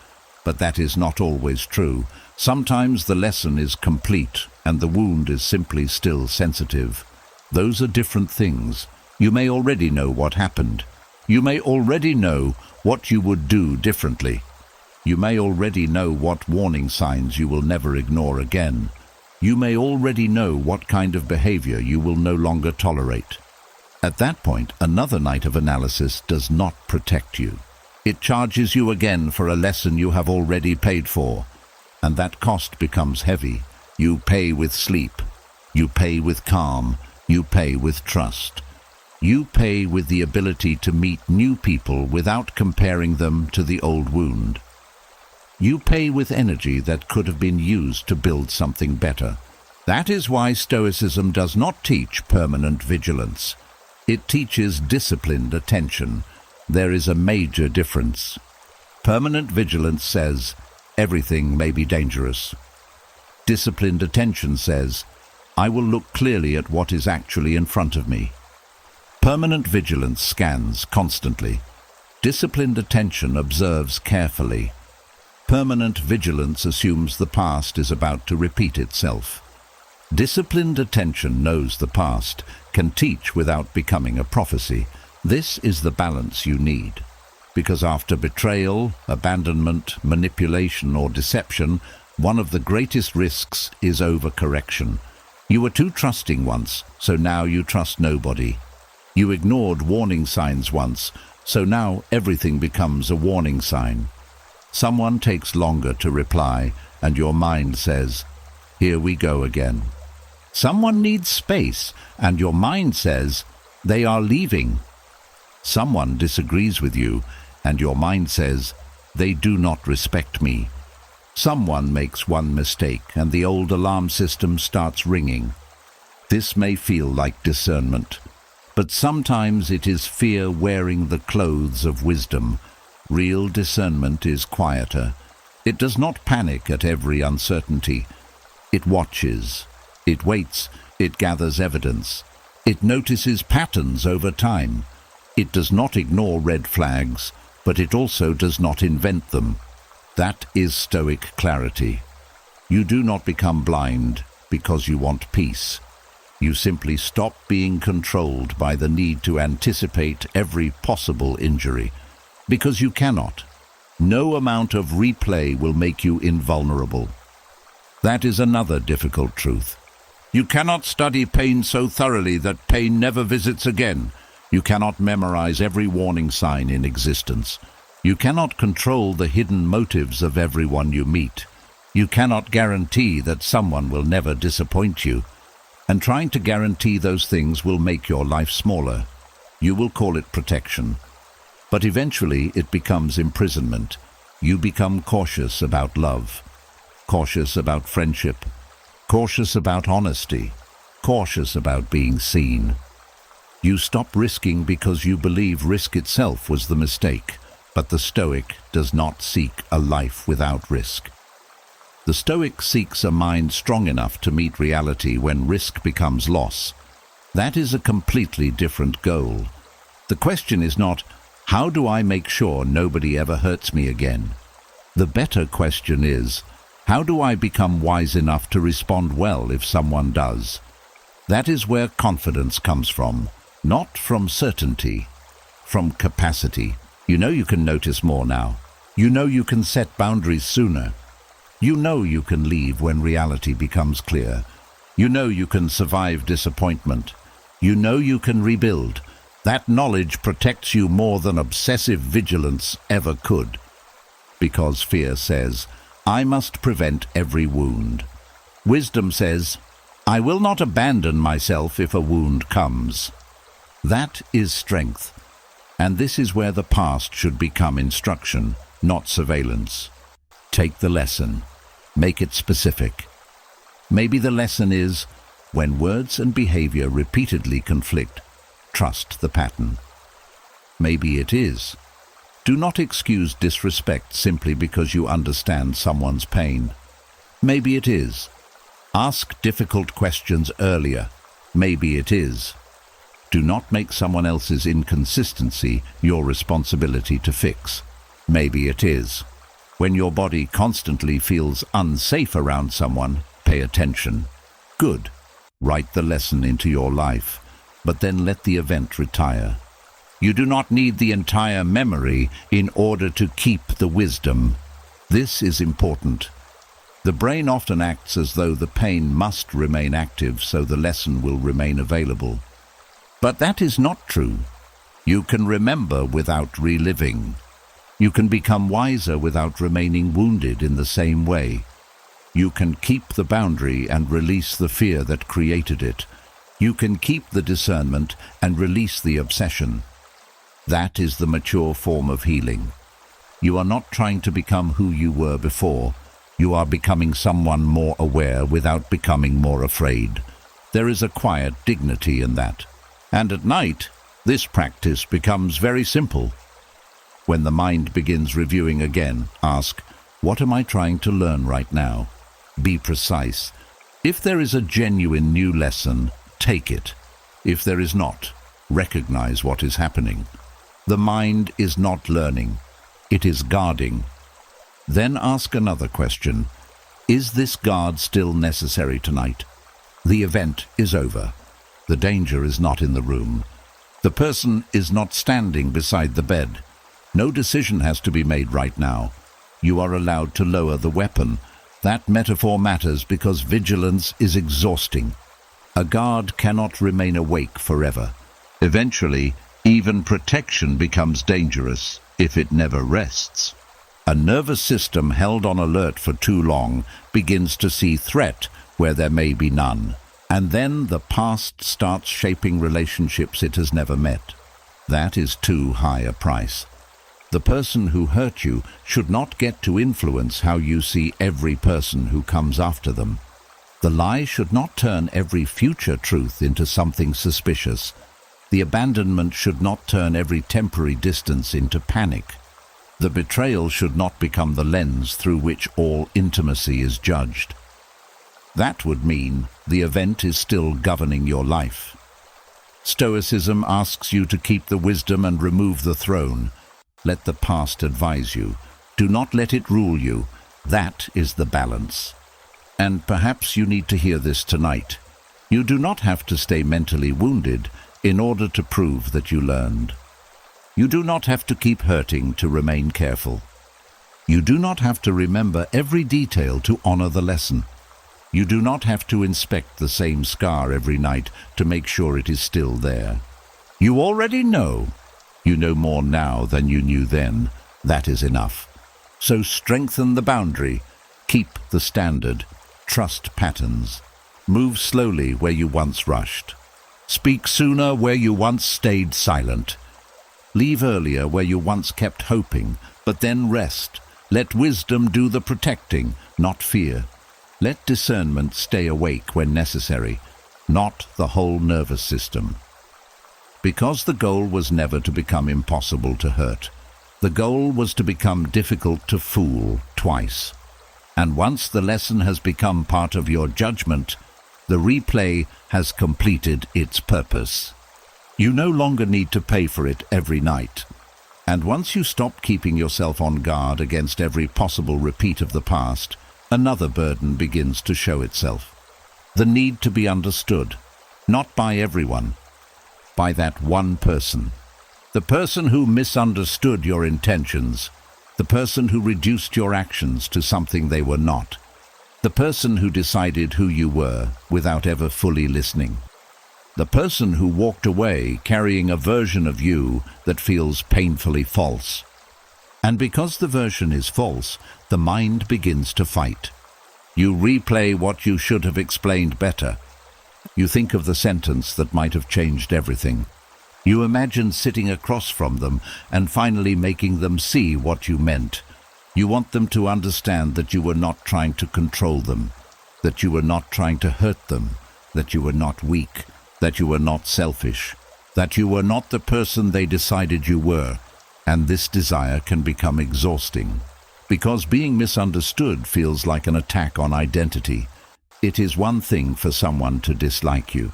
But that is not always true. Sometimes the lesson is complete and the wound is simply still sensitive. Those are different things. You may already know what happened. You may already know what you would do differently. You may already know what warning signs you will never ignore again. You may already know what kind of behavior you will no longer tolerate. At that point, another night of analysis does not protect you. It charges you again for a lesson you have already paid for, and that cost becomes heavy. You pay with sleep. You pay with calm. You pay with trust. You pay with the ability to meet new people without comparing them to the old wound. You pay with energy that could have been used to build something better. That is why Stoicism does not teach permanent vigilance. It teaches disciplined attention. There is a major difference. Permanent vigilance says, everything may be dangerous. Disciplined attention says, I will look clearly at what is actually in front of me. Permanent vigilance scans constantly. Disciplined attention observes carefully. Permanent vigilance assumes the past is about to repeat itself. Disciplined attention knows the past, can teach without becoming a prophecy. This is the balance you need. Because after betrayal, abandonment, manipulation, or deception, one of the greatest risks is overcorrection. You were too trusting once, so now you trust nobody. You ignored warning signs once, so now everything becomes a warning sign. Someone takes longer to reply, and your mind says, here we go again. Someone needs space, and your mind says, they are leaving. Someone disagrees with you, and your mind says, they do not respect me. Someone makes one mistake, and the old alarm system starts ringing. This may feel like discernment, but sometimes it is fear wearing the clothes of wisdom. Real discernment is quieter. It does not panic at every uncertainty. It watches. It waits. It gathers evidence. It notices patterns over time. It does not ignore red flags, but it also does not invent them. That is Stoic clarity. You do not become blind because you want peace. You simply stop being controlled by the need to anticipate every possible injury. Because you cannot. No amount of replay will make you invulnerable. That is another difficult truth. You cannot study pain so thoroughly that pain never visits again. You cannot memorize every warning sign in existence. You cannot control the hidden motives of everyone you meet. You cannot guarantee that someone will never disappoint you. And trying to guarantee those things will make your life smaller. You will call it protection. But eventually it becomes imprisonment. You become cautious about love, cautious about friendship, cautious about honesty, cautious about being seen. You stop risking because you believe risk itself was the mistake, but the Stoic does not seek a life without risk. The Stoic seeks a mind strong enough to meet reality when risk becomes loss. That is a completely different goal. The question is not, how do I make sure nobody ever hurts me again? The better question is, how do I become wise enough to respond well if someone does? That is where confidence comes from, not from certainty, from capacity. You know you can notice more now. You know you can set boundaries sooner. You know you can leave when reality becomes clear. You know you can survive disappointment. You know you can rebuild. That knowledge protects you more than obsessive vigilance ever could. Because fear says, I must prevent every wound. Wisdom says, I will not abandon myself if a wound comes. That is strength. And this is where the past should become instruction, not surveillance. Take the lesson. Make it specific. Maybe the lesson is, when words and behavior repeatedly conflict, trust the pattern. Maybe it is, do not excuse disrespect simply because you understand someone's pain. Maybe it is, ask difficult questions earlier. Maybe it is, do not make someone else's inconsistency your responsibility to fix. Maybe it is, when your body constantly feels unsafe around someone, pay attention. Good. Write the lesson into your life, but then let the event retire. You do not need the entire memory in order to keep the wisdom. This is important. The brain often acts as though the pain must remain active so the lesson will remain available. But that is not true. You can remember without reliving. You can become wiser without remaining wounded in the same way. You can keep the boundary and release the fear that created it. You can keep the discernment and release the obsession. That is the mature form of healing. You are not trying to become who you were before. You are becoming someone more aware without becoming more afraid. There is a quiet dignity in that. And at night, this practice becomes very simple. When the mind begins reviewing again, ask, what am I trying to learn right now? Be precise. If there is a genuine new lesson, take it. If there is not, recognize what is happening. The mind is not learning. It is guarding. Then ask another question. Is this guard still necessary tonight? The event is over. The danger is not in the room. The person is not standing beside the bed. No decision has to be made right now. You are allowed to lower the weapon. That metaphor matters because vigilance is exhausting. A guard cannot remain awake forever. Eventually, even protection becomes dangerous if it never rests. A nervous system held on alert for too long begins to see threat where there may be none. And then the past starts shaping relationships it has never met. That is too high a price. The person who hurt you should not get to influence how you see every person who comes after them. The lie should not turn every future truth into something suspicious. The abandonment should not turn every temporary distance into panic. The betrayal should not become the lens through which all intimacy is judged. That would mean the event is still governing your life. Stoicism asks you to keep the wisdom and remove the throne. Let the past advise you. Do not let it rule you. That is the balance. And perhaps you need to hear this tonight. You do not have to stay mentally wounded in order to prove that you learned. You do not have to keep hurting to remain careful. You do not have to remember every detail to honor the lesson. You do not have to inspect the same scar every night to make sure it is still there. You already know. You know more now than you knew then. That is enough. So strengthen the boundary. Keep the standard. Trust patterns. Move slowly where you once rushed. Speak sooner where you once stayed silent. Leave earlier where you once kept hoping, but then rest. Let wisdom do the protecting, not fear. Let discernment stay awake when necessary, not the whole nervous system. Because the goal was never to become impossible to hurt. The goal was to become difficult to fool twice. And once the lesson has become part of your judgment, the replay has completed its purpose. You no longer need to pay for it every night. And once you stop keeping yourself on guard against every possible repeat of the past, another burden begins to show itself. The need to be understood, not by everyone, by that one person. The person who misunderstood your intentions. the person who reduced your actions to something they were not, the person who decided who you were without ever fully listening, the person who walked away carrying a version of you that feels painfully false. And because the version is false, the mind begins to fight. You replay what you should have explained better. You think of the sentence that might have changed everything. You imagine sitting across from them and finally making them see what you meant. You want them to understand that you were not trying to control them, that you were not trying to hurt them, that you were not weak, that you were not selfish, that you were not the person they decided you were. And this desire can become exhausting, because being misunderstood feels like an attack on identity. It is one thing for someone to dislike you.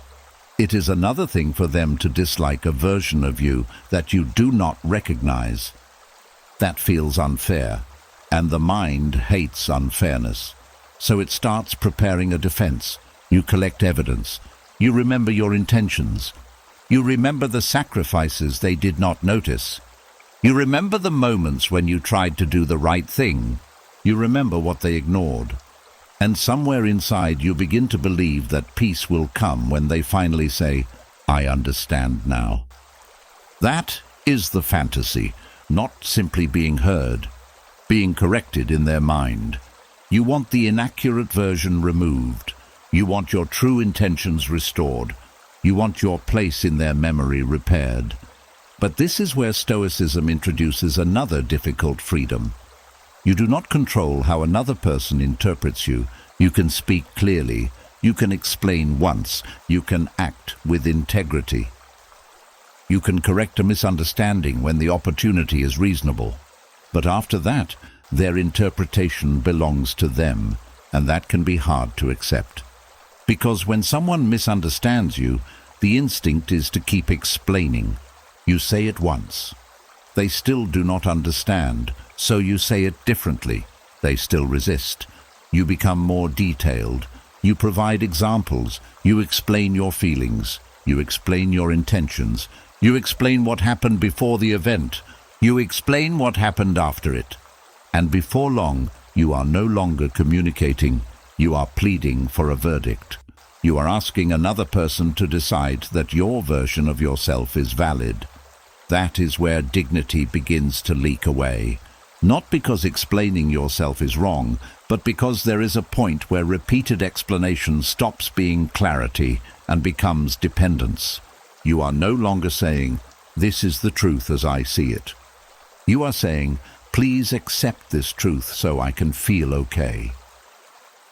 It is another thing for them to dislike a version of you that you do not recognize. That feels unfair, and the mind hates unfairness. So it starts preparing a defense. You collect evidence. You remember your intentions. You remember the sacrifices they did not notice. You remember the moments when you tried to do the right thing. You remember what they ignored. And somewhere inside you begin to believe that peace will come when they finally say, "I understand now." That is the fantasy, not simply being heard, being corrected in their mind. You want the inaccurate version removed. You want your true intentions restored. You want your place in their memory repaired. But this is where Stoicism introduces another difficult freedom. You do not control how another person interprets you. You can speak clearly. You can explain once. You can act with integrity. You can correct a misunderstanding when the opportunity is reasonable. But after that, their interpretation belongs to them, and that can be hard to accept. Because when someone misunderstands you, the instinct is to keep explaining. You say it once. They still do not understand, so you say it differently. They still resist. You become more detailed. You provide examples. You explain your feelings. You explain your intentions. You explain what happened before the event. You explain what happened after it. And before long, you are no longer communicating. You are pleading for a verdict. You are asking another person to decide that your version of yourself is valid. That is where dignity begins to leak away. Not because explaining yourself is wrong, but because there is a point where repeated explanation stops being clarity and becomes dependence. You are no longer saying, "This is the truth as I see it." You are saying, "Please accept this truth so I can feel okay."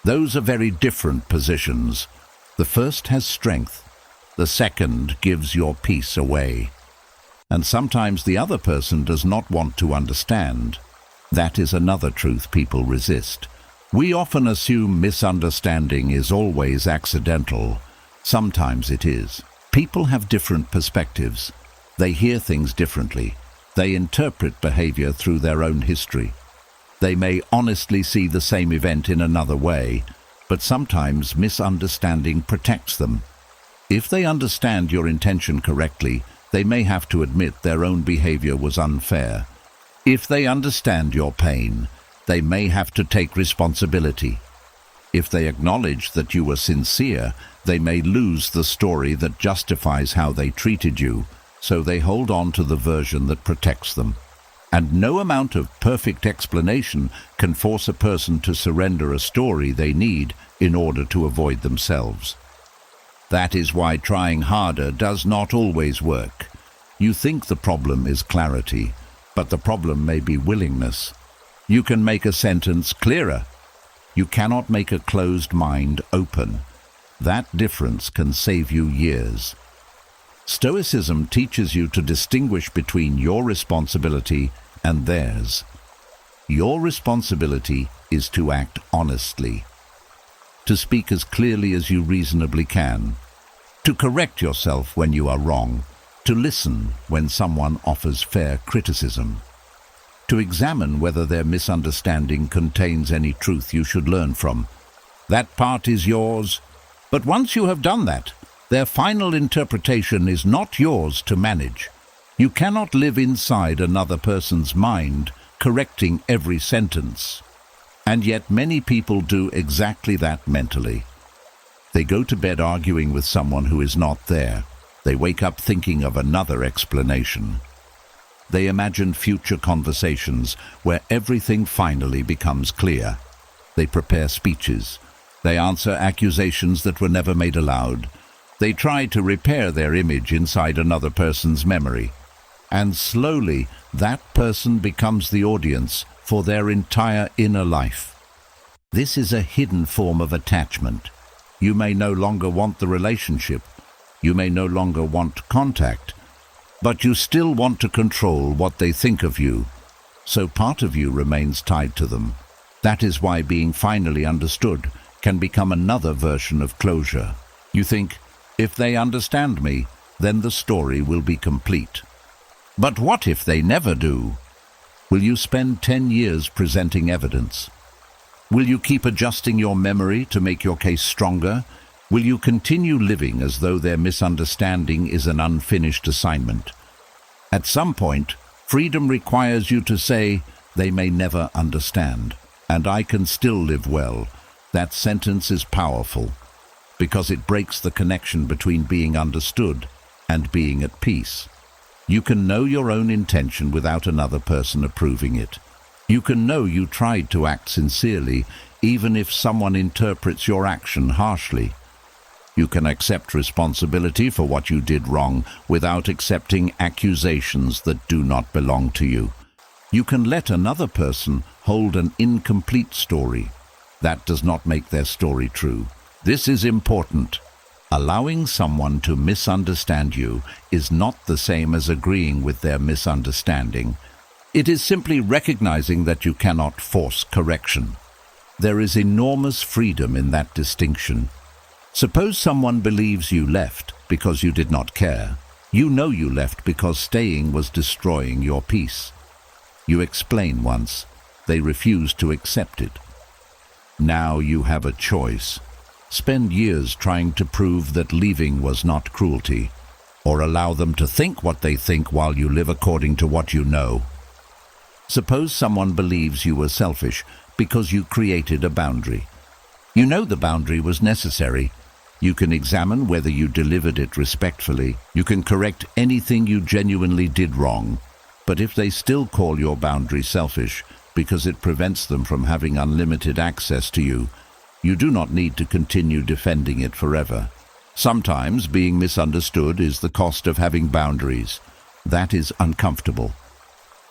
Those are very different positions. The first has strength. The second gives your peace away. And sometimes the other person does not want to understand. That is another truth people resist. We often assume misunderstanding is always accidental. Sometimes it is. People have different perspectives. They hear things differently. They interpret behavior through their own history. They may honestly see the same event in another way, but sometimes misunderstanding protects them. If they understand your intention correctly, they may have to admit their own behavior was unfair. If they understand your pain, they may have to take responsibility. If they acknowledge that you were sincere, they may lose the story that justifies how they treated you, so they hold on to the version that protects them. And no amount of perfect explanation can force a person to surrender a story they need in order to avoid themselves. That is why trying harder does not always work. You think the problem is clarity, but the problem may be willingness. You can make a sentence clearer. You cannot make a closed mind open. That difference can save you years. Stoicism teaches you to distinguish between your responsibility and theirs. Your responsibility is to act honestly, to speak as clearly as you reasonably can, to correct yourself when you are wrong, to listen when someone offers fair criticism, to examine whether their misunderstanding contains any truth you should learn from. That part is yours, but once you have done that, their final interpretation is not yours to manage. You cannot live inside another person's mind, correcting every sentence. And yet many people do exactly that mentally. They go to bed arguing with someone who is not there. They wake up thinking of another explanation. They imagine future conversations where everything finally becomes clear. They prepare speeches. They answer accusations that were never made aloud. They try to repair their image inside another person's memory. And slowly, that person becomes the audience for their entire inner life. This is a hidden form of attachment. You may no longer want the relationship. You may no longer want contact. But you still want to control what they think of you. So part of you remains tied to them. That is why being finally understood can become another version of closure. You think, if they understand me, then the story will be complete. But what if they never do? Will you spend 10 years presenting evidence? Will you keep adjusting your memory to make your case stronger? Will you continue living as though their misunderstanding is an unfinished assignment? At some point, freedom requires you to say, they may never understand, and I can still live well. That sentence is powerful, because it breaks the connection between being understood and being at peace. You can know your own intention without another person approving it. You can know you tried to act sincerely, even if someone interprets your action harshly. You can accept responsibility for what you did wrong without accepting accusations that do not belong to you. You can let another person hold an incomplete story. That does not make their story true. This is important. Allowing someone to misunderstand you is not the same as agreeing with their misunderstanding. It is simply recognizing that you cannot force correction. There is enormous freedom in that distinction. Suppose someone believes you left because you did not care. You know you left because staying was destroying your peace. You explain once. They refuse to accept it. Now you have a choice. Spend years trying to prove that leaving was not cruelty, or allow them to think what they think while you live according to what you know. Suppose someone believes you were selfish because you created a boundary. You know the boundary was necessary. You can examine whether you delivered it respectfully. You can correct anything you genuinely did wrong. But if they still call your boundary selfish because it prevents them from having unlimited access to you, you do not need to continue defending it forever. Sometimes being misunderstood is the cost of having boundaries. That is uncomfortable.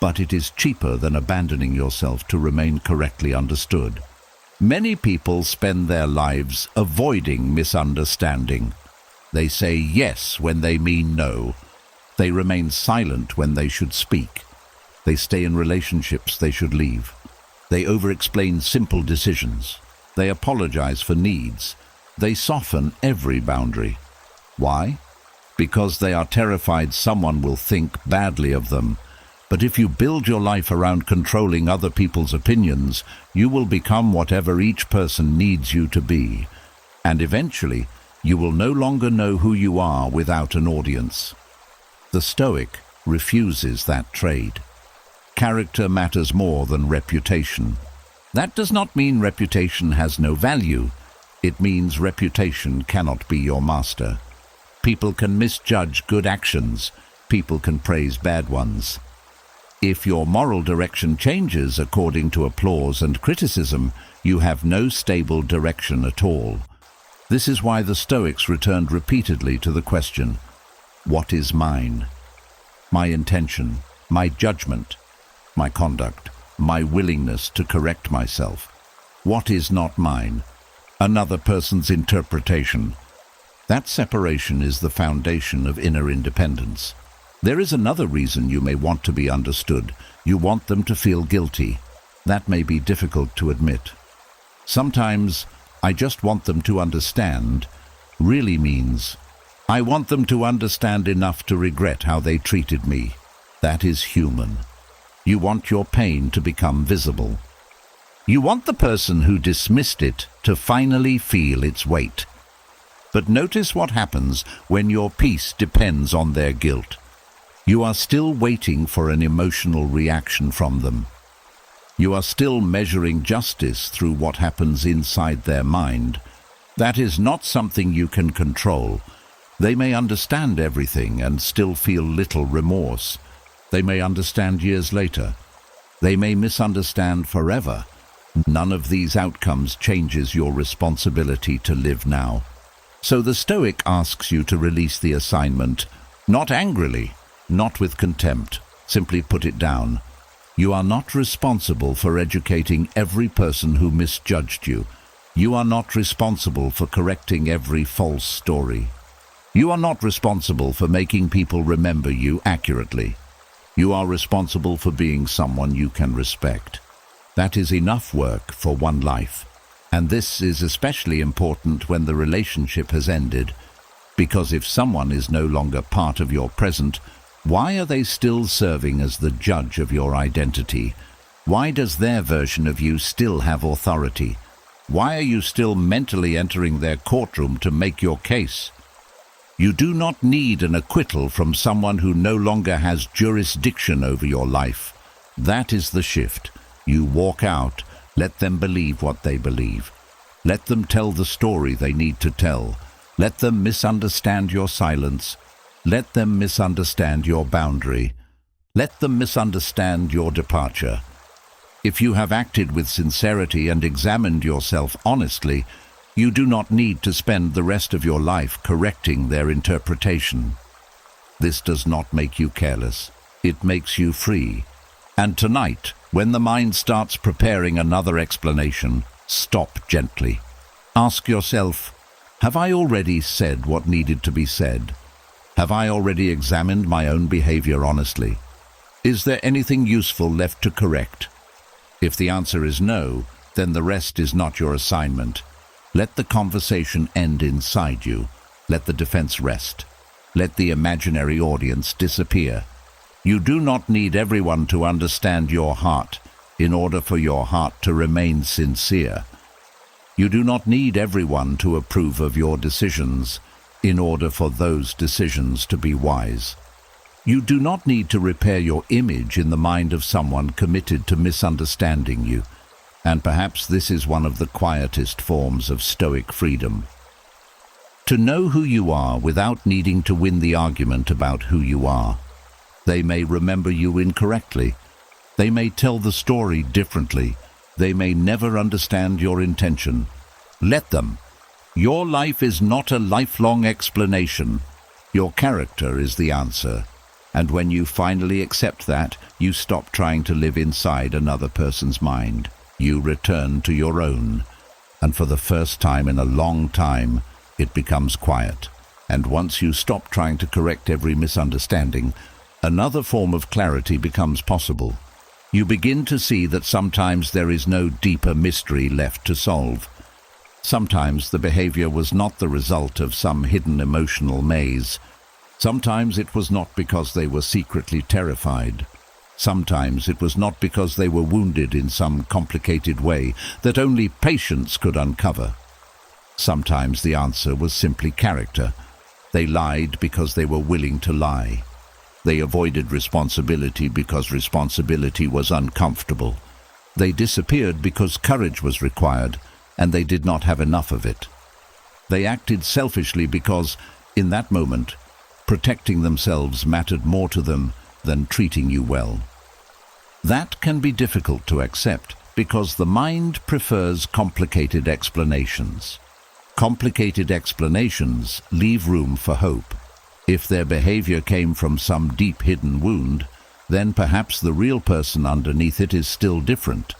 But it is cheaper than abandoning yourself to remain correctly understood. Many people spend their lives avoiding misunderstanding. They say yes when they mean no. They remain silent when they should speak. They stay in relationships they should leave. They over-explain simple decisions. They apologize for needs. They soften every boundary. Why? Because they are terrified someone will think badly of them. But if you build your life around controlling other people's opinions, you will become whatever each person needs you to be. And eventually, you will no longer know who you are without an audience. The Stoic refuses that trade. Character matters more than reputation. That does not mean reputation has no value. It means reputation cannot be your master. People can misjudge good actions. People can praise bad ones. If your moral direction changes according to applause and criticism, you have no stable direction at all. This is why the Stoics returned repeatedly to the question, what is mine? My intention, my judgment, my conduct, my willingness to correct myself. What is not mine? Another person's interpretation. That separation is the foundation of inner independence. There is another reason you may want to be understood. You want them to feel guilty. That may be difficult to admit. Sometimes, I just want them to understand really means, I want them to understand enough to regret how they treated me. That is human. You want your pain to become visible. You want the person who dismissed it to finally feel its weight. But notice what happens when your peace depends on their guilt. You are still waiting for an emotional reaction from them. You are still measuring justice through what happens inside their mind. That is not something you can control. They may understand everything and still feel little remorse. They may understand years later. They may misunderstand forever. None of these outcomes changes your responsibility to live now. So the Stoic asks you to release the assignment, not angrily, not with contempt. Simply put it down. You are not responsible for educating every person who misjudged you. You are not responsible for correcting every false story. You are not responsible for making people remember you accurately. You are responsible for being someone you can respect. That is enough work for one life. And this is especially important when the relationship has ended, because if someone is no longer part of your present, why are they still serving as the judge of your identity? Why does their version of you still have authority? Why are you still mentally entering their courtroom to make your case? You do not need an acquittal from someone who no longer has jurisdiction over your life. That is the shift. You walk out, let them believe what they believe. Let them tell the story they need to tell. Let them misunderstand your silence. Let them misunderstand your boundary. Let them misunderstand your departure. If you have acted with sincerity and examined yourself honestly, you do not need to spend the rest of your life correcting their interpretation. This does not make you careless. It makes you free. And tonight, when the mind starts preparing another explanation, stop gently. Ask yourself, have I already said what needed to be said? Have I already examined my own behavior honestly? Is there anything useful left to correct? If the answer is no, then the rest is not your assignment. Let the conversation end inside you. Let the defense rest. Let the imaginary audience disappear. You do not need everyone to understand your heart in order for your heart to remain sincere. You do not need everyone to approve of your decisions in order for those decisions to be wise. You do not need to repair your image in the mind of someone committed to misunderstanding you. And perhaps this is one of the quietest forms of Stoic freedom. To know who you are without needing to win the argument about who you are. They may remember you incorrectly. They may tell the story differently. They may never understand your intention. Let them. Your life is not a lifelong explanation. Your character is the answer. And when you finally accept that, you stop trying to live inside another person's mind. You return to your own. And for the first time in a long time, it becomes quiet. And once you stop trying to correct every misunderstanding, another form of clarity becomes possible. You begin to see that sometimes there is no deeper mystery left to solve. Sometimes the behavior was not the result of some hidden emotional maze. Sometimes it was not because they were secretly terrified. Sometimes it was not because they were wounded in some complicated way that only patience could uncover. Sometimes the answer was simply character. They lied because they were willing to lie. They avoided responsibility because responsibility was uncomfortable. They disappeared because courage was required, and they did not have enough of it. They acted selfishly because, in that moment, protecting themselves mattered more to them than treating you well. That can be difficult to accept because the mind prefers complicated explanations. Complicated explanations leave room for hope. If their behavior came from some deep hidden wound, then perhaps the real person underneath it is still different.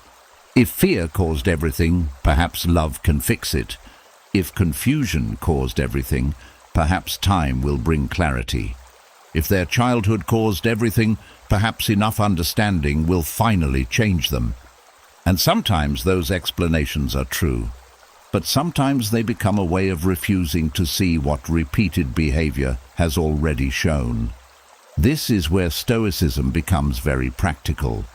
If fear caused everything, perhaps love can fix it. If confusion caused everything, perhaps time will bring clarity. If their childhood caused everything, perhaps enough understanding will finally change them. And sometimes those explanations are true, but sometimes they become a way of refusing to see what repeated behavior has already shown. This is where Stoicism becomes very practical.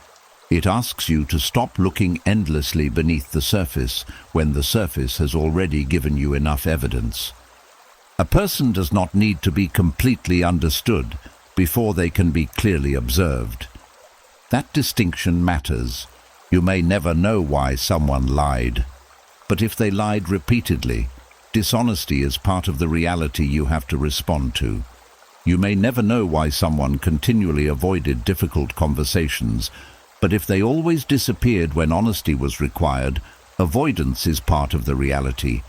It asks you to stop looking endlessly beneath the surface when the surface has already given you enough evidence. A person does not need to be completely understood before they can be clearly observed. That distinction matters. You may never know why someone lied, but if they lied repeatedly, dishonesty is part of the reality you have to respond to. You may never know why someone continually avoided difficult conversations, but if they always disappeared when honesty was required, avoidance is part of the reality.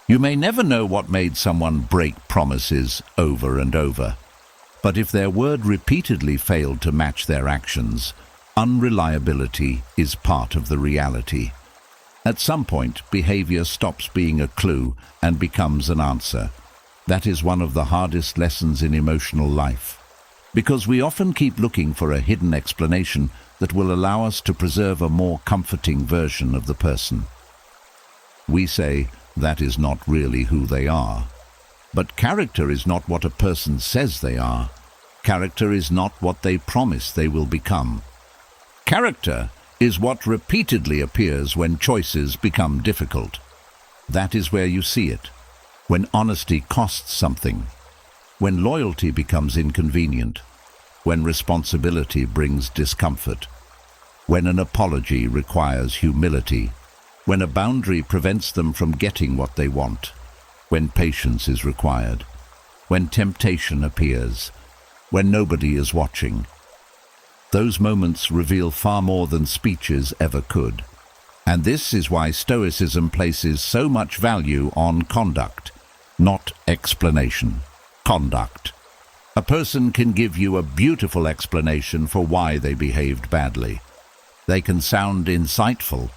You may never know what made someone break promises over and over, but if their word repeatedly failed to match their actions, unreliability is part of the reality. At some point, behavior stops being a clue and becomes an answer. That is one of the hardest lessons in emotional life, because we often keep looking for a hidden explanation that will allow us to preserve a more comforting version of the person. We say, that is not really who they are. But character is not what a person says they are. Character is not what they promise they will become. Character is what repeatedly appears when choices become difficult. That is where you see it. When honesty costs something, when loyalty becomes inconvenient, when responsibility brings discomfort, when an apology requires humility, when a boundary prevents them from getting what they want, when patience is required, when temptation appears, when nobody is watching. Those moments reveal far more than speeches ever could. And this is why Stoicism places so much value on conduct, not explanation. Conduct. A person can give you a beautiful explanation for why they behaved badly. They can sound insightful.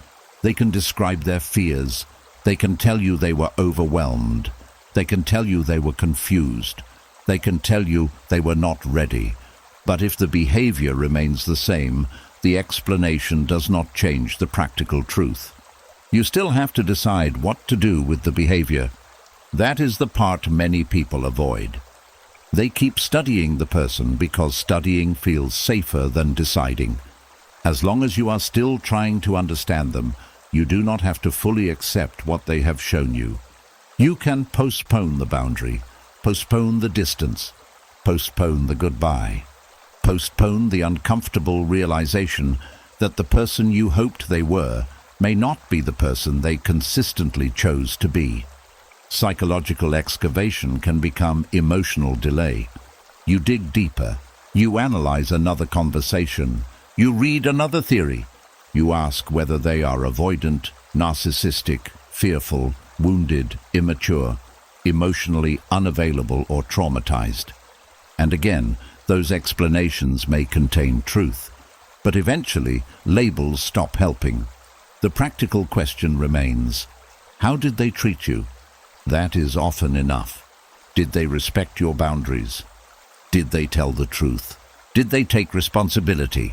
They can describe their fears. They can tell you they were overwhelmed. They can tell you they were confused. They can tell you they were not ready. But if the behavior remains the same, the explanation does not change the practical truth. You still have to decide what to do with the behavior. That is the part many people avoid. They keep studying the person because studying feels safer than deciding. As long as you are still trying to understand them, you do not have to fully accept what they have shown you. You can postpone the boundary, postpone the distance, postpone the goodbye, postpone the uncomfortable realization that the person you hoped they were may not be the person they consistently chose to be. Psychological excavation can become emotional delay. You dig deeper, you analyze another conversation, you read another theory, you ask whether they are avoidant, narcissistic, fearful, wounded, immature, emotionally unavailable, or traumatized. And again, those explanations may contain truth, but eventually labels stop helping. The practical question remains, how did they treat you? That is often enough. Did they respect your boundaries? Did they tell the truth? Did they take responsibility?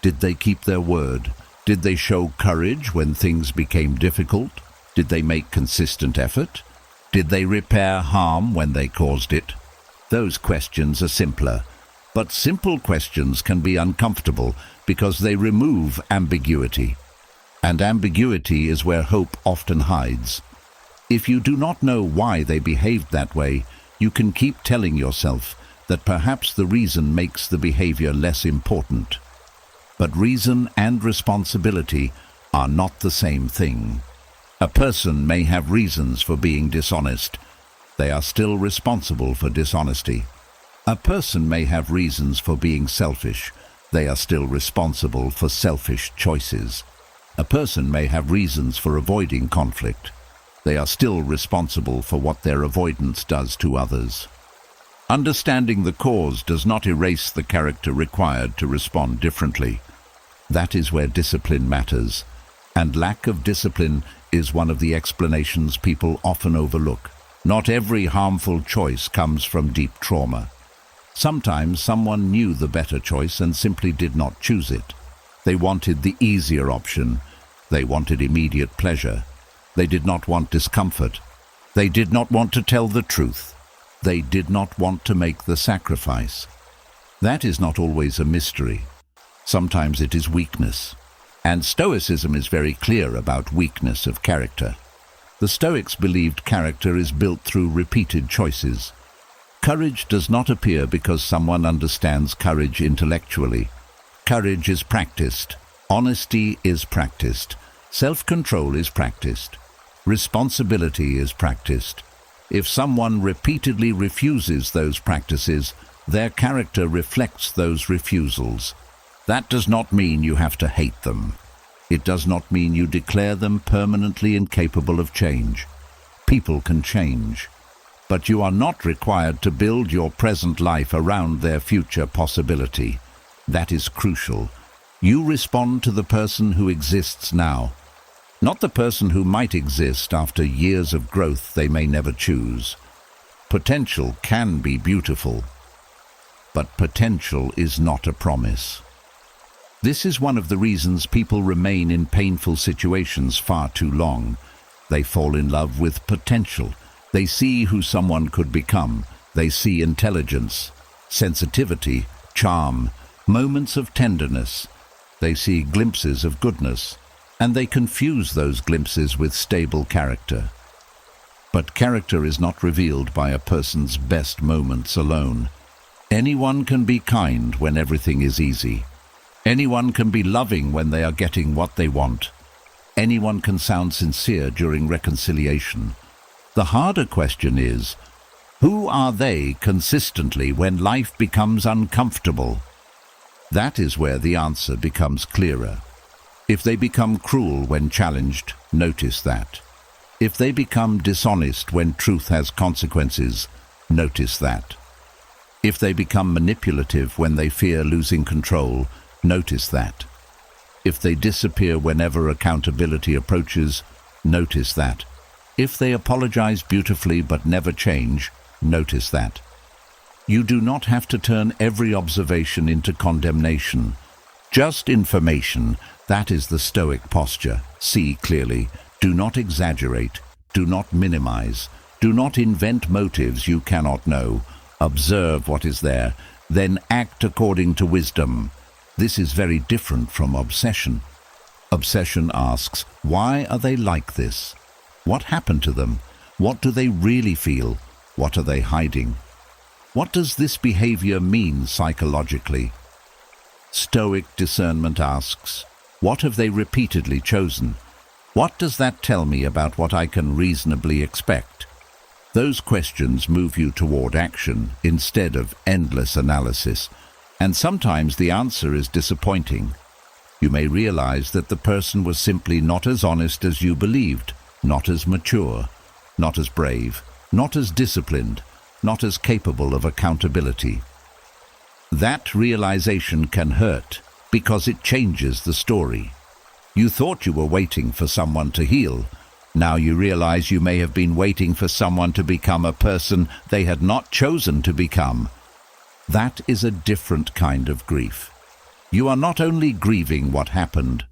Did they keep their word? Did they show courage when things became difficult? Did they make consistent effort? Did they repair harm when they caused it? Those questions are simpler, but simple questions can be uncomfortable because they remove ambiguity. And ambiguity is where hope often hides. If you do not know why they behaved that way, you can keep telling yourself that perhaps the reason makes the behavior less important. But reason and responsibility are not the same thing. A person may have reasons for being dishonest. They are still responsible for dishonesty. A person may have reasons for being selfish. They are still responsible for selfish choices. A person may have reasons for avoiding conflict. They are still responsible for what their avoidance does to others. Understanding the cause does not erase the character required to respond differently. That is where discipline matters, and lack of discipline is one of the explanations people often overlook. Not every harmful choice comes from deep trauma. Sometimes someone knew the better choice and simply did not choose it. They wanted the easier option. They wanted immediate pleasure. They did not want discomfort. They did not want to tell the truth. They did not want to make the sacrifice. That is not always a mystery. Sometimes it is weakness. And Stoicism is very clear about weakness of character. The Stoics believed character is built through repeated choices. Courage does not appear because someone understands courage intellectually. Courage is practiced. Honesty is practiced. Self-control is practiced. Responsibility is practiced. If someone repeatedly refuses those practices, their character reflects those refusals. That does not mean you have to hate them. It does not mean you declare them permanently incapable of change. People can change, but you are not required to build your present life around their future possibility. That is crucial. You respond to the person who exists now, not the person who might exist after years of growth they may never choose. Potential can be beautiful, but potential is not a promise. This is one of the reasons people remain in painful situations far too long. They fall in love with potential. They see who someone could become. They see intelligence, sensitivity, charm, moments of tenderness. They see glimpses of goodness, and they confuse those glimpses with stable character. But character is not revealed by a person's best moments alone. Anyone can be kind when everything is easy. Anyone can be loving when they are getting what they want. Anyone can sound sincere during reconciliation. The harder question is, who are they consistently when life becomes uncomfortable? That is where the answer becomes clearer. If they become cruel when challenged, notice that. If they become dishonest when truth has consequences, notice that. If they become manipulative when they fear losing control, notice that. If they disappear whenever accountability approaches, notice that. If they apologize beautifully but never change, notice that. You do not have to turn every observation into condemnation. Just information. That is the Stoic posture. See clearly. Do not exaggerate. Do not minimize. Do not invent motives you cannot know. Observe what is there, then act according to wisdom. This is very different from obsession. Obsession asks, why are they like this? What happened to them? What do they really feel? What are they hiding? What does this behavior mean psychologically? Stoic discernment asks, what have they repeatedly chosen? What does that tell me about what I can reasonably expect? Those questions move you toward action instead of endless analysis, and sometimes the answer is disappointing. You may realize that the person was simply not as honest as you believed, not as mature, not as brave, not as disciplined, not as capable of accountability. That realization can hurt because it changes the story. You thought you were waiting for someone to heal. Now you realize you may have been waiting for someone to become a person they had not chosen to become. That is a different kind of grief. You are not only grieving what happened,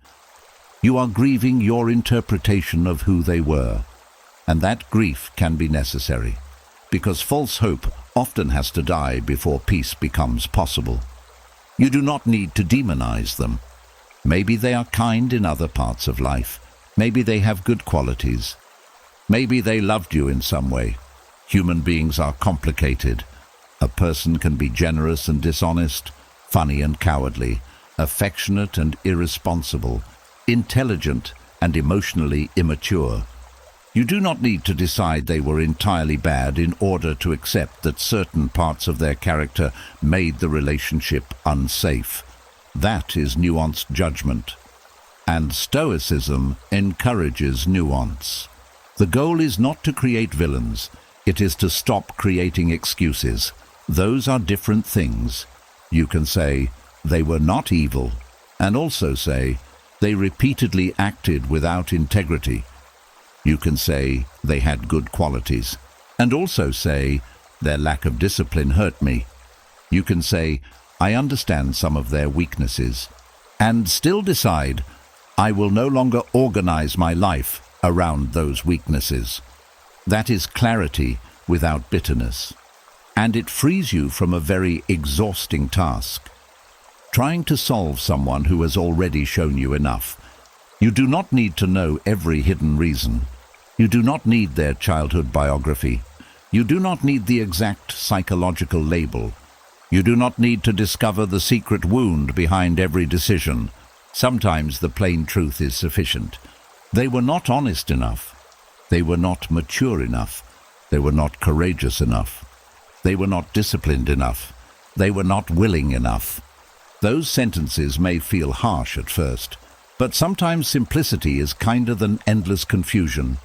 you are grieving your interpretation of who they were. And that grief can be necessary, because false hope often has to die before peace becomes possible. You do not need to demonize them. Maybe they are kind in other parts of life. Maybe they have good qualities. Maybe they loved you in some way. Human beings are complicated. A person can be generous and dishonest, funny and cowardly, affectionate and irresponsible, intelligent and emotionally immature. You do not need to decide they were entirely bad in order to accept that certain parts of their character made the relationship unsafe. That is nuanced judgment. And Stoicism encourages nuance. The goal is not to create villains. It is to stop creating excuses. Those are different things. You can say, they were not evil, and also say, they repeatedly acted without integrity. You can say, they had good qualities, and also say, their lack of discipline hurt me. You can say, I understand some of their weaknesses, and still decide, I will no longer organize my life around those weaknesses. That is clarity without bitterness, and it frees you from a very exhausting task. Trying to solve someone who has already shown you enough. You do not need to know every hidden reason. You do not need their childhood biography. You do not need the exact psychological label. You do not need to discover the secret wound behind every decision. Sometimes the plain truth is sufficient. They were not honest enough. They were not mature enough. They were not courageous enough. They were not disciplined enough. They were not willing enough. Those sentences may feel harsh at first, but sometimes simplicity is kinder than endless confusion,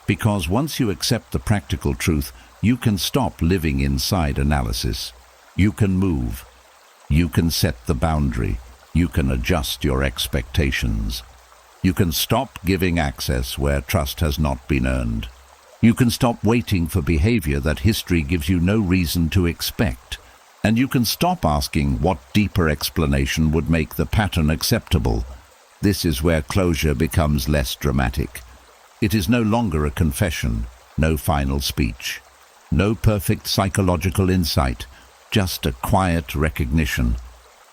because once you accept the practical truth, you can stop living inside analysis. You can move. You can set the boundary. You can adjust your expectations. You can stop giving access where trust has not been earned. You can stop waiting for behavior that history gives you no reason to expect. And you can stop asking what deeper explanation would make the pattern acceptable. This is where closure becomes less dramatic. It is no longer a confession, no final speech, no perfect psychological insight, just a quiet recognition.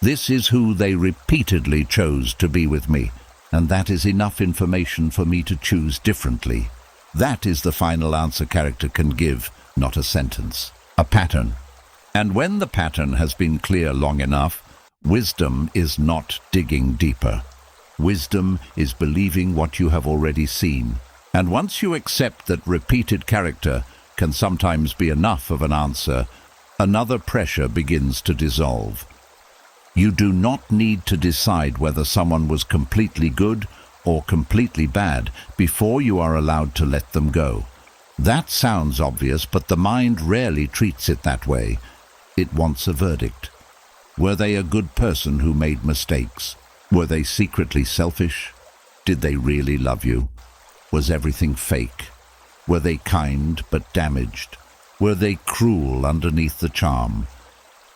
This is who they repeatedly chose to be with me, and that is enough information for me to choose differently. That is the final answer character can give, not a sentence, a pattern. And when the pattern has been clear long enough, wisdom is not digging deeper. Wisdom is believing what you have already seen. And once you accept that repeated character can sometimes be enough of an answer, another pressure begins to dissolve. You do not need to decide whether someone was completely good or completely bad before you are allowed to let them go. That sounds obvious, but the mind rarely treats it that way. It wants a verdict. Were they a good person who made mistakes? Were they secretly selfish? Did they really love you? Was everything fake? Were they kind but damaged? Were they cruel underneath the charm?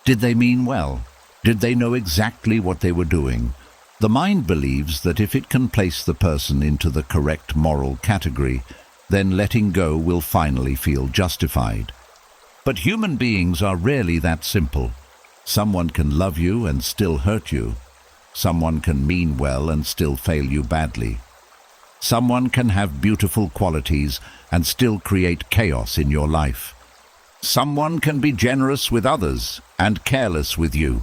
Did they mean well? Did they know exactly what they were doing? The mind believes that if it can place the person into the correct moral category, then letting go will finally feel justified. But human beings are rarely that simple. Someone can love you and still hurt you. Someone can mean well and still fail you badly. Someone can have beautiful qualities and still create chaos in your life. Someone can be generous with others and careless with you.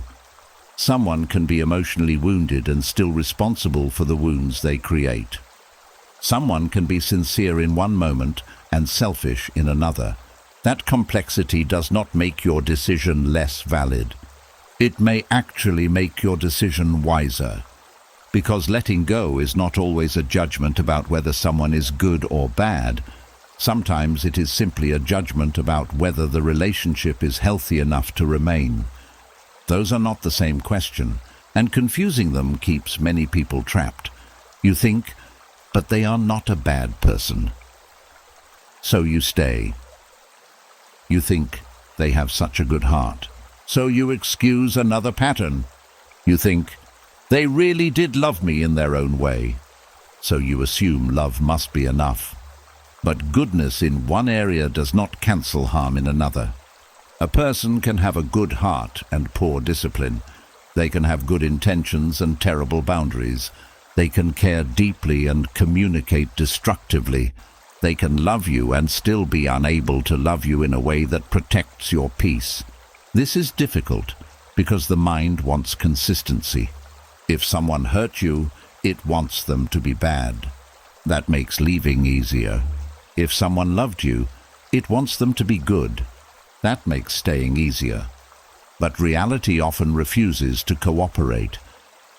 Someone can be emotionally wounded and still responsible for the wounds they create. Someone can be sincere in one moment and selfish in another. That complexity does not make your decision less valid. It may actually make your decision wiser. Because letting go is not always a judgment about whether someone is good or bad. Sometimes it is simply a judgment about whether the relationship is healthy enough to remain. Those are not the same question, and confusing them keeps many people trapped. You think, but they are not a bad person. So you stay. You think they have such a good heart. So you excuse another pattern. You think, they really did love me in their own way. So you assume love must be enough. But goodness in one area does not cancel harm in another. A person can have a good heart and poor discipline. They can have good intentions and terrible boundaries. They can care deeply and communicate destructively. They can love you and still be unable to love you in a way that protects your peace. This is difficult because the mind wants consistency. If someone hurt you, it wants them to be bad. That makes leaving easier. If someone loved you, it wants them to be good. That makes staying easier. But reality often refuses to cooperate.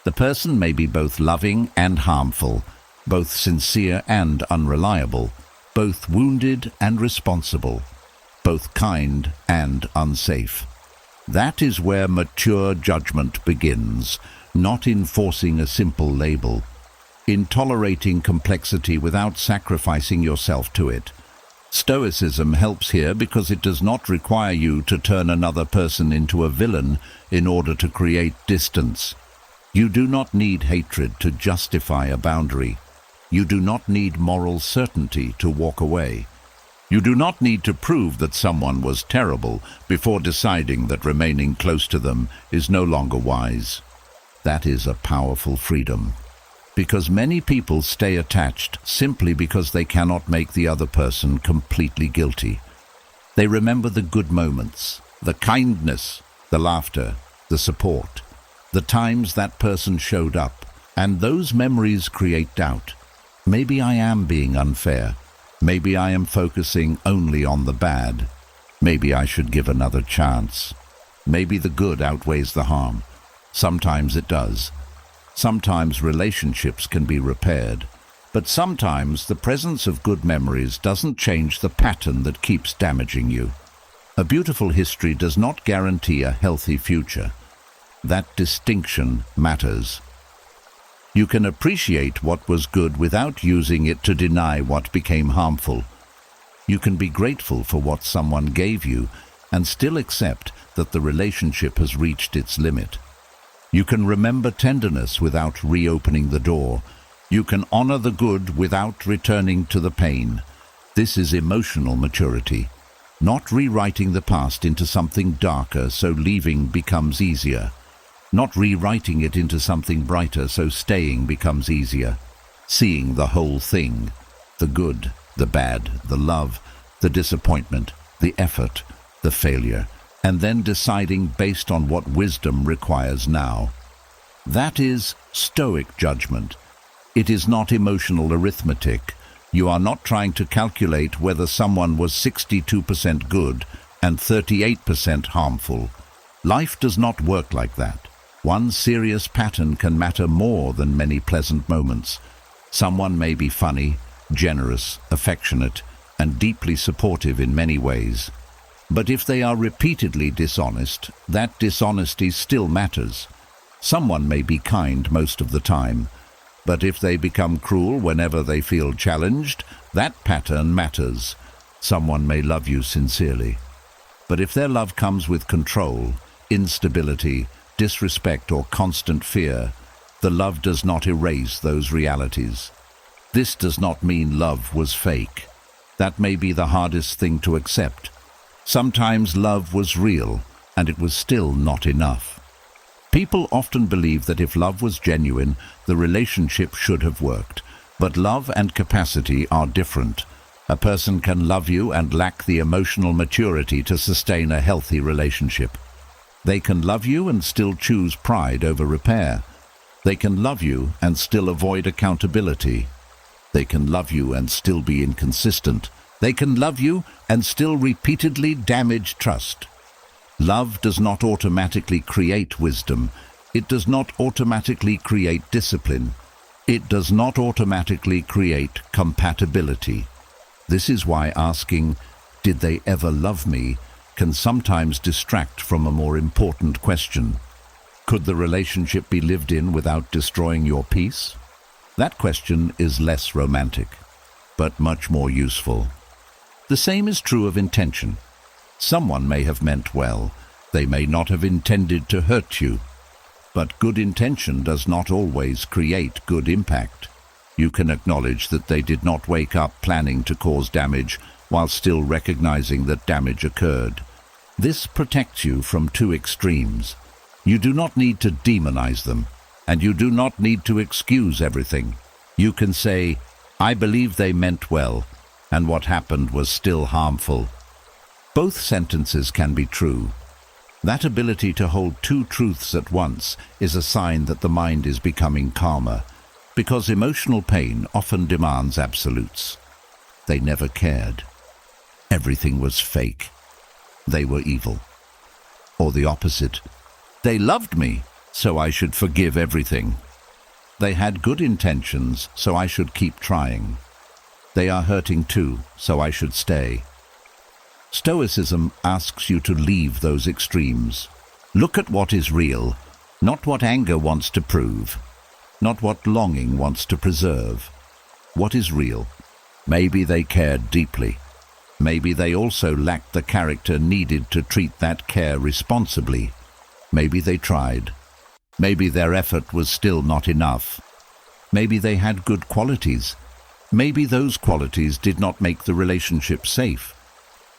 The person may be both loving and harmful, both sincere and unreliable, both wounded and responsible, both kind and unsafe. That is where mature judgment begins, not in forcing a simple label, in tolerating complexity without sacrificing yourself to it. Stoicism helps here because it does not require you to turn another person into a villain in order to create distance. You do not need hatred to justify a boundary. You do not need moral certainty to walk away. You do not need to prove that someone was terrible before deciding that remaining close to them is no longer wise. That is a powerful freedom. Because many people stay attached simply because they cannot make the other person completely guilty. They remember the good moments, the kindness, the laughter, the support, the times that person showed up, And those memories create doubt. Maybe I am being unfair. Maybe I am focusing only on the bad. Maybe I should give another chance. Maybe the good outweighs the harm. Sometimes it does. Sometimes relationships can be repaired. But sometimes the presence of good memories doesn't change the pattern that keeps damaging you. A beautiful history does not guarantee a healthy future. That distinction matters. You can appreciate what was good without using it to deny what became harmful. You can be grateful for what someone gave you and still accept that the relationship has reached its limit. You can remember tenderness without reopening the door. You can honor the good without returning to the pain. This is emotional maturity, not rewriting the past into something darker so leaving becomes easier. Not rewriting it into something brighter so staying becomes easier. Seeing the whole thing, the good, the bad, the love, the disappointment, the effort, the failure, and then deciding based on what wisdom requires now. That is Stoic judgment. It is not emotional arithmetic. You are not trying to calculate whether someone was 62% good and 38% harmful. Life does not work like that. One serious pattern can matter more than many pleasant moments. Someone may be funny, generous, affectionate, and deeply supportive in many ways. But if they are repeatedly dishonest, that dishonesty still matters. Someone may be kind most of the time, but if they become cruel whenever they feel challenged, that pattern matters. Someone may love you sincerely, but if their love comes with control, instability, disrespect, or constant fear, the love does not erase those realities. This does not mean love was fake. That may be the hardest thing to accept. Sometimes love was real, and it was still not enough. People often believe that if love was genuine, the relationship should have worked. But love and capacity are different. A person can love you and lack the emotional maturity to sustain a healthy relationship. They can love you and still choose pride over repair. They can love you and still avoid accountability. They can love you and still be inconsistent. They can love you and still repeatedly damage trust. Love does not automatically create wisdom. It does not automatically create discipline. It does not automatically create compatibility. This is why asking, "Did they ever love me?" can sometimes distract from a more important question. Could the relationship be lived in without destroying your peace? That question is less romantic, but much more useful. The same is true of intention. Someone may have meant well. They may not have intended to hurt you. But good intention does not always create good impact. You can acknowledge that they did not wake up planning to cause damage while still recognizing that damage occurred. This protects you from two extremes. You do not need to demonize them, and you do not need to excuse everything. You can say, "I believe they meant well, and what happened was still harmful." Both sentences can be true. That ability to hold two truths at once is a sign that the mind is becoming calmer, because emotional pain often demands absolutes. They never cared. Everything was fake. They were evil. Or the opposite. They loved me, so I should forgive everything. They had good intentions, so I should keep trying. They are hurting too, so I should stay. Stoicism asks you to leave those extremes. Look at what is real, not what anger wants to prove, not what longing wants to preserve. What is real? Maybe they cared deeply. Maybe they also lacked the character needed to treat that care responsibly. Maybe they tried. Maybe their effort was still not enough. Maybe they had good qualities. Maybe those qualities did not make the relationship safe.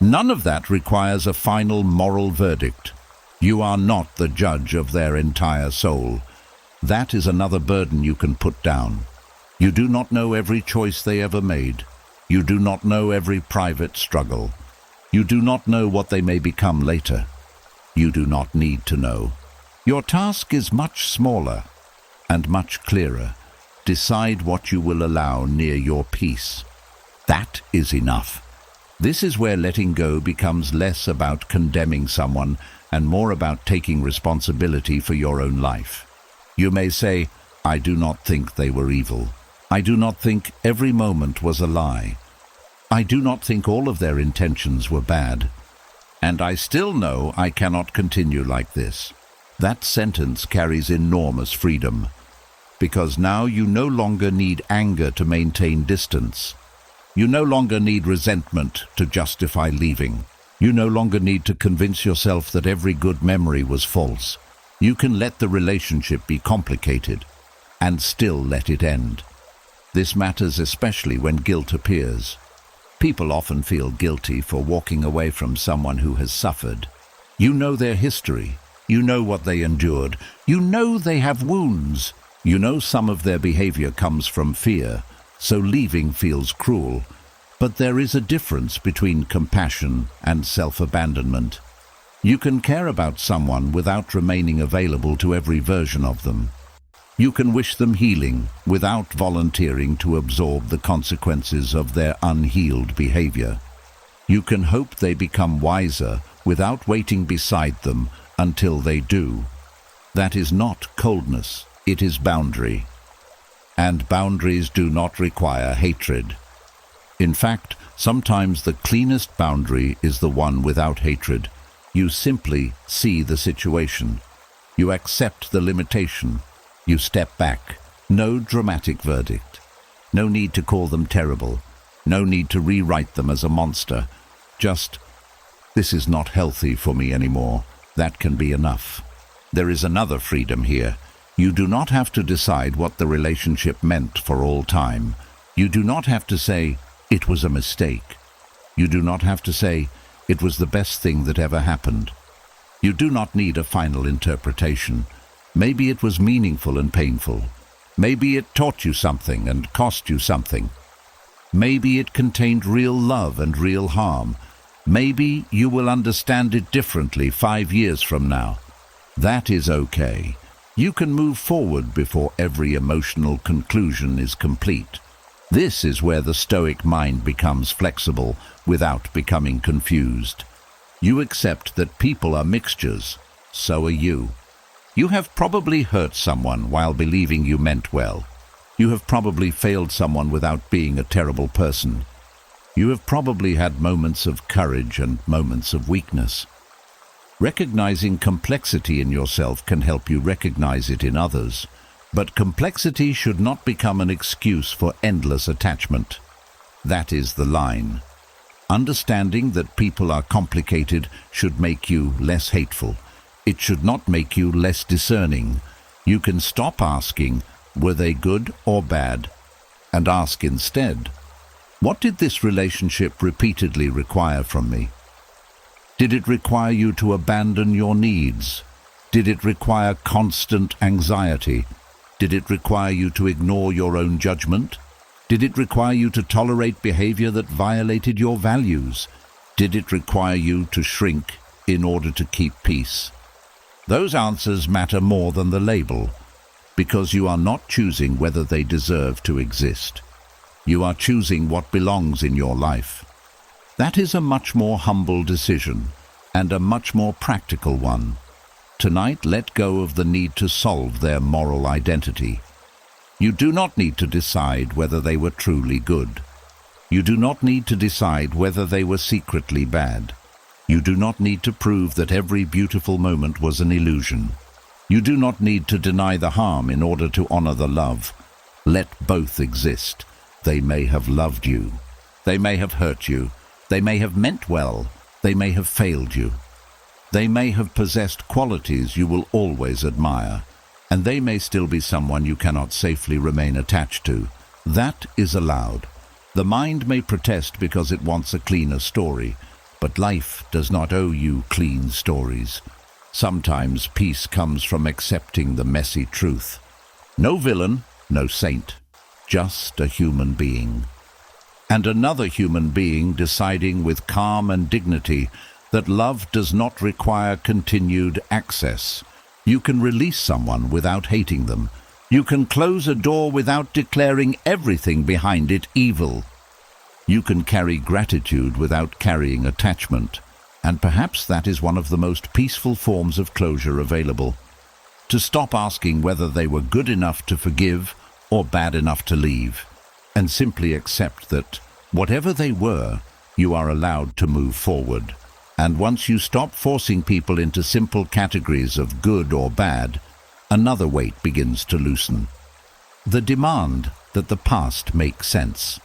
None of that requires a final moral verdict. You are not the judge of their entire soul. That is another burden you can put down. You do not know every choice they ever made. You do not know every private struggle. You do not know what they may become later. You do not need to know. Your task is much smaller. and much clearer. Decide what you will allow near your peace. That is enough. This is where letting go becomes less about condemning someone and more about taking responsibility for your own life. You may say, I do not think they were evil. I do not think every moment was a lie. I do not think all of their intentions were bad. And I still know I cannot continue like this. That sentence carries enormous freedom, because now you no longer need anger to maintain distance. You no longer need resentment to justify leaving. You no longer need to convince yourself that every good memory was false. You can let the relationship be complicated and still let it end. This matters especially when guilt appears. People often feel guilty for walking away from someone who has suffered. You know their history. You know what they endured. You know they have wounds. You know some of their behavior comes from fear, so leaving feels cruel. But there is a difference between compassion and self-abandonment. You can care about someone without remaining available to every version of them. You can wish them healing without volunteering to absorb the consequences of their unhealed behavior. You can hope they become wiser without waiting beside them until they do. That is not coldness, it is boundary. And boundaries do not require hatred. In fact, sometimes the cleanest boundary is the one without hatred. You simply see the situation. You accept the limitation. You step back. No dramatic verdict. No need to call them terrible. No need to rewrite them as a monster. Just, this is not healthy for me anymore. That can be enough. There is another freedom here. You do not have to decide what the relationship meant for all time. You do not have to say, it was a mistake. You do not have to say, it was the best thing that ever happened. You do not need a final interpretation. Maybe it was meaningful and painful. Maybe it taught you something and cost you something. Maybe it contained real love and real harm. Maybe you will understand it differently 5 years from now. That is okay. You can move forward before every emotional conclusion is complete. This is where the Stoic mind becomes flexible without becoming confused. You accept that people are mixtures. So are you. You have probably hurt someone while believing you meant well. You have probably failed someone without being a terrible person. You have probably had moments of courage and moments of weakness. Recognizing complexity in yourself can help you recognize it in others. But complexity should not become an excuse for endless attachment. That is the line. Understanding that people are complicated should make you less hateful. It should not make you less discerning. You can stop asking, were they good or bad? And ask instead, what did this relationship repeatedly require from me? Did it require you to abandon your needs? Did it require constant anxiety? Did it require you to ignore your own judgment? Did it require you to tolerate behavior that violated your values? Did it require you to shrink in order to keep peace? Those answers matter more than the label, because you are not choosing whether they deserve to exist. You are choosing what belongs in your life. That is a much more humble decision, and a much more practical one. Tonight, let go of the need to solve their moral identity. You do not need to decide whether they were truly good. You do not need to decide whether they were secretly bad. You do not need to prove that every beautiful moment was an illusion. You do not need to deny the harm in order to honor the love. Let both exist. They may have loved you. They may have hurt you. They may have meant well. They may have failed you. They may have possessed qualities you will always admire, and they may still be someone you cannot safely remain attached to. That is allowed. The mind may protest because it wants a cleaner story, but life does not owe you clean stories. Sometimes peace comes from accepting the messy truth. No villain, no saint, just a human being. And another human being deciding with calm and dignity that love does not require continued access. You can release someone without hating them. You can close a door without declaring everything behind it evil. You can carry gratitude without carrying attachment, and perhaps that is one of the most peaceful forms of closure available. To stop asking whether they were good enough to forgive or bad enough to leave, and simply accept that, whatever they were, you are allowed to move forward. And once you stop forcing people into simple categories of good or bad, another weight begins to loosen. The demand that the past make sense.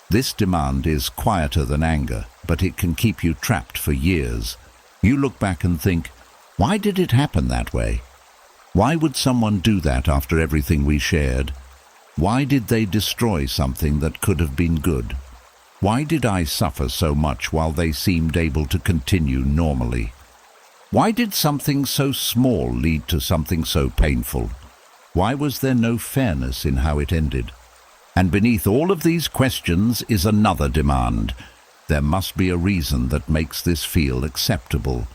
This demand is quieter than anger, but it can keep you trapped for years. You look back and think, why did it happen that way? Why would someone do that after everything we shared? Why did they destroy something that could have been good? Why did I suffer so much while they seemed able to continue normally? Why did something so small lead to something so painful? Why was there no fairness in how it ended? And beneath all of these questions is another demand. There must be a reason that makes this feel acceptable.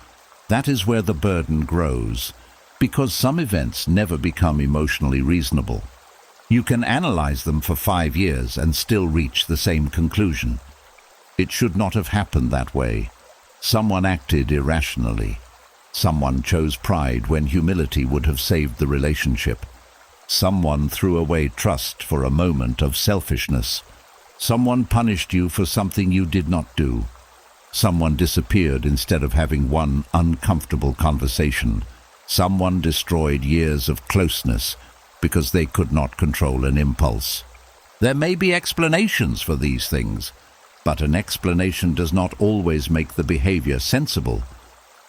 That is where the burden grows, because some events never become emotionally reasonable. You can analyze them for 5 years and still reach the same conclusion. It should not have happened that way. Someone acted irrationally. Someone chose pride when humility would have saved the relationship. Someone threw away trust for a moment of selfishness. Someone punished you for something you did not do. Someone disappeared instead of having one uncomfortable conversation. Someone destroyed years of closeness because they could not control an impulse. There may be explanations for these things, but an explanation does not always make the behavior sensible.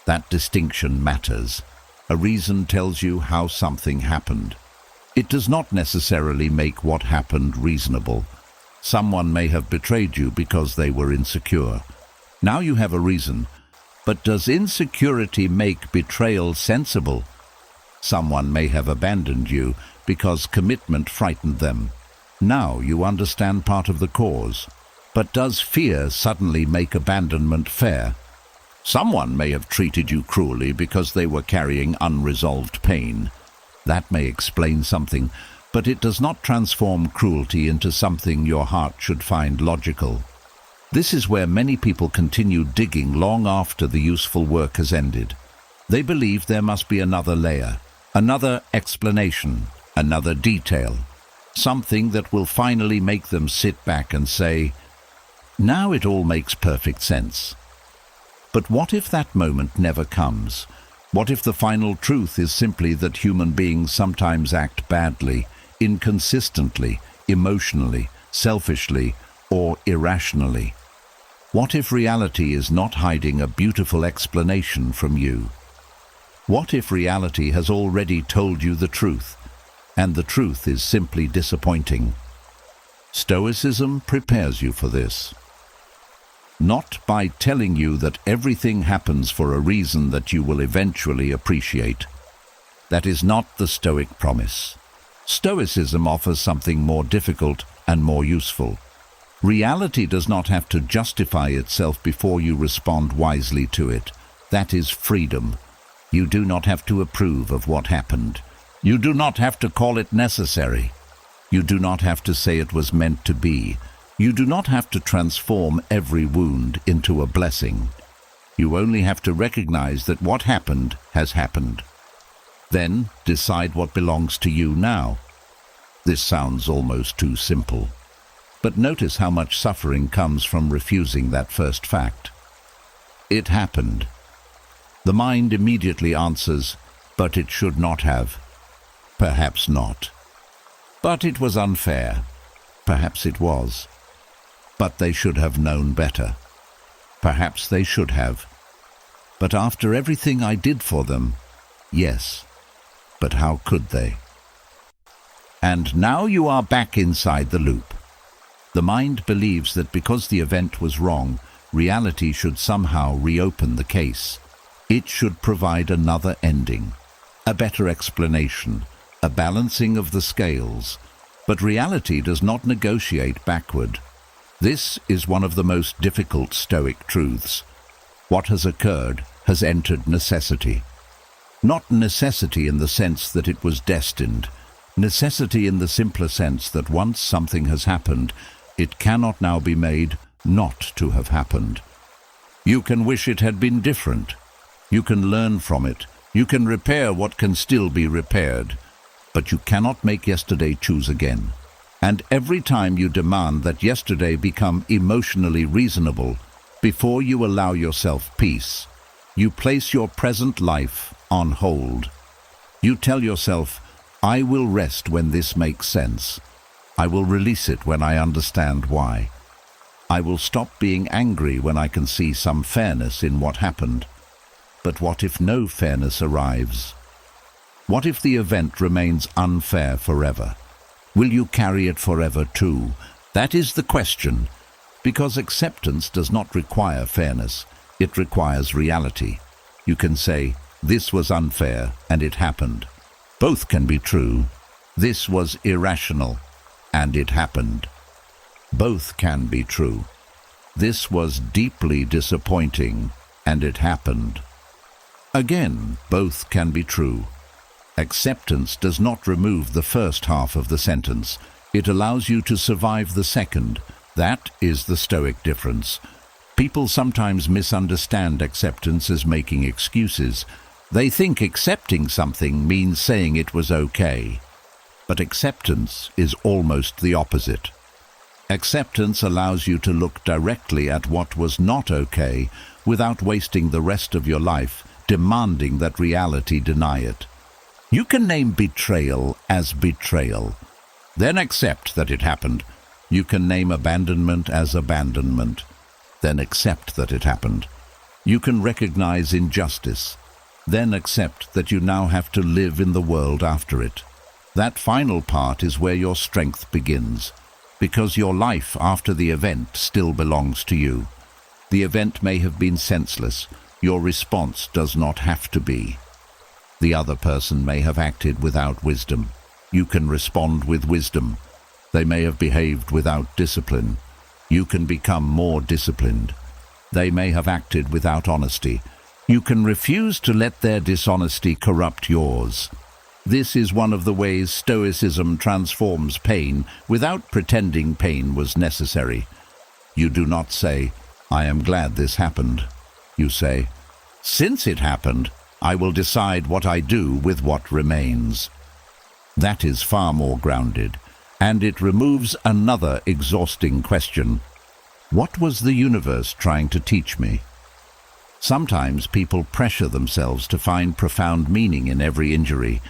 That distinction matters. A reason tells you how something happened. It does not necessarily make what happened reasonable. Someone may have betrayed you because they were insecure. Now you have a reason, but does insecurity make betrayal sensible? Someone may have abandoned you because commitment frightened them. Now you understand part of the cause. But does fear suddenly make abandonment fair? Someone may have treated you cruelly because they were carrying unresolved pain. That may explain something, but it does not transform cruelty into something your heart should find logical. This is where many people continue digging long after the useful work has ended. They believe there must be another layer, another explanation, another detail, something that will finally make them sit back and say, "Now it all makes perfect sense." But what if that moment never comes? What if the final truth is simply that human beings sometimes act badly, inconsistently, emotionally, selfishly, or irrationally? What if reality is not hiding a beautiful explanation from you? What if reality has already told you the truth, and the truth is simply disappointing? Stoicism prepares you for this. Not by telling you that everything happens for a reason that you will eventually appreciate. That is not the Stoic promise. Stoicism offers something more difficult and more useful. Reality does not have to justify itself before you respond wisely to it. That is freedom. You do not have to approve of what happened. You do not have to call it necessary. You do not have to say it was meant to be. You do not have to transform every wound into a blessing. You only have to recognize that what happened has happened. Then decide what belongs to you now. This sounds almost too simple. But notice how much suffering comes from refusing that first fact. It happened. The mind immediately answers, but it should not have. Perhaps not. But it was unfair. Perhaps it was. But they should have known better. Perhaps they should have. But after everything I did for them, yes. But how could they? And now you are back inside the loop. The mind believes that because the event was wrong, reality should somehow reopen the case. It should provide another ending, a better explanation, a balancing of the scales. But reality does not negotiate backward. This is one of the most difficult Stoic truths. What has occurred has entered necessity. Not necessity in the sense that it was destined, Necessity in the simpler sense that once something has happened, it cannot now be made not to have happened. You can wish it had been different. You can learn from it. You can repair what can still be repaired. But you cannot make yesterday choose again. And every time you demand that yesterday become emotionally reasonable, before you allow yourself peace, you place your present life on hold. You tell yourself, I will rest when this makes sense. I will release it when I understand why. I will stop being angry when I can see some fairness in what happened. But what if no fairness arrives? What if the event remains unfair forever? Will you carry it forever too? That is the question, because acceptance does not require fairness. It requires reality. You can say, this was unfair and it happened. Both can be true. This was irrational and it happened. Both can be true. This was deeply disappointing and it happened. Again, both can be true. Acceptance does not remove the first half of the sentence. It allows you to survive the second. That is the Stoic difference. People sometimes misunderstand acceptance as making excuses. They think accepting something means saying it was okay. But acceptance is almost the opposite. Acceptance allows you to look directly at what was not okay without wasting the rest of your life demanding that reality deny it. You can name betrayal as betrayal, then accept that it happened. You can name abandonment as abandonment, then accept that it happened. You can recognize injustice, then accept that you now have to live in the world after it. That final part is where your strength begins, because your life after the event still belongs to you. The event may have been senseless. Your response does not have to be. The other person may have acted without wisdom. You can respond with wisdom. They may have behaved without discipline. You can become more disciplined. They may have acted without honesty. You can refuse to let their dishonesty corrupt yours. This is one of the ways Stoicism transforms pain without pretending pain was necessary. You do not say, I am glad this happened. You say, since it happened, I will decide what I do with what remains. That is far more grounded, and it removes another exhausting question. What was the universe trying to teach me? Sometimes people pressure themselves to find profound meaning in every injury.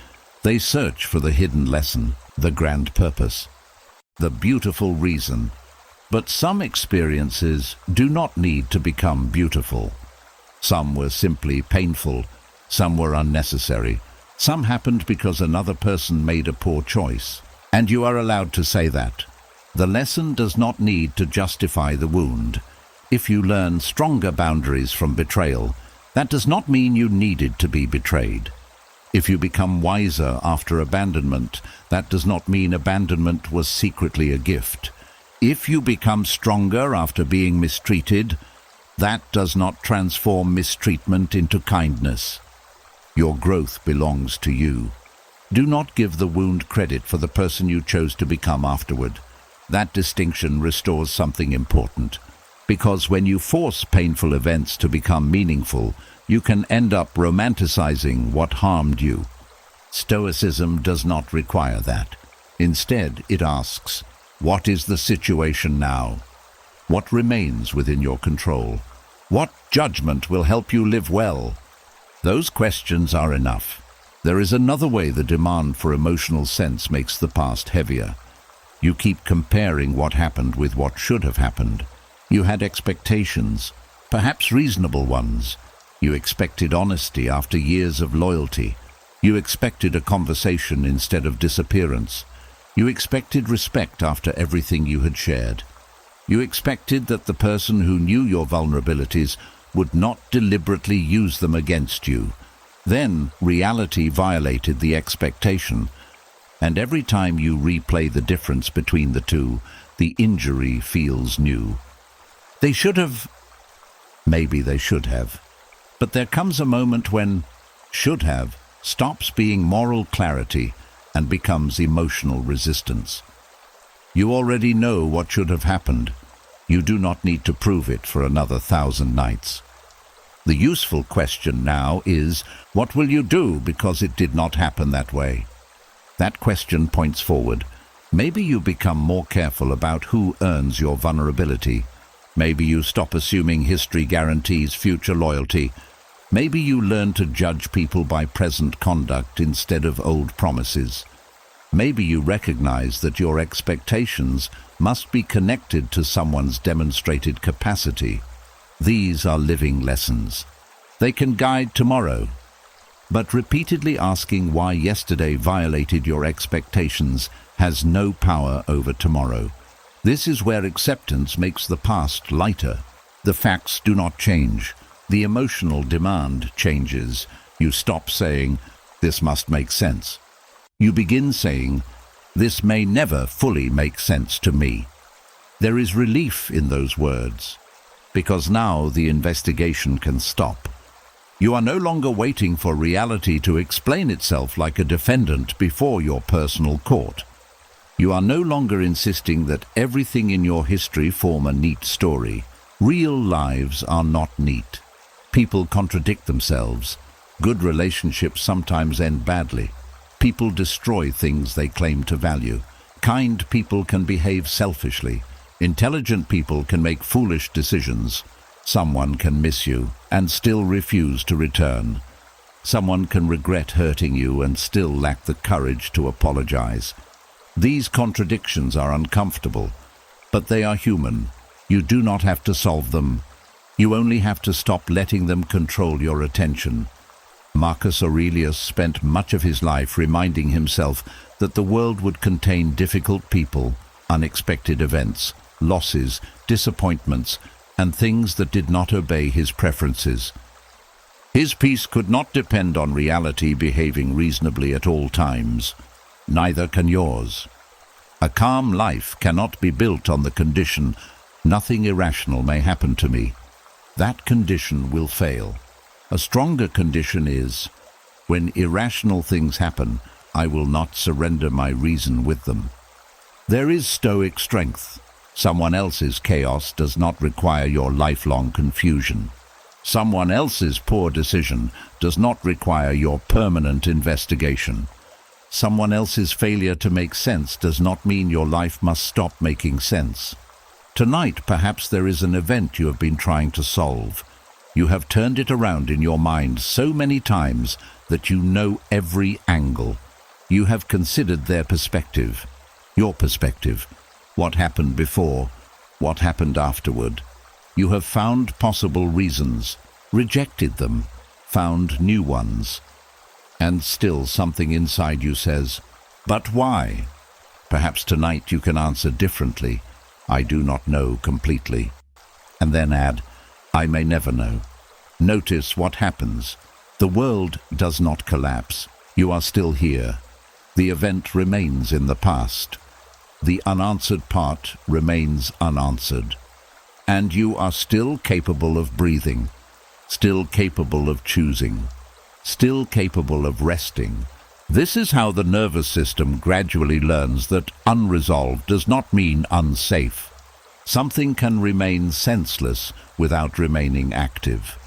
They search for the hidden lesson, the grand purpose, the beautiful reason. But some experiences do not need to become beautiful. Some were simply painful. Some were unnecessary. Some happened because another person made a poor choice. And you are allowed to say that. The lesson does not need to justify the wound. If you learn stronger boundaries from betrayal, that does not mean you needed to be betrayed. If you become wiser after abandonment, that does not mean abandonment was secretly a gift. If you become stronger after being mistreated, that does not transform mistreatment into kindness. Your growth belongs to you. Do not give the wound credit for the person you chose to become afterward. That distinction restores something important. Because when you force painful events to become meaningful, you can end up romanticizing what harmed you. Stoicism does not require that. Instead, it asks, what is the situation now? What remains within your control? What judgment will help you live well? Those questions are enough. There is another way the demand for emotional sense makes the past heavier. You keep comparing what happened with what should have happened. You had expectations, perhaps reasonable ones. You expected honesty after years of loyalty. You expected a conversation instead of disappearance. You expected respect after everything you had shared. You expected that the person who knew your vulnerabilities would not deliberately use them against you. Then reality violated the expectation. And every time you replay the difference between the two, the injury feels new. They should have. Maybe they should have. But there comes a moment when should have stops being moral clarity and becomes emotional resistance. You already know what should have happened. You do not need to prove it for another 1,000 nights. The useful question now is, what will you do because it did not happen that way? That question points forward. Maybe you become more careful about who earns your vulnerability. Maybe you stop assuming history guarantees future loyalty. Maybe you learn to judge people by present conduct instead of old promises. Maybe you recognize that your expectations must be connected to someone's demonstrated capacity. These are living lessons. They can guide tomorrow. But repeatedly asking why yesterday violated your expectations has no power over tomorrow. This is where acceptance makes the past lighter. The facts do not change. The emotional demand changes. You stop saying, "This must make sense." You begin saying, "This may never fully make sense to me." There is relief in those words, because now the investigation can stop. You are no longer waiting for reality to explain itself like a defendant before your personal court. You are no longer insisting that everything in your history form a neat story. Real lives are not neat. People contradict themselves. Good relationships sometimes end badly. People destroy things they claim to value. Kind people can behave selfishly. Intelligent people can make foolish decisions. Someone can miss you and still refuse to return. Someone can regret hurting you and still lack the courage to apologize. These contradictions are uncomfortable, but they are human. You do not have to solve them. You only have to stop letting them control your attention. Marcus Aurelius spent much of his life reminding himself that the world would contain difficult people, unexpected events, losses, disappointments, and things that did not obey his preferences. His peace could not depend on reality behaving reasonably at all times. Neither can yours. A calm life cannot be built on the condition, "Nothing irrational may happen to me." That condition will fail. A stronger condition is, "When irrational things happen, I will not surrender my reason with them." There is Stoic strength. Someone else's chaos does not require your lifelong confusion. Someone else's poor decision does not require your permanent investigation. Someone else's failure to make sense does not mean your life must stop making sense. Tonight, perhaps there is an event you have been trying to solve. You have turned it around in your mind so many times that you know every angle. You have considered their perspective, your perspective, what happened before, what happened afterward. You have found possible reasons, rejected them, found new ones. And still something inside you says, "But why?" Perhaps tonight you can answer differently, "I do not know completely." And then add, "I may never know." Notice what happens. The world does not collapse. You are still here. The event remains in the past. The unanswered part remains unanswered. And you are still capable of breathing, still capable of choosing, still capable of resting. This is how the nervous system gradually learns that unresolved does not mean unsafe. Something can remain senseless without remaining active.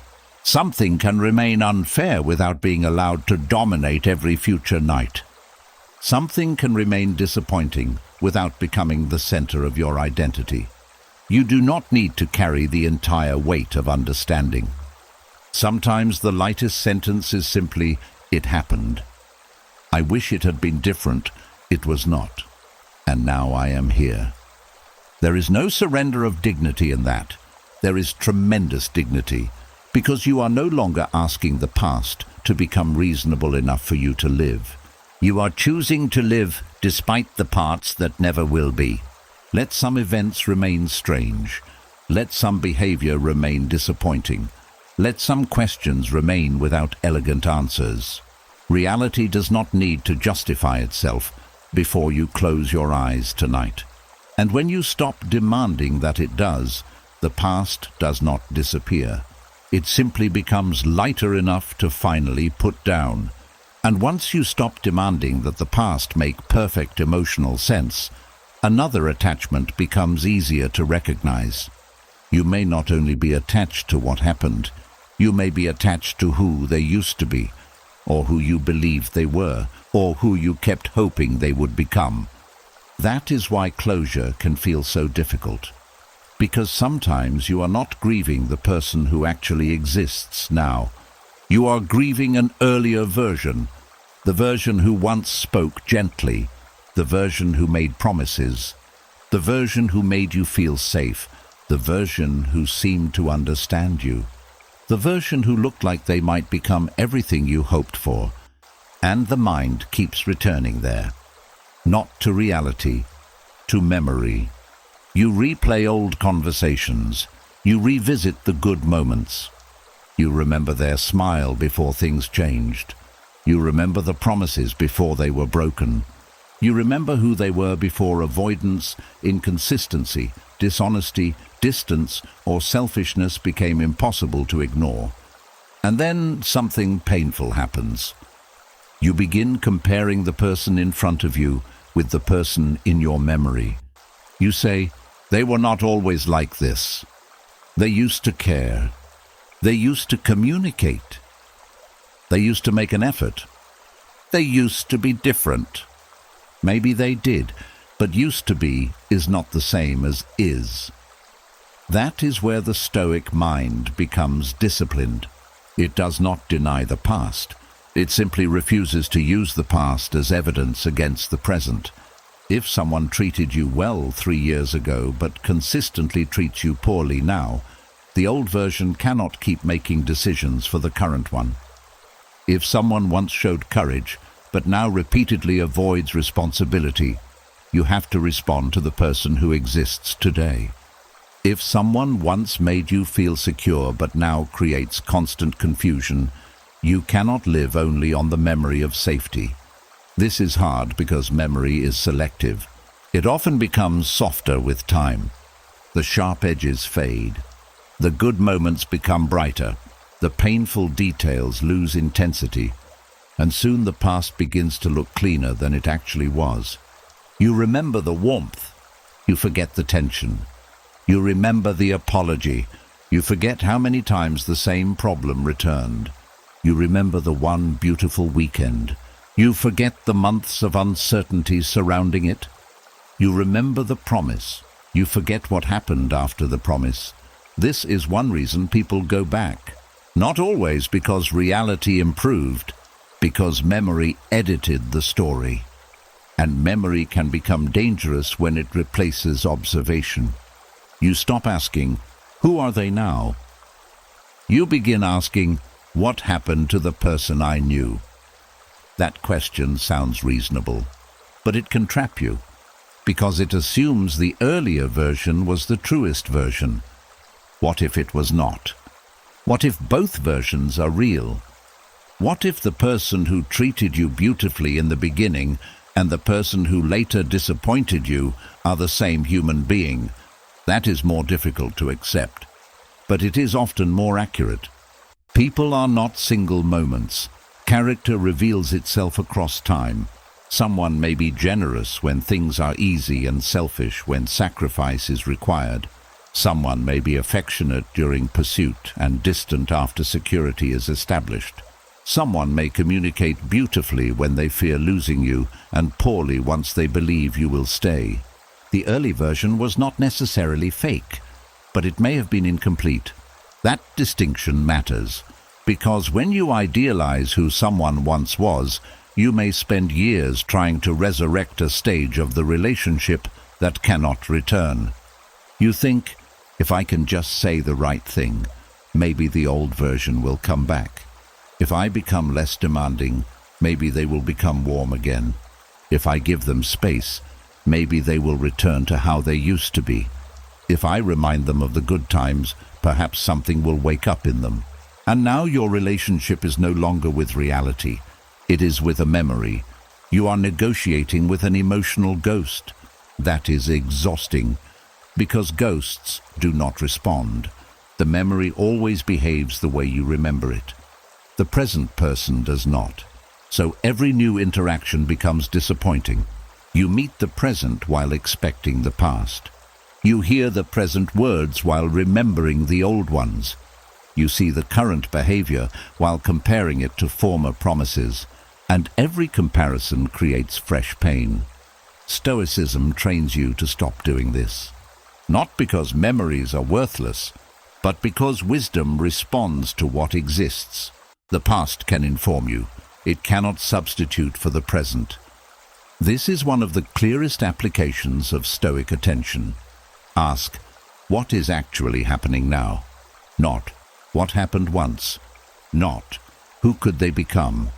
Something can remain unfair without being allowed to dominate every future night. Something can remain disappointing without becoming the center of your identity. You do not need to carry the entire weight of understanding. Sometimes the lightest sentence is simply, "It happened. I wish it had been different. It was not. And now I am here." There is no surrender of dignity in that. There is tremendous dignity, because you are no longer asking the past to become reasonable enough for you to live. You are choosing to live despite the parts that never will be. Let some events remain strange. Let some behavior remain disappointing. Let some questions remain without elegant answers. Reality does not need to justify itself before you close your eyes tonight. And when you stop demanding that it does, the past does not disappear. It simply becomes lighter enough to finally put down. And once you stop demanding that the past make perfect emotional sense, another attachment becomes easier to recognize. You may not only be attached to what happened, you may be attached to who they used to be, or who you believed they were, or who you kept hoping they would become. That is why closure can feel so difficult. Because sometimes you are not grieving the person who actually exists now. You are grieving an earlier version, the version who once spoke gently, the version who made promises, the version who made you feel safe, the version who seemed to understand you, the version who looked like they might become everything you hoped for. And the mind keeps returning there. Not to reality, to memory. You replay old conversations. You revisit the good moments. You remember their smile before things changed. You remember the promises before they were broken. You remember who they were before avoidance, inconsistency, dishonesty, distance, or selfishness became impossible to ignore. And then something painful happens. You begin comparing the person in front of you with the person in your memory. You say, "They were not always like this. They used to care. They used to communicate. They used to make an effort. They used to be different." Maybe they did, but used to be is not the same as is. That is where the Stoic mind becomes disciplined. It does not deny the past. It simply refuses to use the past as evidence against the present. If someone treated you well 3 years ago but consistently treats you poorly now, the old version cannot keep making decisions for the current one. If someone once showed courage but now repeatedly avoids responsibility, you have to respond to the person who exists today. If someone once made you feel secure but now creates constant confusion, you cannot live only on the memory of safety. This is hard because memory is selective. It often becomes softer with time. The sharp edges fade. The good moments become brighter. The painful details lose intensity. And soon the past begins to look cleaner than it actually was. You remember the warmth. You forget the tension. You remember the apology. You forget how many times the same problem returned. You remember the one beautiful weekend. You forget the months of uncertainty surrounding it. You remember the promise. You forget what happened after the promise. This is one reason people go back. Not always because reality improved, because memory edited the story. And memory can become dangerous when it replaces observation. You stop asking, "Who are they now?" You begin asking, "What happened to the person I knew?" That question sounds reasonable, but it can trap you, because it assumes the earlier version was the truest version. What if it was not? What if both versions are real? What if the person who treated you beautifully in the beginning and the person who later disappointed you are the same human being? That is more difficult to accept, but it is often more accurate. People are not single moments. Character reveals itself across time. Someone may be generous when things are easy and selfish when sacrifice is required. Someone may be affectionate during pursuit and distant after security is established. Someone may communicate beautifully when they fear losing you and poorly once they believe you will stay. The early version was not necessarily fake, but it may have been incomplete. That distinction matters, because when you idealize who someone once was, you may spend years trying to resurrect a stage of the relationship that cannot return. You think, if I can just say the right thing, maybe the old version will come back. If I become less demanding, maybe they will become warm again. If I give them space, maybe they will return to how they used to be. If I remind them of the good times, perhaps something will wake up in them. And now your relationship is no longer with reality. It is with a memory. You are negotiating with an emotional ghost. That is exhausting, because ghosts do not respond. The memory always behaves the way you remember it. The present person does not. So every new interaction becomes disappointing. You meet the present while expecting the past. You hear the present words while remembering the old ones. You see the current behavior while comparing it to former promises, and every comparison creates fresh pain. Stoicism trains you to stop doing this. Not because memories are worthless, but because wisdom responds to what exists. The past can inform you. It cannot substitute for the present. This is one of the clearest applications of Stoic attention. Ask, what is actually happening now? Not, what happened once? Not, who could they become?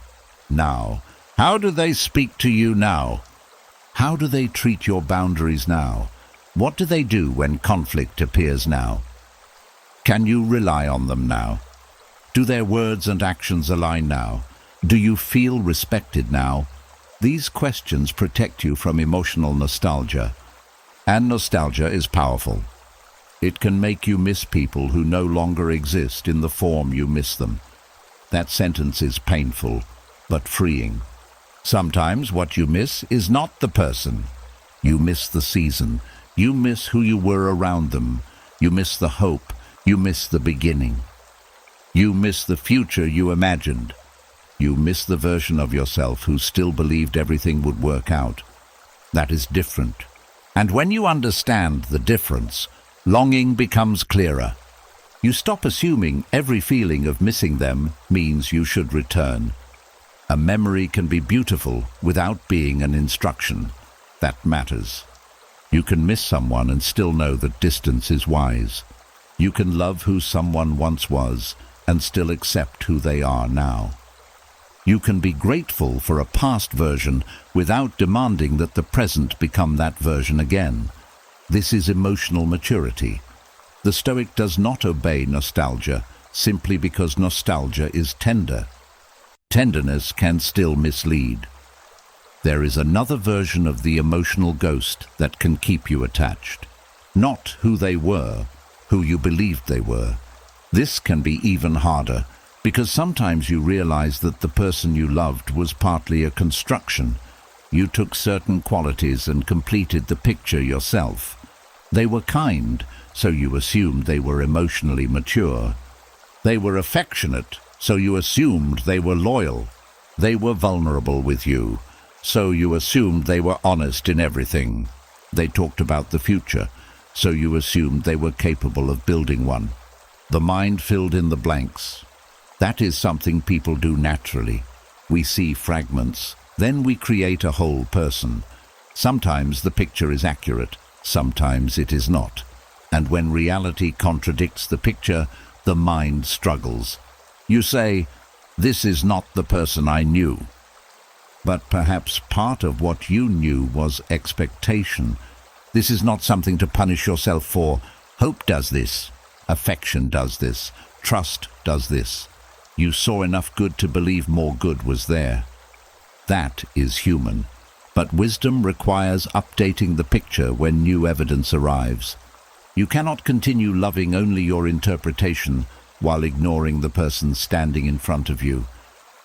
Now, how do they speak to you now? How do they treat your boundaries now? What do they do when conflict appears now? Can you rely on them now? Do their words and actions align now? Do you feel respected now? These questions protect you from emotional nostalgia. And nostalgia is powerful. It can make you miss people who no longer exist in the form you miss them. That sentence is painful, but freeing. Sometimes what you miss is not the person. You miss the season. You miss who you were around them. You miss the hope. You miss the beginning. You miss the future you imagined. You miss the version of yourself who still believed everything would work out. That is different. And when you understand the difference, longing becomes clearer. You stop assuming every feeling of missing them means you should return. A memory can be beautiful without being an instruction. That matters. You can miss someone and still know that distance is wise. You can love who someone once was and still accept who they are now. You can be grateful for a past version without demanding that the present become that version again. This is emotional maturity. The Stoic does not obey nostalgia simply because nostalgia is tender. Tenderness can still mislead. There is another version of the emotional ghost that can keep you attached. Not who they were, who you believed they were. This can be even harder, because sometimes you realize that the person you loved was partly a construction. You took certain qualities and completed the picture yourself. They were kind, so you assumed they were emotionally mature. They were affectionate, so you assumed they were loyal. They were vulnerable with you, so you assumed they were honest in everything. They talked about the future, so you assumed they were capable of building one. The mind filled in the blanks. That is something people do naturally. We see fragments, then we create a whole person. Sometimes the picture is accurate, sometimes it is not. And when reality contradicts the picture, the mind struggles. You say, "This is not the person I knew." But perhaps part of what you knew was expectation. This is not something to punish yourself for. Hope does this. Affection does this. Trust does this. You saw enough good to believe more good was there. That is human. But wisdom requires updating the picture when new evidence arrives. You cannot continue loving only your interpretation while ignoring the person standing in front of you.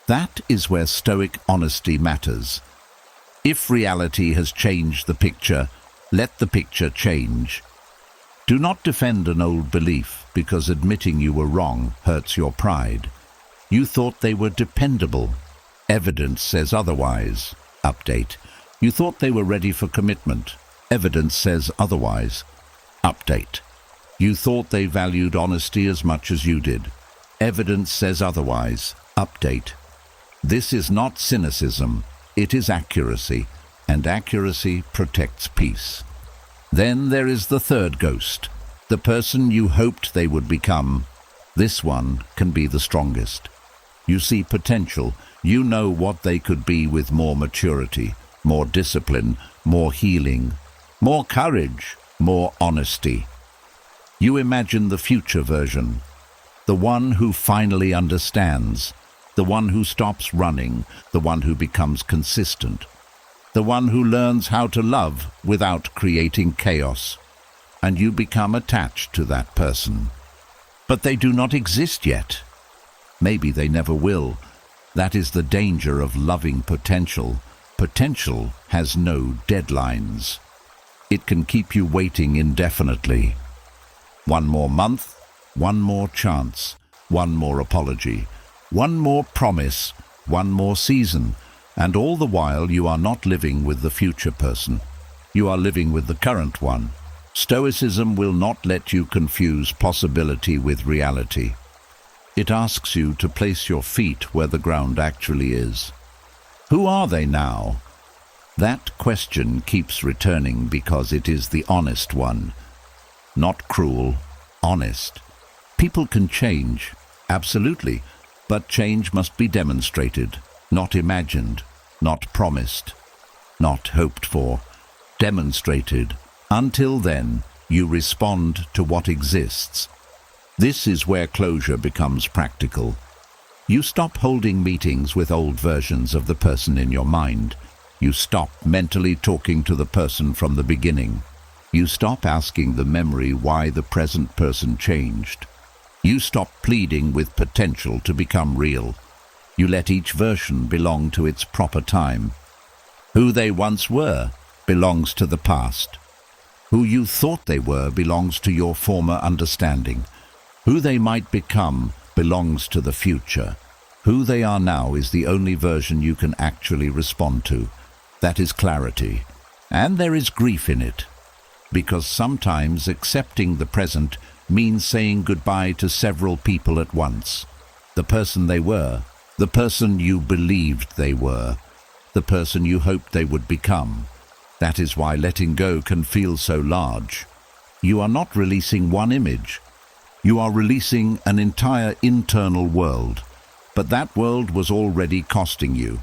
That is where Stoic honesty matters. If reality has changed the picture, let the picture change. Do not defend an old belief because admitting you were wrong hurts your pride. You thought they were dependable. Evidence says otherwise. Update. You thought they were ready for commitment. Evidence says otherwise. Update. You thought they valued honesty as much as you did. Evidence says otherwise. Update. This is not cynicism. It is accuracy, and accuracy protects peace. Then there is the third ghost, the person you hoped they would become. This one can be the strongest. You see potential. You know what they could be with more maturity, more discipline, more healing, more courage, more honesty. You imagine the future version, the one who finally understands, the one who stops running, the one who becomes consistent, the one who learns how to love without creating chaos. And you become attached to that person. But they do not exist yet. Maybe they never will. That is the danger of loving potential. Potential has no deadlines. It can keep you waiting indefinitely. One more month, one more chance, one more apology, one more promise, one more season, and all the while you are not living with the future person. You are living with the current one. Stoicism will not let you confuse possibility with reality. It asks you to place your feet where the ground actually is. Who are they now? That question keeps returning because it is the honest one. Not cruel, honest. People can change, absolutely, but change must be demonstrated, not imagined, not promised, not hoped for, demonstrated. Until then, you respond to what exists. This is where closure becomes practical. You stop holding meetings with old versions of the person in your mind. You stop mentally talking to the person from the beginning. You stop asking the memory why the present person changed. You stop pleading with potential to become real. You let each version belong to its proper time. Who they once were belongs to the past. Who you thought they were belongs to your former understanding. Who they might become belongs to the future. Who they are now is the only version you can actually respond to. That is clarity. And there is grief in it. Because sometimes accepting the present means saying goodbye to several people at once. The person they were, the person you believed they were, the person you hoped they would become. That is why letting go can feel so large. You are not releasing one image. You are releasing an entire internal world. But that world was already costing you.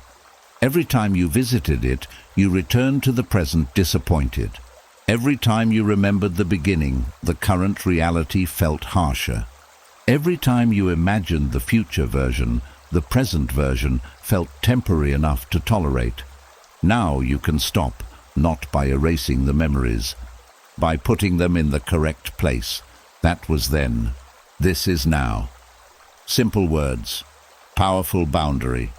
Every time you visited it, you returned to the present disappointed. Every time you remembered the beginning, the current reality felt harsher. Every time you imagined the future version, the present version felt temporary enough to tolerate. Now you can stop. Not by erasing the memories, by putting them in the correct place. That was then. This is now. Simple words. Powerful boundary.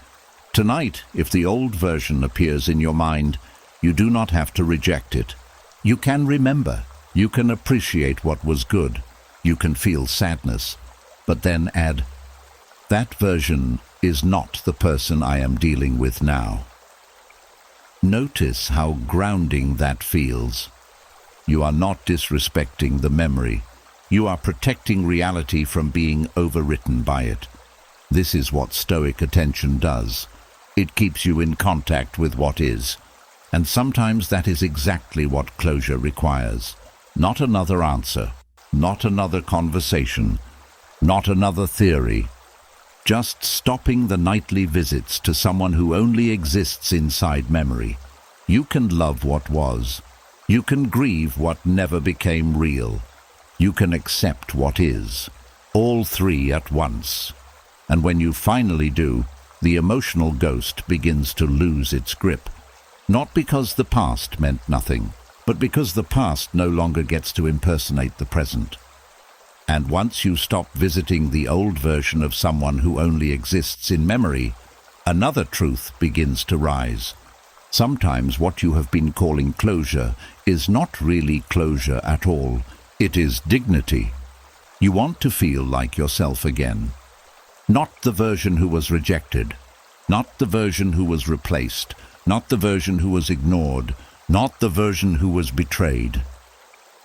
Tonight, if the old version appears in your mind, you do not have to reject it. You can remember. You can appreciate what was good. You can feel sadness. But then add, that version is not the person I am dealing with now. Notice how grounding that feels. You are not disrespecting the memory. You are protecting reality from being overwritten by it. This is what Stoic attention does. It keeps you in contact with what is. And sometimes that is exactly what closure requires. Not another answer, not another conversation, not another theory. Just stopping the nightly visits to someone who only exists inside memory. You can love what was. You can grieve what never became real. You can accept what is. All three at once. And when you finally do, the emotional ghost begins to lose its grip. Not because the past meant nothing, but because the past no longer gets to impersonate the present. And once you stop visiting the old version of someone who only exists in memory, another truth begins to rise. Sometimes what you have been calling closure is not really closure at all. It is dignity. You want to feel like yourself again. Not the version who was rejected, not the version who was replaced, not the version who was ignored, not the version who was betrayed.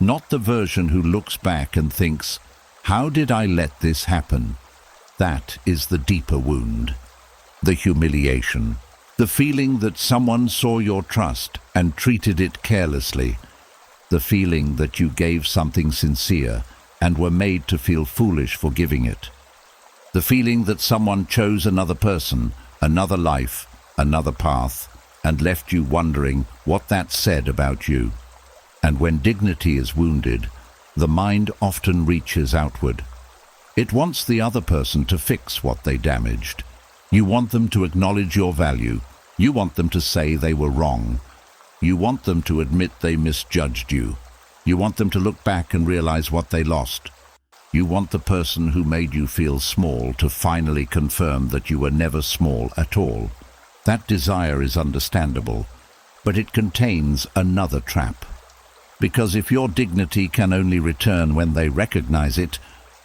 Not the version who looks back and thinks, how did I let this happen? That is the deeper wound. The humiliation. The feeling that someone saw your trust and treated it carelessly. The feeling that you gave something sincere and were made to feel foolish for giving it. The feeling that someone chose another person, another life, another path, and left you wondering what that said about you. And when dignity is wounded, the mind often reaches outward. It wants the other person to fix what they damaged. You want them to acknowledge your value. You want them to say they were wrong. You want them to admit they misjudged you. You want them to look back and realize what they lost. You want the person who made you feel small to finally confirm that you were never small at all. That desire is understandable, but it contains another trap. Because if your dignity can only return when they recognize it,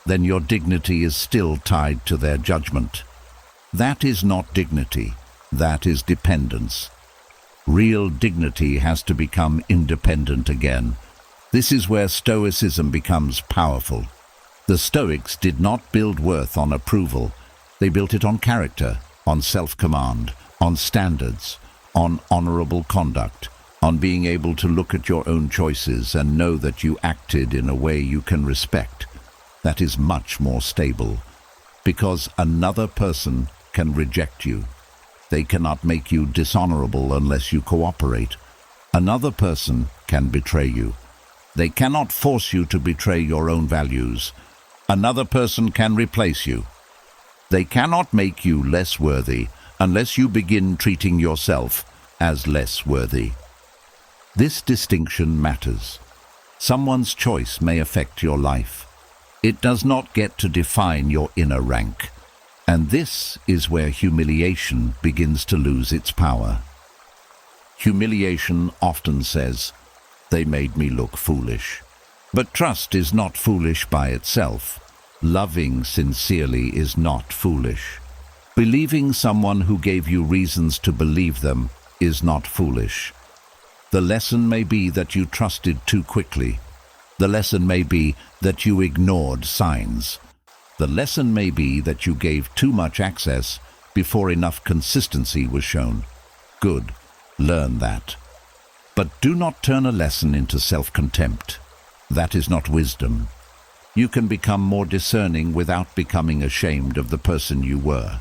then your dignity is still tied to their judgment. That is not dignity. That is dependence. Real dignity has to become independent again. This is where Stoicism becomes powerful. The Stoics did not build worth on approval. They built it on character, on self-command, on standards, on honorable conduct, on being able to look at your own choices and know that you acted in a way you can respect. That is much more stable, because another person can reject you. They cannot make you dishonorable unless you cooperate. Another person can betray you. They cannot force you to betray your own values. Another person can replace you. They cannot make you less worthy unless you begin treating yourself as less worthy. This distinction matters. Someone's choice may affect your life. It does not get to define your inner rank. And this is where humiliation begins to lose its power. Humiliation often says, "They made me look foolish." But trust is not foolish by itself. Loving sincerely is not foolish. Believing someone who gave you reasons to believe them is not foolish. The lesson may be that you trusted too quickly. The lesson may be that you ignored signs. The lesson may be that you gave too much access before enough consistency was shown. Good, learn that. But do not turn a lesson into self-contempt. That is not wisdom. You can become more discerning without becoming ashamed of the person you were.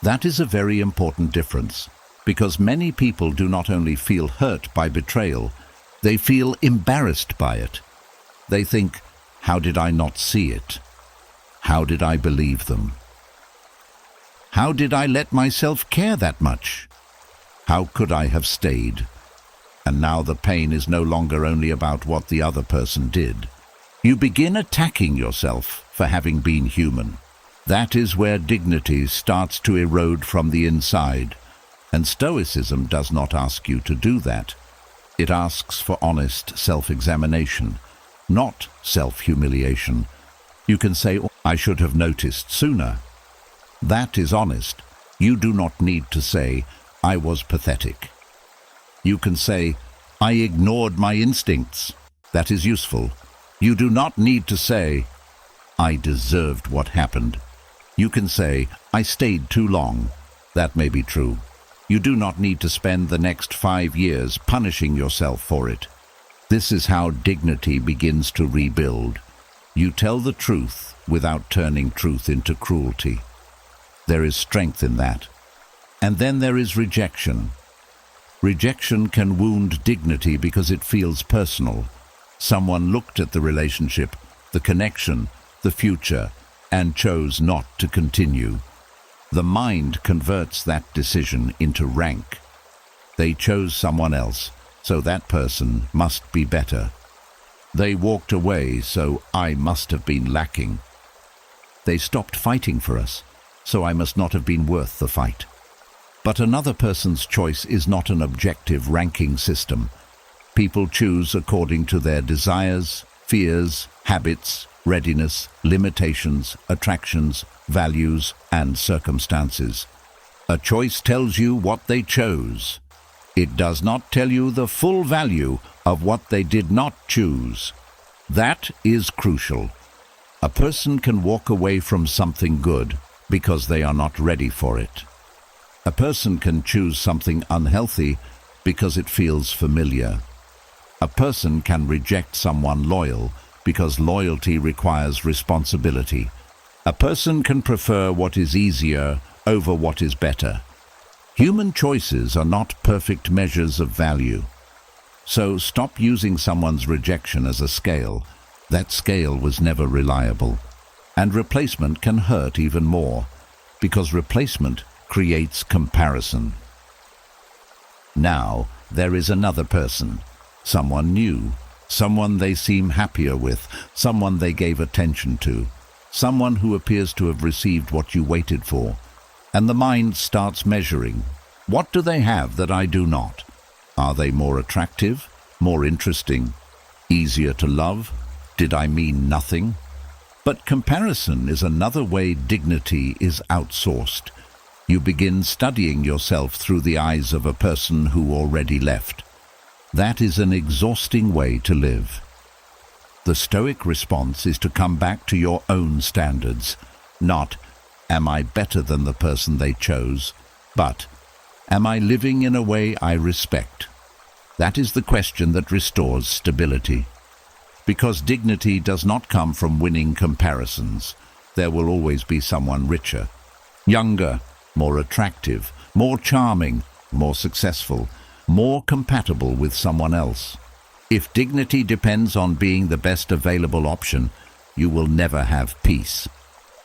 That is a very important difference, because many people do not only feel hurt by betrayal, they feel embarrassed by it. They think, how did I not see it? How did I believe them? How did I let myself care that much? How could I have stayed? And now the pain is no longer only about what the other person did. You begin attacking yourself for having been human. That is where dignity starts to erode from the inside. And Stoicism does not ask you to do that. It asks for honest self-examination, not self-humiliation. You can say, "I should have noticed sooner." That is honest. You do not need to say, "I was pathetic." You can say, "I ignored my instincts." That is useful. You do not need to say, "I deserved what happened." You can say, "I stayed too long." That may be true. You do not need to spend the next 5 years punishing yourself for it. This is how dignity begins to rebuild. You tell the truth without turning truth into cruelty. There is strength in that. And then there is rejection. Rejection can wound dignity because it feels personal. Someone looked at the relationship, the connection, the future, and chose not to continue. The mind converts that decision into rank. They chose someone else, so that person must be better. They walked away, so I must have been lacking. They stopped fighting for us, so I must not have been worth the fight. But another person's choice is not an objective ranking system. People choose according to their desires, fears, habits, readiness, limitations, attractions, values, and circumstances. A choice tells you what they chose. It does not tell you the full value of what they did not choose. That is crucial. A person can walk away from something good because they are not ready for it. A person can choose something unhealthy because it feels familiar. A person can reject someone loyal because loyalty requires responsibility. A person can prefer what is easier over what is better. Human choices are not perfect measures of value. So stop using someone's rejection as a scale. That scale was never reliable. And replacement can hurt even more, because replacement creates comparison. Now, there is another person, someone new, someone they seem happier with, someone they gave attention to, someone who appears to have received what you waited for. And the mind starts measuring. What do they have that I do not? Are they more attractive, more interesting, easier to love? Did I mean nothing? But comparison is another way dignity is outsourced. You begin studying yourself through the eyes of a person who already left. That is an exhausting way to live. The Stoic response is to come back to your own standards, not, am I better than the person they chose, but, am I living in a way I respect? That is the question that restores stability. Because dignity does not come from winning comparisons. There will always be someone richer, younger, more attractive, more charming, more successful, more compatible with someone else. If dignity depends on being the best available option, you will never have peace.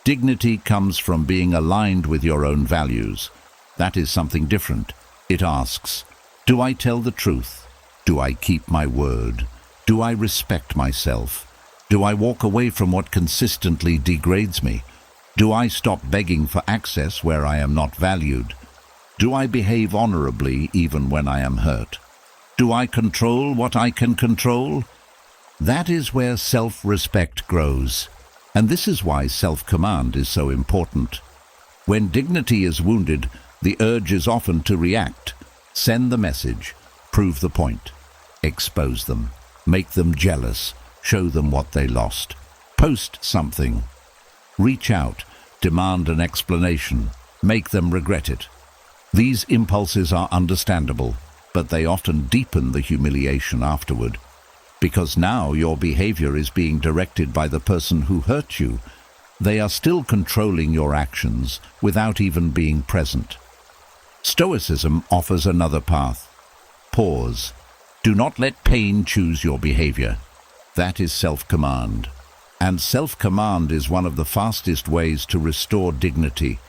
Dignity comes from being aligned with your own values. That is something different. It asks, do I tell the truth? Do I keep my word? Do I respect myself? Do I walk away from what consistently degrades me? Do I stop begging for access where I am not valued? Do I behave honorably even when I am hurt? Do I control what I can control? That is where self-respect grows. And this is why self-command is so important. When dignity is wounded, the urge is often to react. Send the message, prove the point, expose them, make them jealous, show them what they lost, post something, reach out, demand an explanation, make them regret it. These impulses are understandable, but they often deepen the humiliation afterward, because now your behavior is being directed by the person who hurt you. They are still controlling your actions without even being present. Stoicism offers another path. Pause. Do not let pain choose your behavior. That is self-command. And self-command is one of the fastest ways to restore dignity.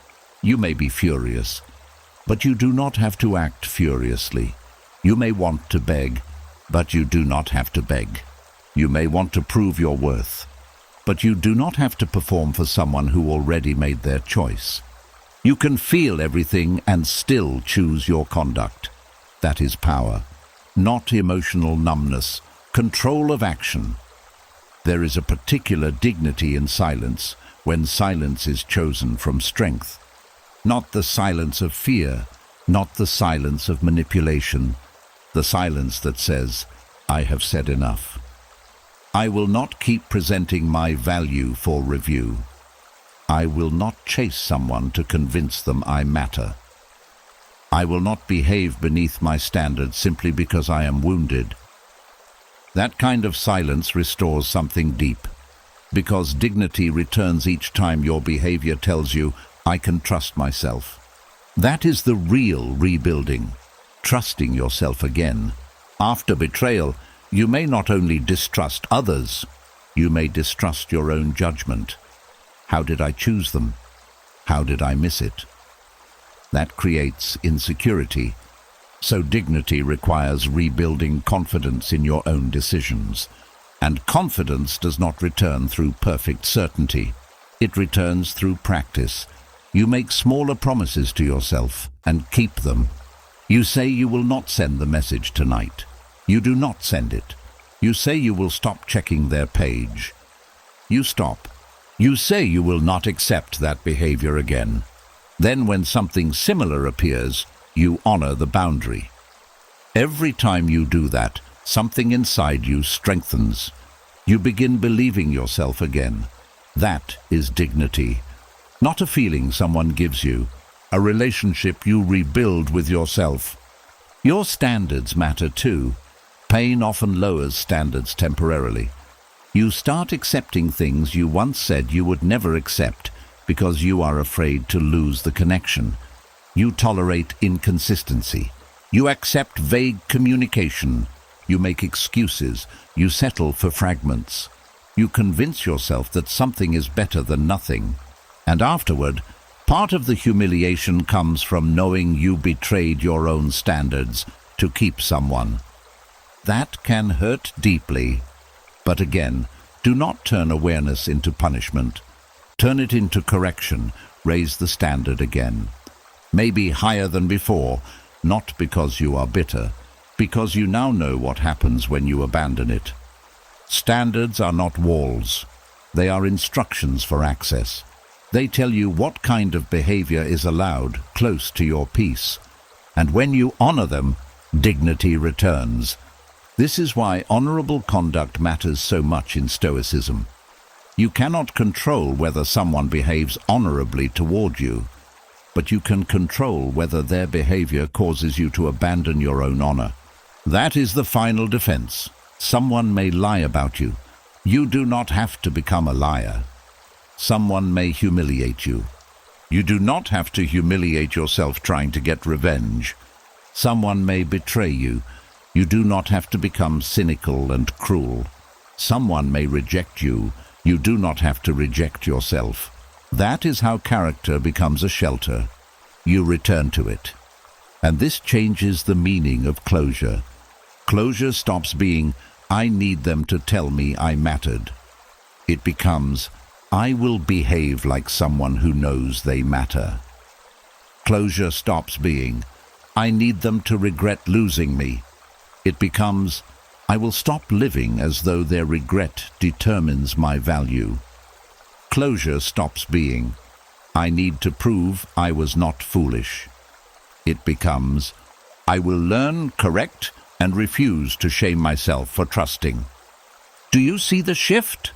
You may be furious, but you do not have to act furiously. You may want to beg, but you do not have to beg. You may want to prove your worth, but you do not have to perform for someone who already made their choice. You can feel everything and still choose your conduct. That is power, not emotional numbness, control of action. There is a particular dignity in silence when silence is chosen from strength. Not the silence of fear, not the silence of manipulation, the silence that says, I have said enough. I will not keep presenting my value for review. I will not chase someone to convince them I matter. I will not behave beneath my standards simply because I am wounded. That kind of silence restores something deep, because dignity returns each time your behavior tells you, I can trust myself. That is the real rebuilding, trusting yourself again. After betrayal, you may not only distrust others, you may distrust your own judgment. How did I choose them? How did I miss it? That creates insecurity. So dignity requires rebuilding confidence in your own decisions. And confidence does not return through perfect certainty. It returns through practice. You make smaller promises to yourself and keep them. You say you will not send the message tonight. You do not send it. You say you will stop checking their page. You stop. You say you will not accept that behavior again. Then when something similar appears, you honor the boundary. Every time you do that, something inside you strengthens. You begin believing yourself again. That is dignity. Not a feeling someone gives you, a relationship you rebuild with yourself. Your standards matter too. Pain often lowers standards temporarily. You start accepting things you once said you would never accept because you are afraid to lose the connection. You tolerate inconsistency. You accept vague communication. You make excuses. You settle for fragments. You convince yourself that something is better than nothing. And afterward, part of the humiliation comes from knowing you betrayed your own standards to keep someone. That can hurt deeply. But again, do not turn awareness into punishment. Turn it into correction. Raise the standard again. Maybe higher than before, not because you are bitter, because you now know what happens when you abandon it. Standards are not walls. They are instructions for access. They tell you what kind of behavior is allowed close to your peace. And when you honor them, dignity returns. This is why honorable conduct matters so much in Stoicism. You cannot control whether someone behaves honorably toward you, but you can control whether their behavior causes you to abandon your own honor. That is the final defense. Someone may lie about you. You do not have to become a liar. Someone may humiliate you. You do not have to humiliate yourself trying to get revenge. Someone may betray you. You do not have to become cynical and cruel. Someone may reject you. You do not have to reject yourself. That is how character becomes a shelter. You return to it. And this changes the meaning of closure. Closure stops being, I need them to tell me I mattered. It becomes, I will behave like someone who knows they matter. Closure stops being, I need them to regret losing me. It becomes, I will stop living as though their regret determines my value. Closure stops being, I need to prove I was not foolish. It becomes, I will learn, correct, and refuse to shame myself for trusting. Do you see the shift?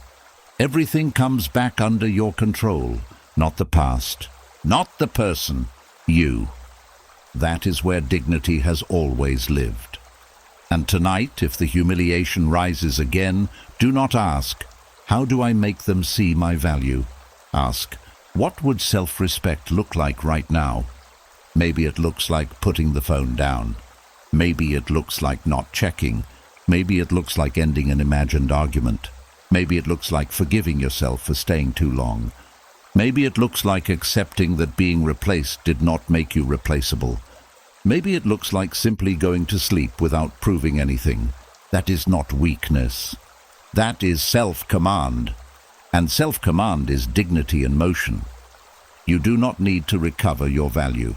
Everything comes back under your control, not the past, not the person, you. That is where dignity has always lived. And tonight, if the humiliation rises again, do not ask, how do I make them see my value? Ask, what would self-respect look like right now? Maybe it looks like putting the phone down. Maybe it looks like not checking. Maybe it looks like ending an imagined argument. Maybe it looks like forgiving yourself for staying too long. Maybe it looks like accepting that being replaced did not make you replaceable. Maybe it looks like simply going to sleep without proving anything. That is not weakness. That is self-command. And self-command is dignity in motion. You do not need to recover your value.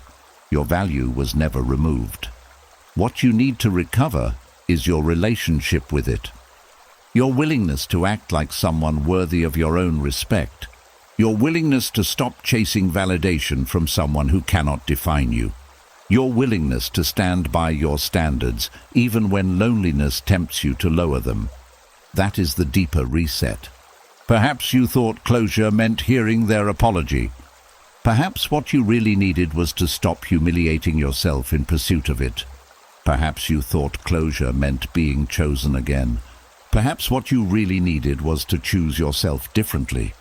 Your value was never removed. What you need to recover is your relationship with it. Your willingness to act like someone worthy of your own respect. Your willingness to stop chasing validation from someone who cannot define you. Your willingness to stand by your standards, even when loneliness tempts you to lower them. That is the deeper reset. Perhaps you thought closure meant hearing their apology. Perhaps what you really needed was to stop humiliating yourself in pursuit of it. Perhaps you thought closure meant being chosen again. Perhaps what you really needed was to choose yourself differently.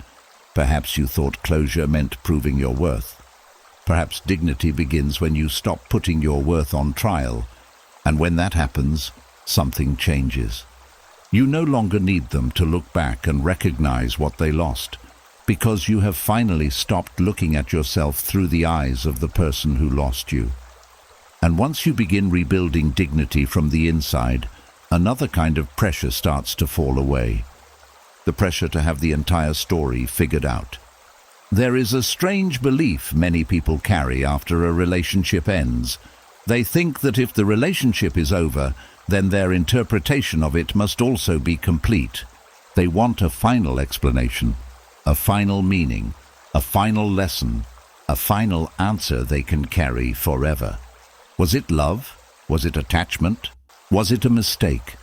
Perhaps you thought closure meant proving your worth. Perhaps dignity begins when you stop putting your worth on trial, and when that happens, something changes. You no longer need them to look back and recognize what they lost, because you have finally stopped looking at yourself through the eyes of the person who lost you. And once you begin rebuilding dignity from the inside, another kind of pressure starts to fall away. The pressure to have the entire story figured out. There is a strange belief many people carry after a relationship ends. They think that if the relationship is over, then their interpretation of it must also be complete. They want a final explanation, a final meaning, a final lesson, a final answer they can carry forever. Was it love? Was it attachment? Was it a mistake?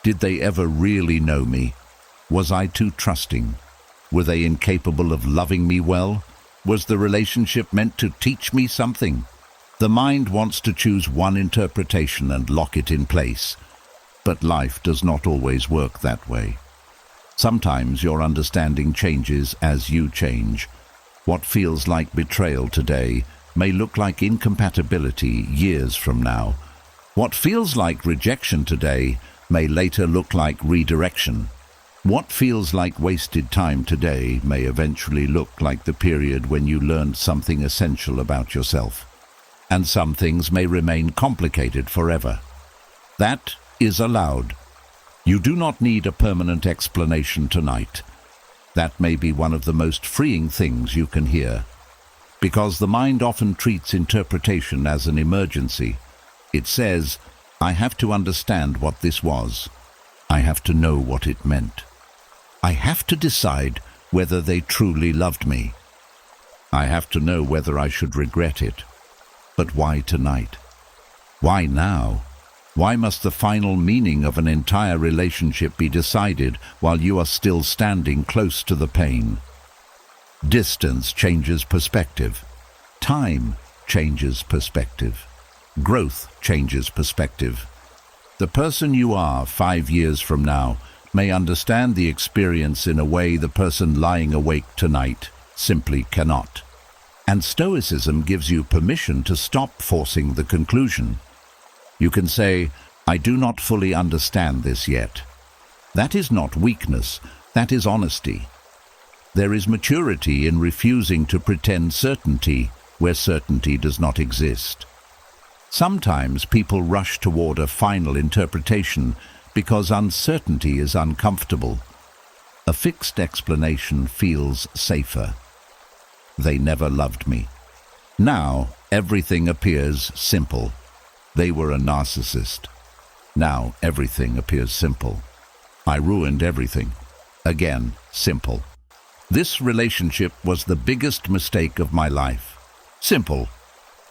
Did they ever really know me? Was I too trusting? Were they incapable of loving me well? Was the relationship meant to teach me something? The mind wants to choose one interpretation and lock it in place. But life does not always work that way. Sometimes your understanding changes as you change. What feels like betrayal today may look like incompatibility years from now. What feels like rejection today may later look like redirection. What feels like wasted time today may eventually look like the period when you learned something essential about yourself. And some things may remain complicated forever. That is allowed. You do not need a permanent explanation tonight. That may be one of the most freeing things you can hear. Because the mind often treats interpretation as an emergency. It says, I have to understand what this was. I have to know what it meant. I have to decide whether they truly loved me. I have to know whether I should regret it. But why tonight? Why now? Why must the final meaning of an entire relationship be decided while you are still standing close to the pain? Distance changes perspective. Time changes perspective. Growth changes perspective. The person you are 5 years from now may understand the experience in a way the person lying awake tonight simply cannot. And Stoicism gives you permission to stop forcing the conclusion. You can say, I do not fully understand this yet. That is not weakness, that is honesty. There is maturity in refusing to pretend certainty where certainty does not exist. Sometimes people rush toward a final interpretation because uncertainty is uncomfortable. A fixed explanation feels safer. They never loved me. Now everything appears simple. They were a narcissist. Now everything appears simple. I ruined everything. Again, simple. This relationship was the biggest mistake of my life. Simple.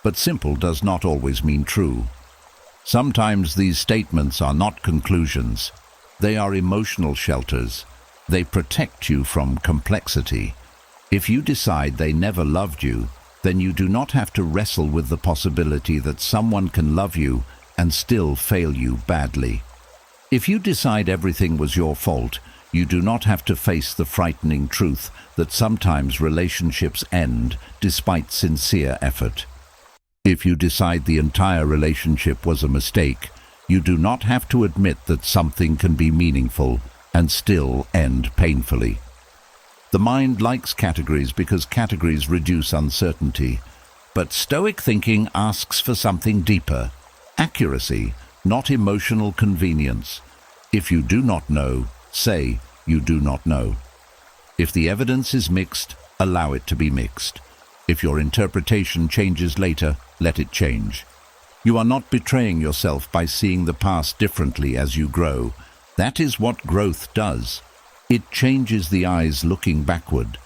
But simple does not always mean true. Sometimes these statements are not conclusions. They are emotional shelters. They protect you from complexity. If you decide they never loved you, then you do not have to wrestle with the possibility that someone can love you and still fail you badly. If you decide everything was your fault, you do not have to face the frightening truth that sometimes relationships end despite sincere effort. If you decide the entire relationship was a mistake, you do not have to admit that something can be meaningful and still end painfully. The mind likes categories because categories reduce uncertainty. But Stoic thinking asks for something deeper. Accuracy, not emotional convenience. If you do not know, say you do not know. If the evidence is mixed, allow it to be mixed. If your interpretation changes later, let it change. You are not betraying yourself by seeing the past differently as you grow. That is what growth does. It changes the eyes looking backward.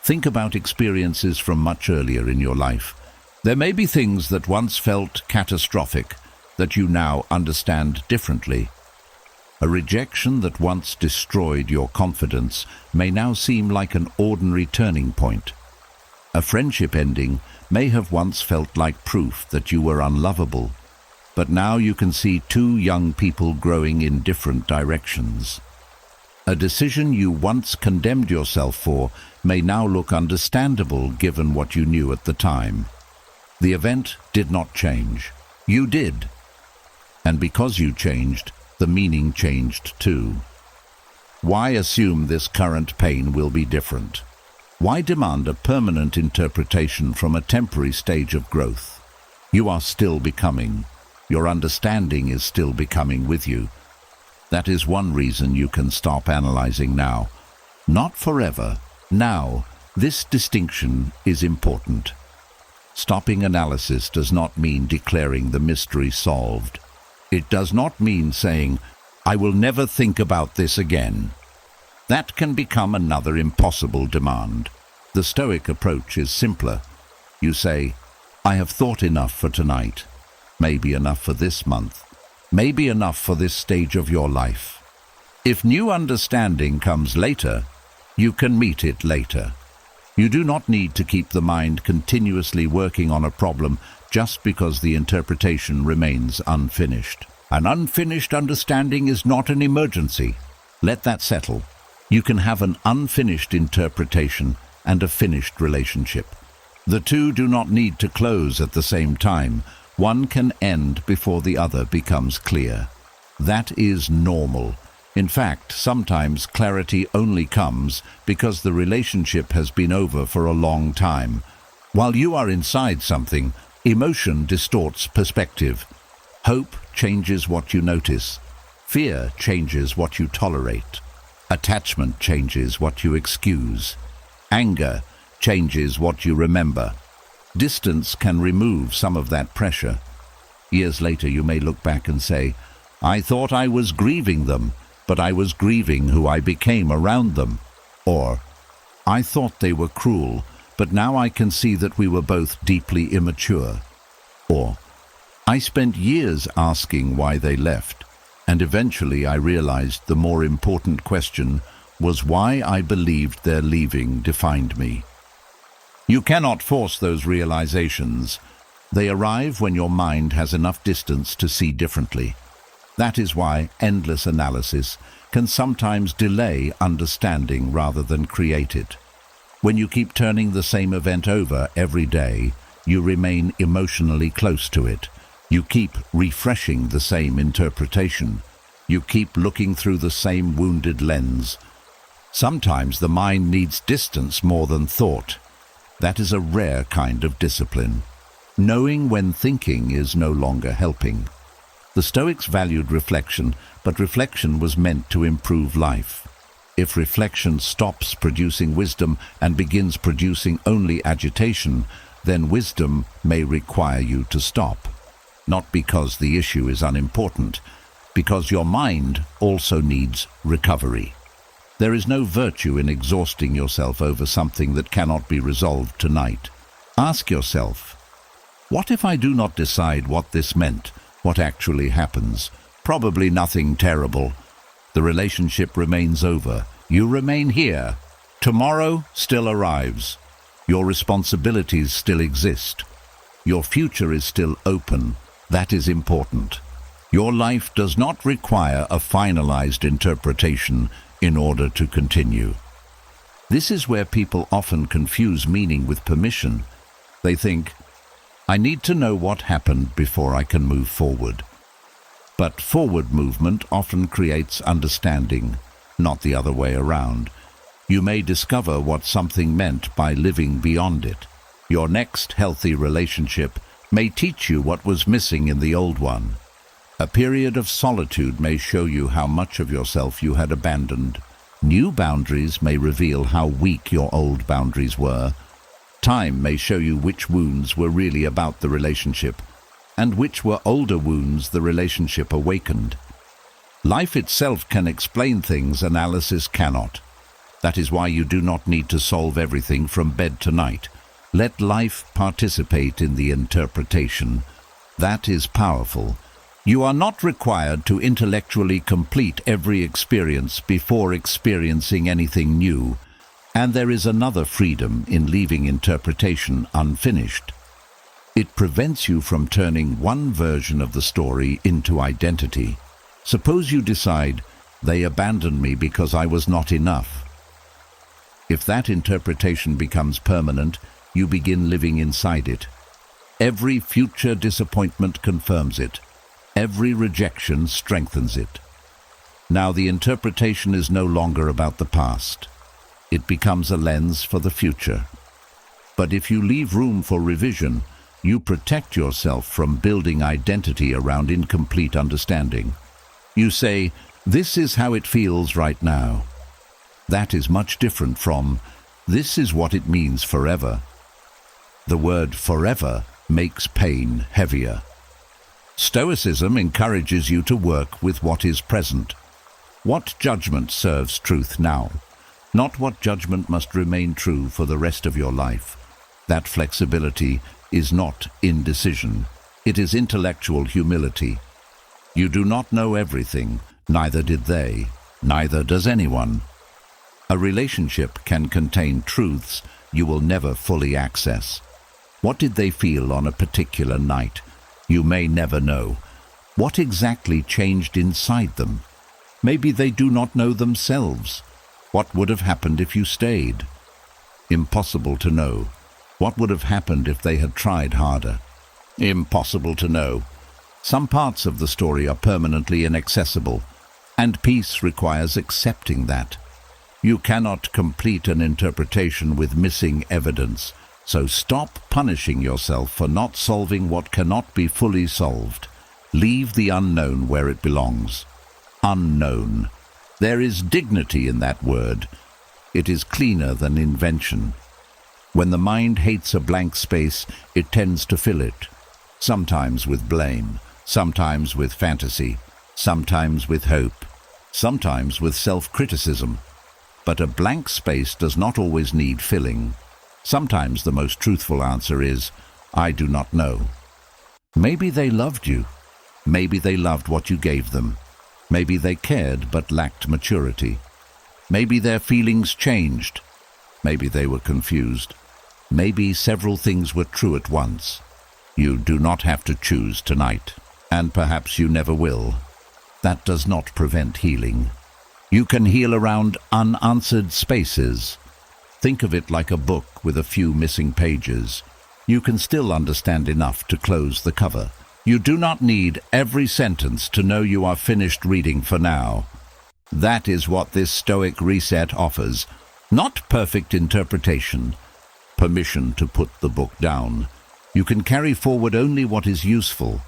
Think about experiences from much earlier in your life. There may be things that once felt catastrophic that you now understand differently. A rejection that once destroyed your confidence may now seem like an ordinary turning point. A friendship ending may have once felt like proof that you were unlovable, but now you can see two young people growing in different directions. A decision you once condemned yourself for may now look understandable given what you knew at the time. The event did not change. You did. And because you changed, the meaning changed too. Why assume this current pain will be different? Why demand a permanent interpretation from a temporary stage of growth? You are still becoming. Your understanding is still becoming with you. That is one reason you can stop analyzing now. Not forever. Now, this distinction is important. Stopping analysis does not mean declaring the mystery solved. It does not mean saying, I will never think about this again. That can become another impossible demand. The Stoic approach is simpler. You say, I have thought enough for tonight, maybe enough for this month, maybe enough for this stage of your life. If new understanding comes later, you can meet it later. You do not need to keep the mind continuously working on a problem just because the interpretation remains unfinished. An unfinished understanding is not an emergency. Let that settle. You can have an unfinished interpretation and a finished relationship. The two do not need to close at the same time. One can end before the other becomes clear. That is normal. In fact, sometimes clarity only comes because the relationship has been over for a long time. While you are inside something, emotion distorts perspective. Hope changes what you notice. Fear changes what you tolerate. Attachment changes what you excuse. Anger changes what you remember. Distance can remove some of that pressure. Years later you may look back and say, "I thought I was grieving them, but I was grieving who I became around them." Or, "I thought they were cruel, but now I can see that we were both deeply immature." Or, "I spent years asking why they left, and eventually I realized the more important question was why I believed their leaving defined me." You cannot force those realizations. They arrive when your mind has enough distance to see differently. That is why endless analysis can sometimes delay understanding rather than create it. When you keep turning the same event over every day, you remain emotionally close to it. You keep refreshing the same interpretation. You keep looking through the same wounded lens. Sometimes the mind needs distance more than thought. That is a rare kind of discipline. Knowing when thinking is no longer helping. The Stoics valued reflection, but reflection was meant to improve life. If reflection stops producing wisdom and begins producing only agitation, then wisdom may require you to stop. Not because the issue is unimportant, because your mind also needs recovery. There is no virtue in exhausting yourself over something that cannot be resolved tonight. Ask yourself, what if I do not decide what this meant? What actually happens? Probably nothing terrible. The relationship remains over. You remain here. Tomorrow still arrives. Your responsibilities still exist. Your future is still open. That is important. Your life does not require a finalized interpretation in order to continue. This is where people often confuse meaning with permission. They think, I need to know what happened before I can move forward. But forward movement often creates understanding, not the other way around. You may discover what something meant by living beyond it. Your next healthy relationship may teach you what was missing in the old one. A period of solitude may show you how much of yourself you had abandoned. New boundaries may reveal how weak your old boundaries were. Time may show you which wounds were really about the relationship, and which were older wounds the relationship awakened. Life itself can explain things analysis cannot. That is why you do not need to solve everything from bed to night. Let life participate in the interpretation. That is powerful. You are not required to intellectually complete every experience before experiencing anything new, and there is another freedom in leaving interpretation unfinished. It prevents you from turning one version of the story into identity. Suppose you decide, they abandoned me because I was not enough. If that interpretation becomes permanent, you begin living inside it. Every future disappointment confirms it. Every rejection strengthens it. Now the interpretation is no longer about the past. It becomes a lens for the future. But if you leave room for revision, you protect yourself from building identity around incomplete understanding. You say, this is how it feels right now. That is much different from, this is what it means forever. The word forever makes pain heavier. Stoicism encourages you to work with what is present. What judgment serves truth now? Not what judgment must remain true for the rest of your life. That flexibility is not indecision. It is intellectual humility. You do not know everything, neither did they, neither does anyone. A relationship can contain truths you will never fully access. What did they feel on a particular night? You may never know. What exactly changed inside them? Maybe they do not know themselves. What would have happened if you stayed? Impossible to know. What would have happened if they had tried harder? Impossible to know. Some parts of the story are permanently inaccessible, and peace requires accepting that. You cannot complete an interpretation with missing evidence, so stop punishing yourself for not solving what cannot be fully solved. Leave the unknown where it belongs. unknown. There is dignity in that word. It is cleaner than invention. When the mind hates a blank space, it tends to fill it, sometimes with blame, sometimes with fantasy, sometimes with hope, sometimes with self-criticism. But a blank space does not always need filling. Sometimes the most truthful answer is, I do not know. Maybe they loved you. Maybe they loved what you gave them. Maybe they cared but lacked maturity. Maybe their feelings changed. Maybe they were confused. Maybe several things were true at once. You do not have to choose tonight, and perhaps you never will. That does not prevent healing. You can heal around unanswered spaces. Think of it like a book with a few missing pages. You can still understand enough to close the cover. You do not need every sentence to know you are finished reading for now. That is what this Stoic reset offers. Not perfect interpretation, permission to put the book down. You can carry forward only what is useful.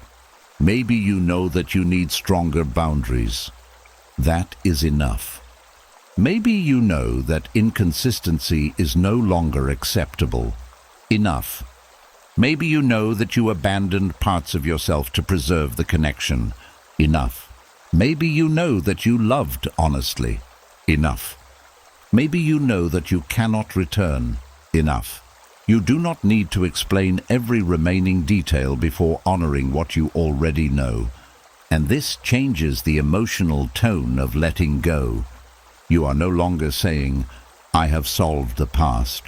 Maybe you know that you need stronger boundaries. That is enough. Maybe you know that inconsistency is no longer acceptable. Enough. Maybe you know that you abandoned parts of yourself to preserve the connection. Enough. Maybe you know that you loved honestly. Enough. Maybe you know that you cannot return. Enough. You do not need to explain every remaining detail before honoring what you already know. And this changes the emotional tone of letting go. You are no longer saying, I have solved the past.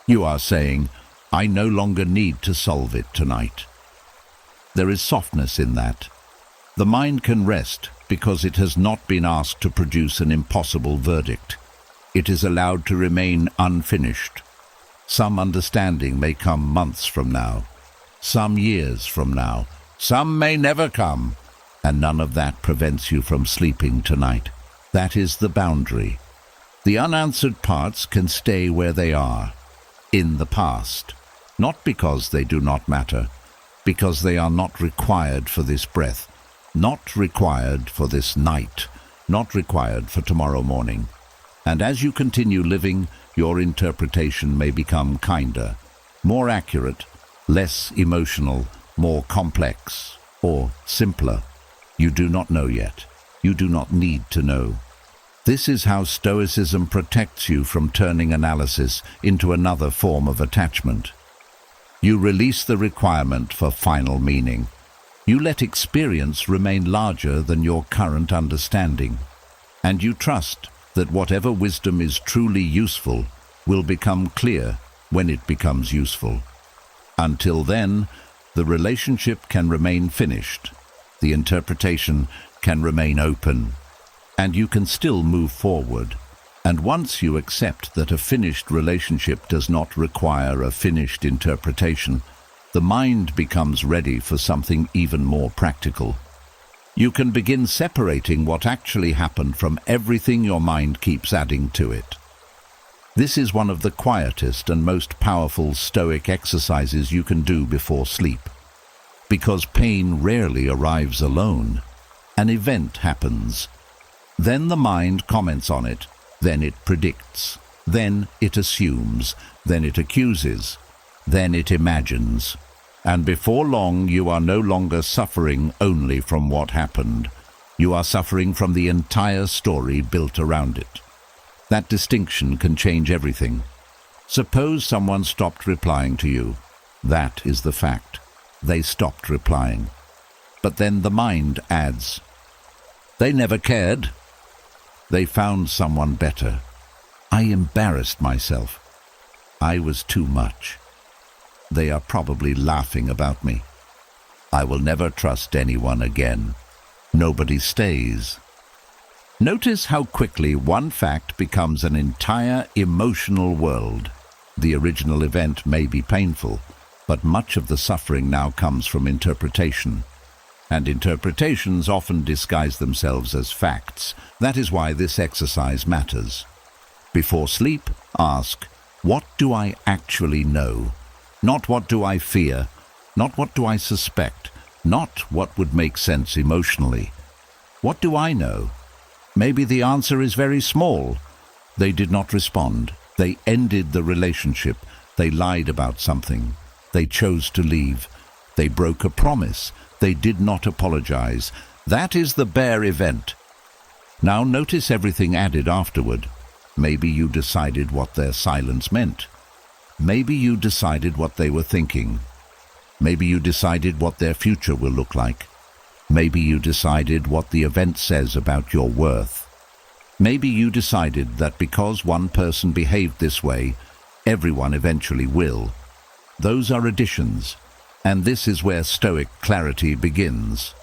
You are saying, I no longer need to solve it tonight. There is softness in that. The mind can rest because it has not been asked to produce an impossible verdict. It is allowed to remain unfinished. Some understanding may come months from now, some years from now, some may never come, and none of that prevents you from sleeping tonight. That is the boundary. The unanswered parts can stay where they are, in the past, not because they do not matter, because they are not required for this breath, not required for this night, not required for tomorrow morning. And as you continue living, your interpretation may become kinder, more accurate, less emotional, more complex, or simpler. You do not know yet. You do not need to know. This is how Stoicism protects you from turning analysis into another form of attachment. You release the requirement for final meaning. You let experience remain larger than your current understanding. And you trust that whatever wisdom is truly useful will become clear when it becomes useful. Until then, the relationship can remain finished, the interpretation can remain open, and you can still move forward. And once you accept that a finished relationship does not require a finished interpretation, the mind becomes ready for something even more practical. You can begin separating what actually happened from everything your mind keeps adding to it. This is one of the quietest and most powerful Stoic exercises you can do before sleep. Because pain rarely arrives alone. An event happens. Then the mind comments on it. Then it predicts. Then it assumes. Then it accuses. Then it imagines. And before long, you are no longer suffering only from what happened. You are suffering from the entire story built around it. That distinction can change everything. Suppose someone stopped replying to you. That is the fact. They stopped replying. But then the mind adds, they never cared. They found someone better. I embarrassed myself. I was too much. They are probably laughing about me. I will never trust anyone again. Nobody stays. Notice how quickly one fact becomes an entire emotional world. The original event may be painful, but much of the suffering now comes from interpretation. And interpretations often disguise themselves as facts. That is why this exercise matters. Before sleep, ask, what do I actually know? Not what do I fear, not what do I suspect, not what would make sense emotionally. What do I know? Maybe the answer is very small. They did not respond. They ended the relationship. They lied about something. They chose to leave. They broke a promise. They did not apologize. That is the bare event. Now notice everything added afterward. Maybe you decided what their silence meant. Maybe you decided what they were thinking. Maybe you decided what their future will look like. Maybe you decided what the event says about your worth. Maybe you decided that because one person behaved this way, everyone eventually will. Those are additions, and this is where Stoic clarity begins.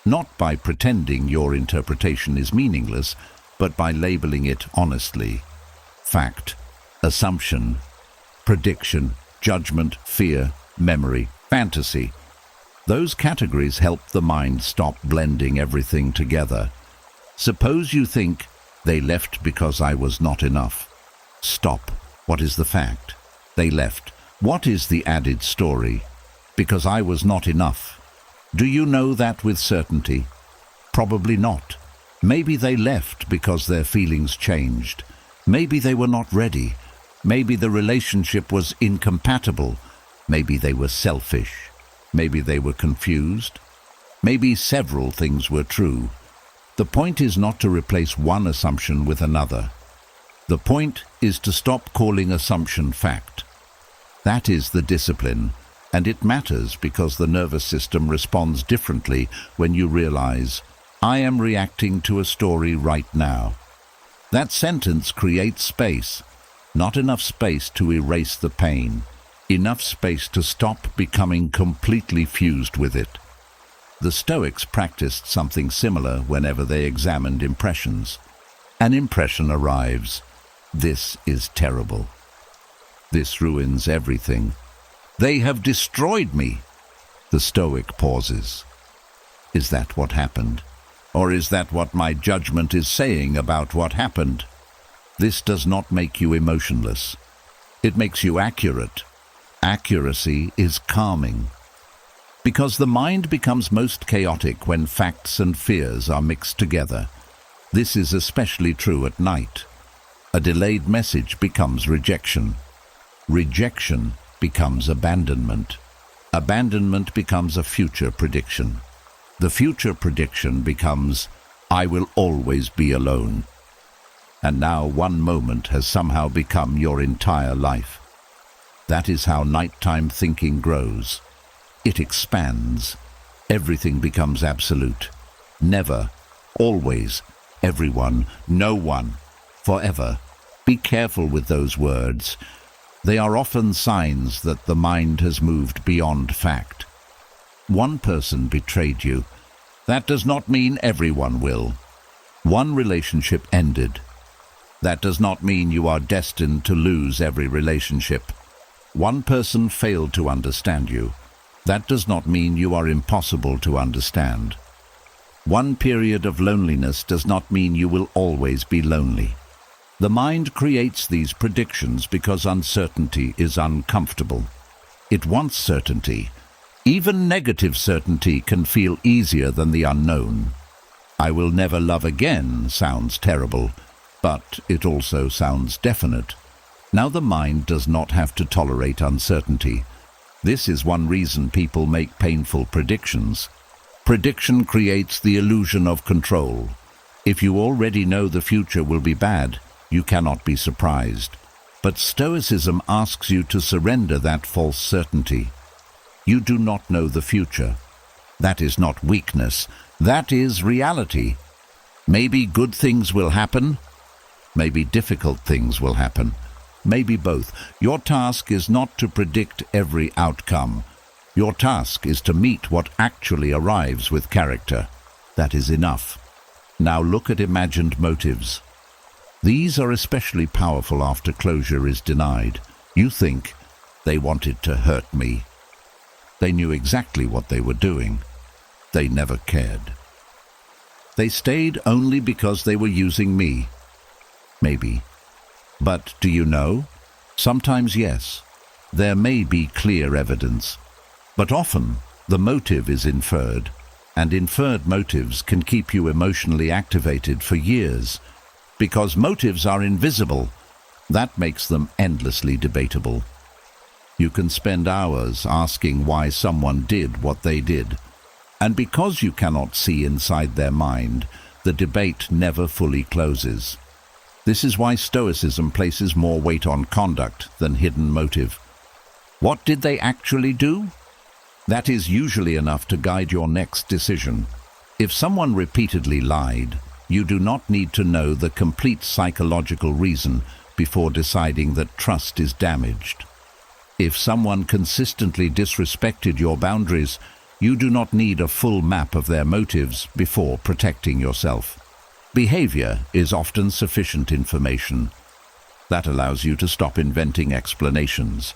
Not by pretending your interpretation is meaningless, but by labeling it honestly. Fact, assumption, prediction, judgment, fear, memory, fantasy. Those categories help the mind stop blending everything together. Suppose you think, they left because I was not enough. Stop. What is the fact? They left. What is the added story? Because I was not enough. Do you know that with certainty? Probably not. Maybe they left because their feelings changed. Maybe they were not ready. Maybe the relationship was incompatible. Maybe they were selfish. Maybe they were confused. Maybe several things were true. The point is not to replace one assumption with another. The point is to stop calling assumption fact. That is the discipline, and it matters because the nervous system responds differently when you realize, I am reacting to a story right now. That sentence creates space, not enough space to erase the pain, enough space to stop becoming completely fused with it. The Stoics practiced something similar whenever they examined impressions. An impression arrives. This is terrible. This ruins everything. They have destroyed me. The Stoic pauses. Is that what happened? Or is that what my judgment is saying about what happened? This does not make you emotionless. It makes you accurate. Accuracy is calming. Because the mind becomes most chaotic when facts and fears are mixed together. This is especially true at night. A delayed message becomes rejection. Rejection becomes abandonment. Abandonment becomes a future prediction. The future prediction becomes, I will always be alone. And now one moment has somehow become your entire life. That is how nighttime thinking grows. It expands. Everything becomes absolute. Never, always, everyone, no one, forever. Be careful with those words. They are often signs that the mind has moved beyond fact. One person betrayed you. That does not mean everyone will. One relationship ended. That does not mean you are destined to lose every relationship. One person failed to understand you. That does not mean you are impossible to understand. One period of loneliness does not mean you will always be lonely. The mind creates these predictions because uncertainty is uncomfortable. It wants certainty. Even negative certainty can feel easier than the unknown. I will never love again sounds terrible, but it also sounds definite. Now the mind does not have to tolerate uncertainty. This is one reason people make painful predictions. Prediction creates the illusion of control. If you already know the future will be bad, you cannot be surprised. But Stoicism asks you to surrender that false certainty. You do not know the future. That is not weakness. That is reality. Maybe good things will happen. Maybe difficult things will happen. Maybe both. Your task is not to predict every outcome. Your task is to meet what actually arrives with character. That is enough. Now look at imagined motives. These are especially powerful after closure is denied. You think, they wanted to hurt me. They knew exactly what they were doing. They never cared. They stayed only because they were using me. Maybe. But do you know? Sometimes yes. There may be clear evidence. But often the motive is inferred. and inferred motives can keep you emotionally activated for years. Because motives are invisible, that makes them endlessly debatable. You can spend hours asking why someone did what they did, and because you cannot see inside their mind, the debate never fully closes. This is why Stoicism places more weight on conduct than hidden motive. What did they actually do? That is usually enough to guide your next decision. If someone repeatedly lied, you do not need to know the complete psychological reason before deciding that trust is damaged. If someone consistently disrespected your boundaries, you do not need a full map of their motives before protecting yourself. Behavior is often sufficient information. That allows you to stop inventing explanations.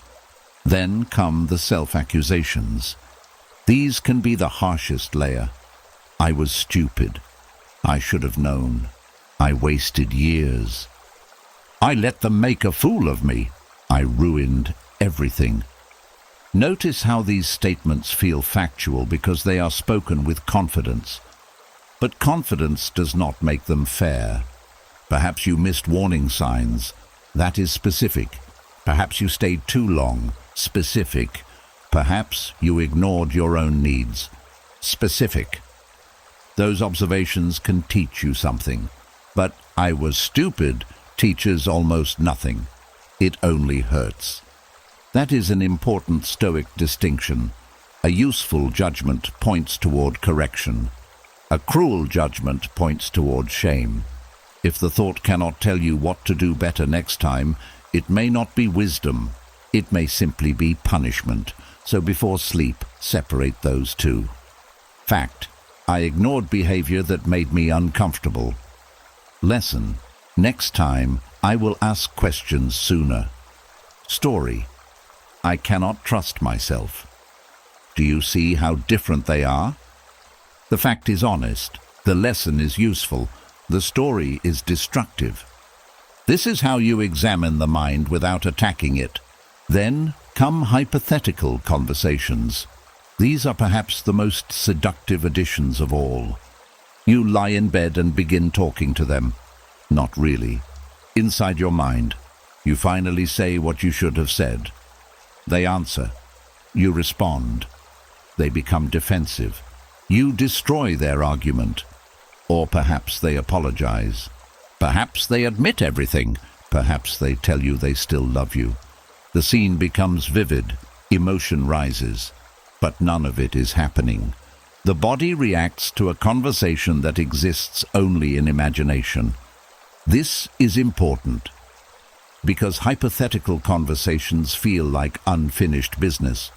Then come the self-accusations. These can be the harshest layer. I was stupid. I should have known. I wasted years. I let them make a fool of me. I ruined everything. Notice how these statements feel factual because they are spoken with confidence. But confidence does not make them fair. Perhaps you missed warning signs. That is specific. Perhaps you stayed too long. Specific. Perhaps you ignored your own needs. Specific. Those observations can teach you something. But I was stupid teaches almost nothing. It only hurts. That is an important Stoic distinction. A useful judgment points toward correction. A cruel judgment points toward shame. If the thought cannot tell you what to do better next time, it may not be wisdom. It may simply be punishment. So before sleep, separate those two. Fact: I ignored behavior that made me uncomfortable. Lesson: next time, I will ask questions sooner. Story: I cannot trust myself. Do you see how different they are? The fact is honest. The lesson is useful. The story is destructive. This is how you examine the mind without attacking it. Then come hypothetical conversations. These are perhaps the most seductive additions of all. You lie in bed and begin talking to them. Not really. Inside your mind, you finally say what you should have said. They answer. You respond. They become defensive. You destroy their argument. Or perhaps they apologize. Perhaps they admit everything. Perhaps they tell you they still love you. The scene becomes vivid. Emotion rises. But none of it is happening. The body reacts to a conversation that exists only in imagination. This is important, because hypothetical conversations feel like unfinished business,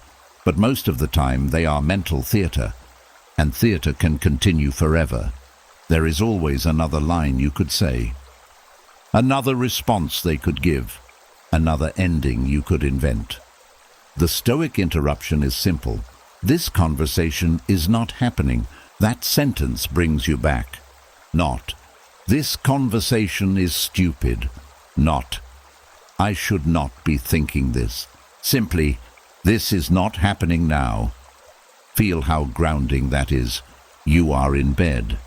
but most of the time they are mental theater, and theater can continue forever. There is always another line you could say, another response they could give, another ending you could invent. The Stoic interruption is simple. This conversation is not happening. That sentence brings you back. Not, this conversation is stupid. Not, I should not be thinking this. Simply, this is not happening now. Feel how grounding that is. You are in bed.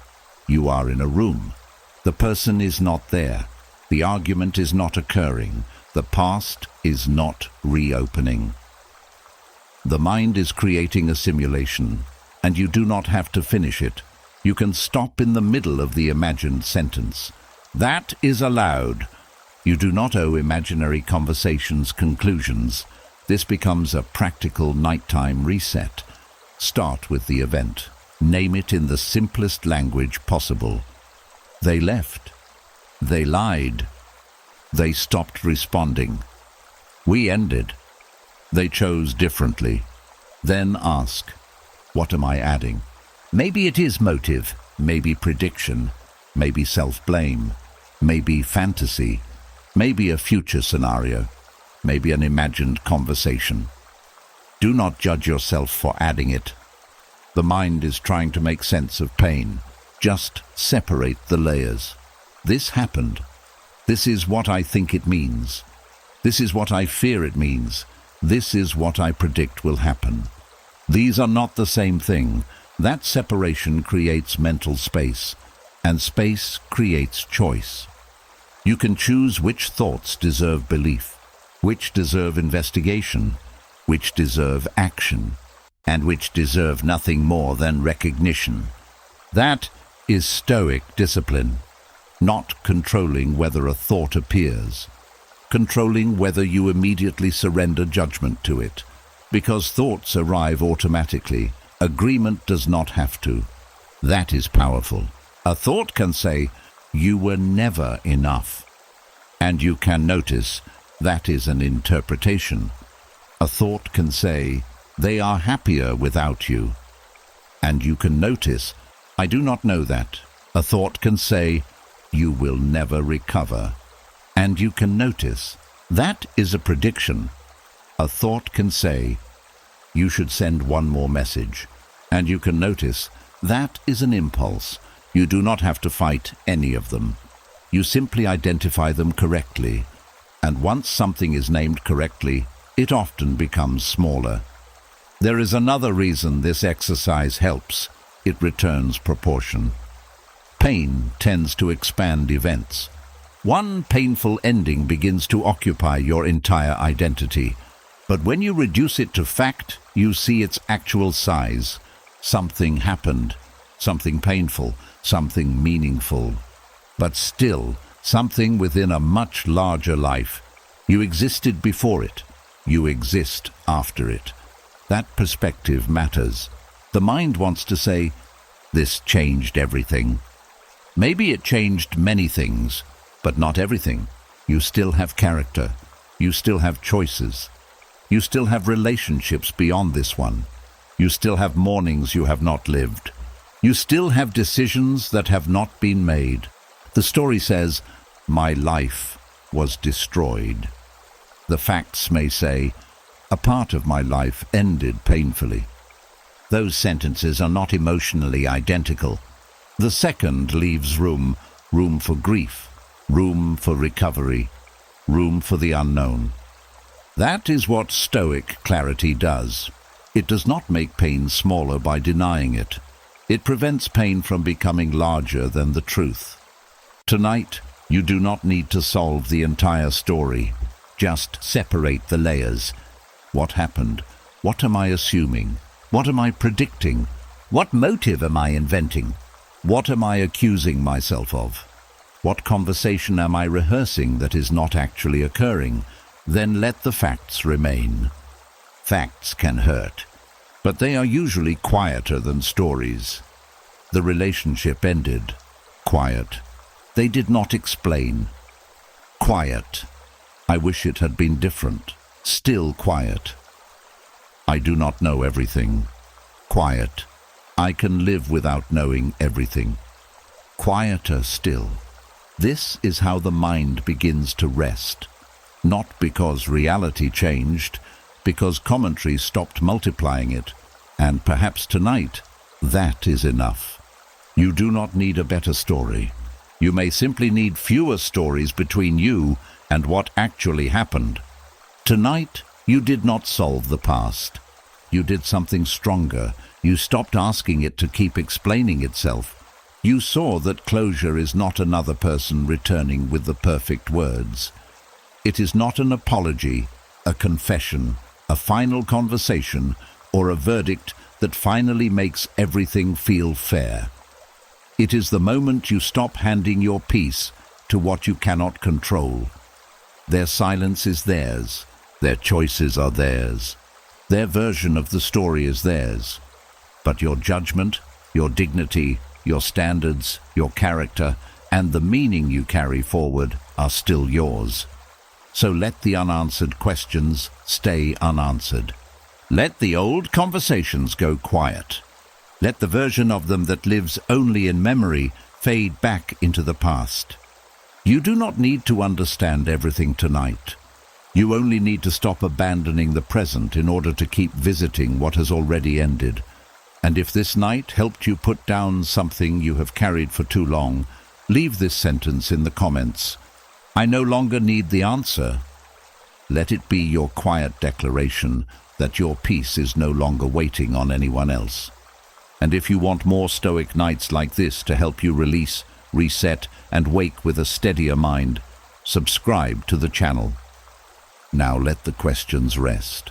You are in a room. The person is not there. The argument is not occurring. The past is not reopening. The mind is creating a simulation, and you do not have to finish it. You can stop in the middle of the imagined sentence. That is allowed. You do not owe imaginary conversations conclusions. This becomes a practical nighttime reset. Start with the event. Name it in the simplest language possible. They left. They lied. They stopped responding. We ended. They chose differently. Then ask, what am I adding? Maybe it is motive, maybe prediction, maybe self-blame, maybe fantasy, maybe a future scenario, maybe an imagined conversation. Do not judge yourself for adding it. The mind is trying to make sense of pain. Just separate the layers. This happened. This is what I think it means. This is what I fear it means. This is what I predict will happen. These are not the same thing. That separation creates mental space, and space creates choice. You can choose which thoughts deserve belief, which deserve investigation, which deserve action, and which deserve nothing more than recognition. That is Stoic discipline, not controlling whether a thought appears, controlling whether you immediately surrender judgment to it. Because thoughts arrive automatically, agreement does not have to. That is powerful. A thought can say, "You were never enough." And you can notice that is an interpretation. A thought can say, "They are happier without you." And you can notice, "I do not know that." A thought can say, "You will never recover." And you can notice, that is a prediction. A thought can say, "You should send one more message." And you can notice, that is an impulse. You do not have to fight any of them. You simply identify them correctly. And once something is named correctly, it often becomes smaller. There is another reason this exercise helps. It returns proportion. Pain tends to expand events. One painful ending begins to occupy your entire identity. But when you reduce it to fact, you see its actual size. Something happened, something painful, something meaningful. But still, something within a much larger life. You existed before it. You exist after it. That perspective matters. The mind wants to say, "This changed everything." Maybe it changed many things, but not everything. You still have character. You still have choices. You still have relationships beyond this one. You still have mornings you have not lived. You still have decisions that have not been made. The story says, "My life was destroyed." The facts may say, "A part of my life ended painfully." Those sentences are not emotionally identical. The second leaves room for grief, room for recovery, room for the unknown. That is what Stoic clarity does. It does not make pain smaller by denying it. It prevents pain from becoming larger than the truth. Tonight, you do not need to solve the entire story. Just separate the layers. What happened? What am I assuming? What am I predicting? What motive am I inventing? What am I accusing myself of? What conversation am I rehearsing that is not actually occurring? Then let the facts remain. Facts can hurt, but they are usually quieter than stories. The relationship ended. Quiet. They did not explain. Quiet. I wish it had been different. Still quiet. I do not know everything. Quiet. I can live without knowing everything. Quieter still. This is how the mind begins to rest. Not because reality changed, because commentary stopped multiplying it. And perhaps tonight, that is enough. You do not need a better story. You may simply need fewer stories between you and what actually happened. Tonight, you did not solve the past. You did something stronger. You stopped asking it to keep explaining itself. You saw that closure is not another person returning with the perfect words. It is not an apology, a confession, a final conversation, or a verdict that finally makes everything feel fair. It is the moment you stop handing your peace to what you cannot control. Their silence is theirs. Their choices are theirs. Their version of the story is theirs. But your judgment, your dignity, your standards, your character, and the meaning you carry forward are still yours. So let the unanswered questions stay unanswered. Let the old conversations go quiet. Let the version of them that lives only in memory fade back into the past. You do not need to understand everything tonight. You only need to stop abandoning the present in order to keep visiting what has already ended. And if this night helped you put down something you have carried for too long, leave this sentence in the comments. I no longer need the answer. Let it be your quiet declaration that your peace is no longer waiting on anyone else. And if you want more Stoic nights like this to help you release, reset, and wake with a steadier mind, subscribe to the channel. Now let the questions rest.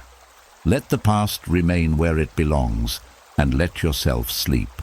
Let the past remain where it belongs, and let yourself sleep.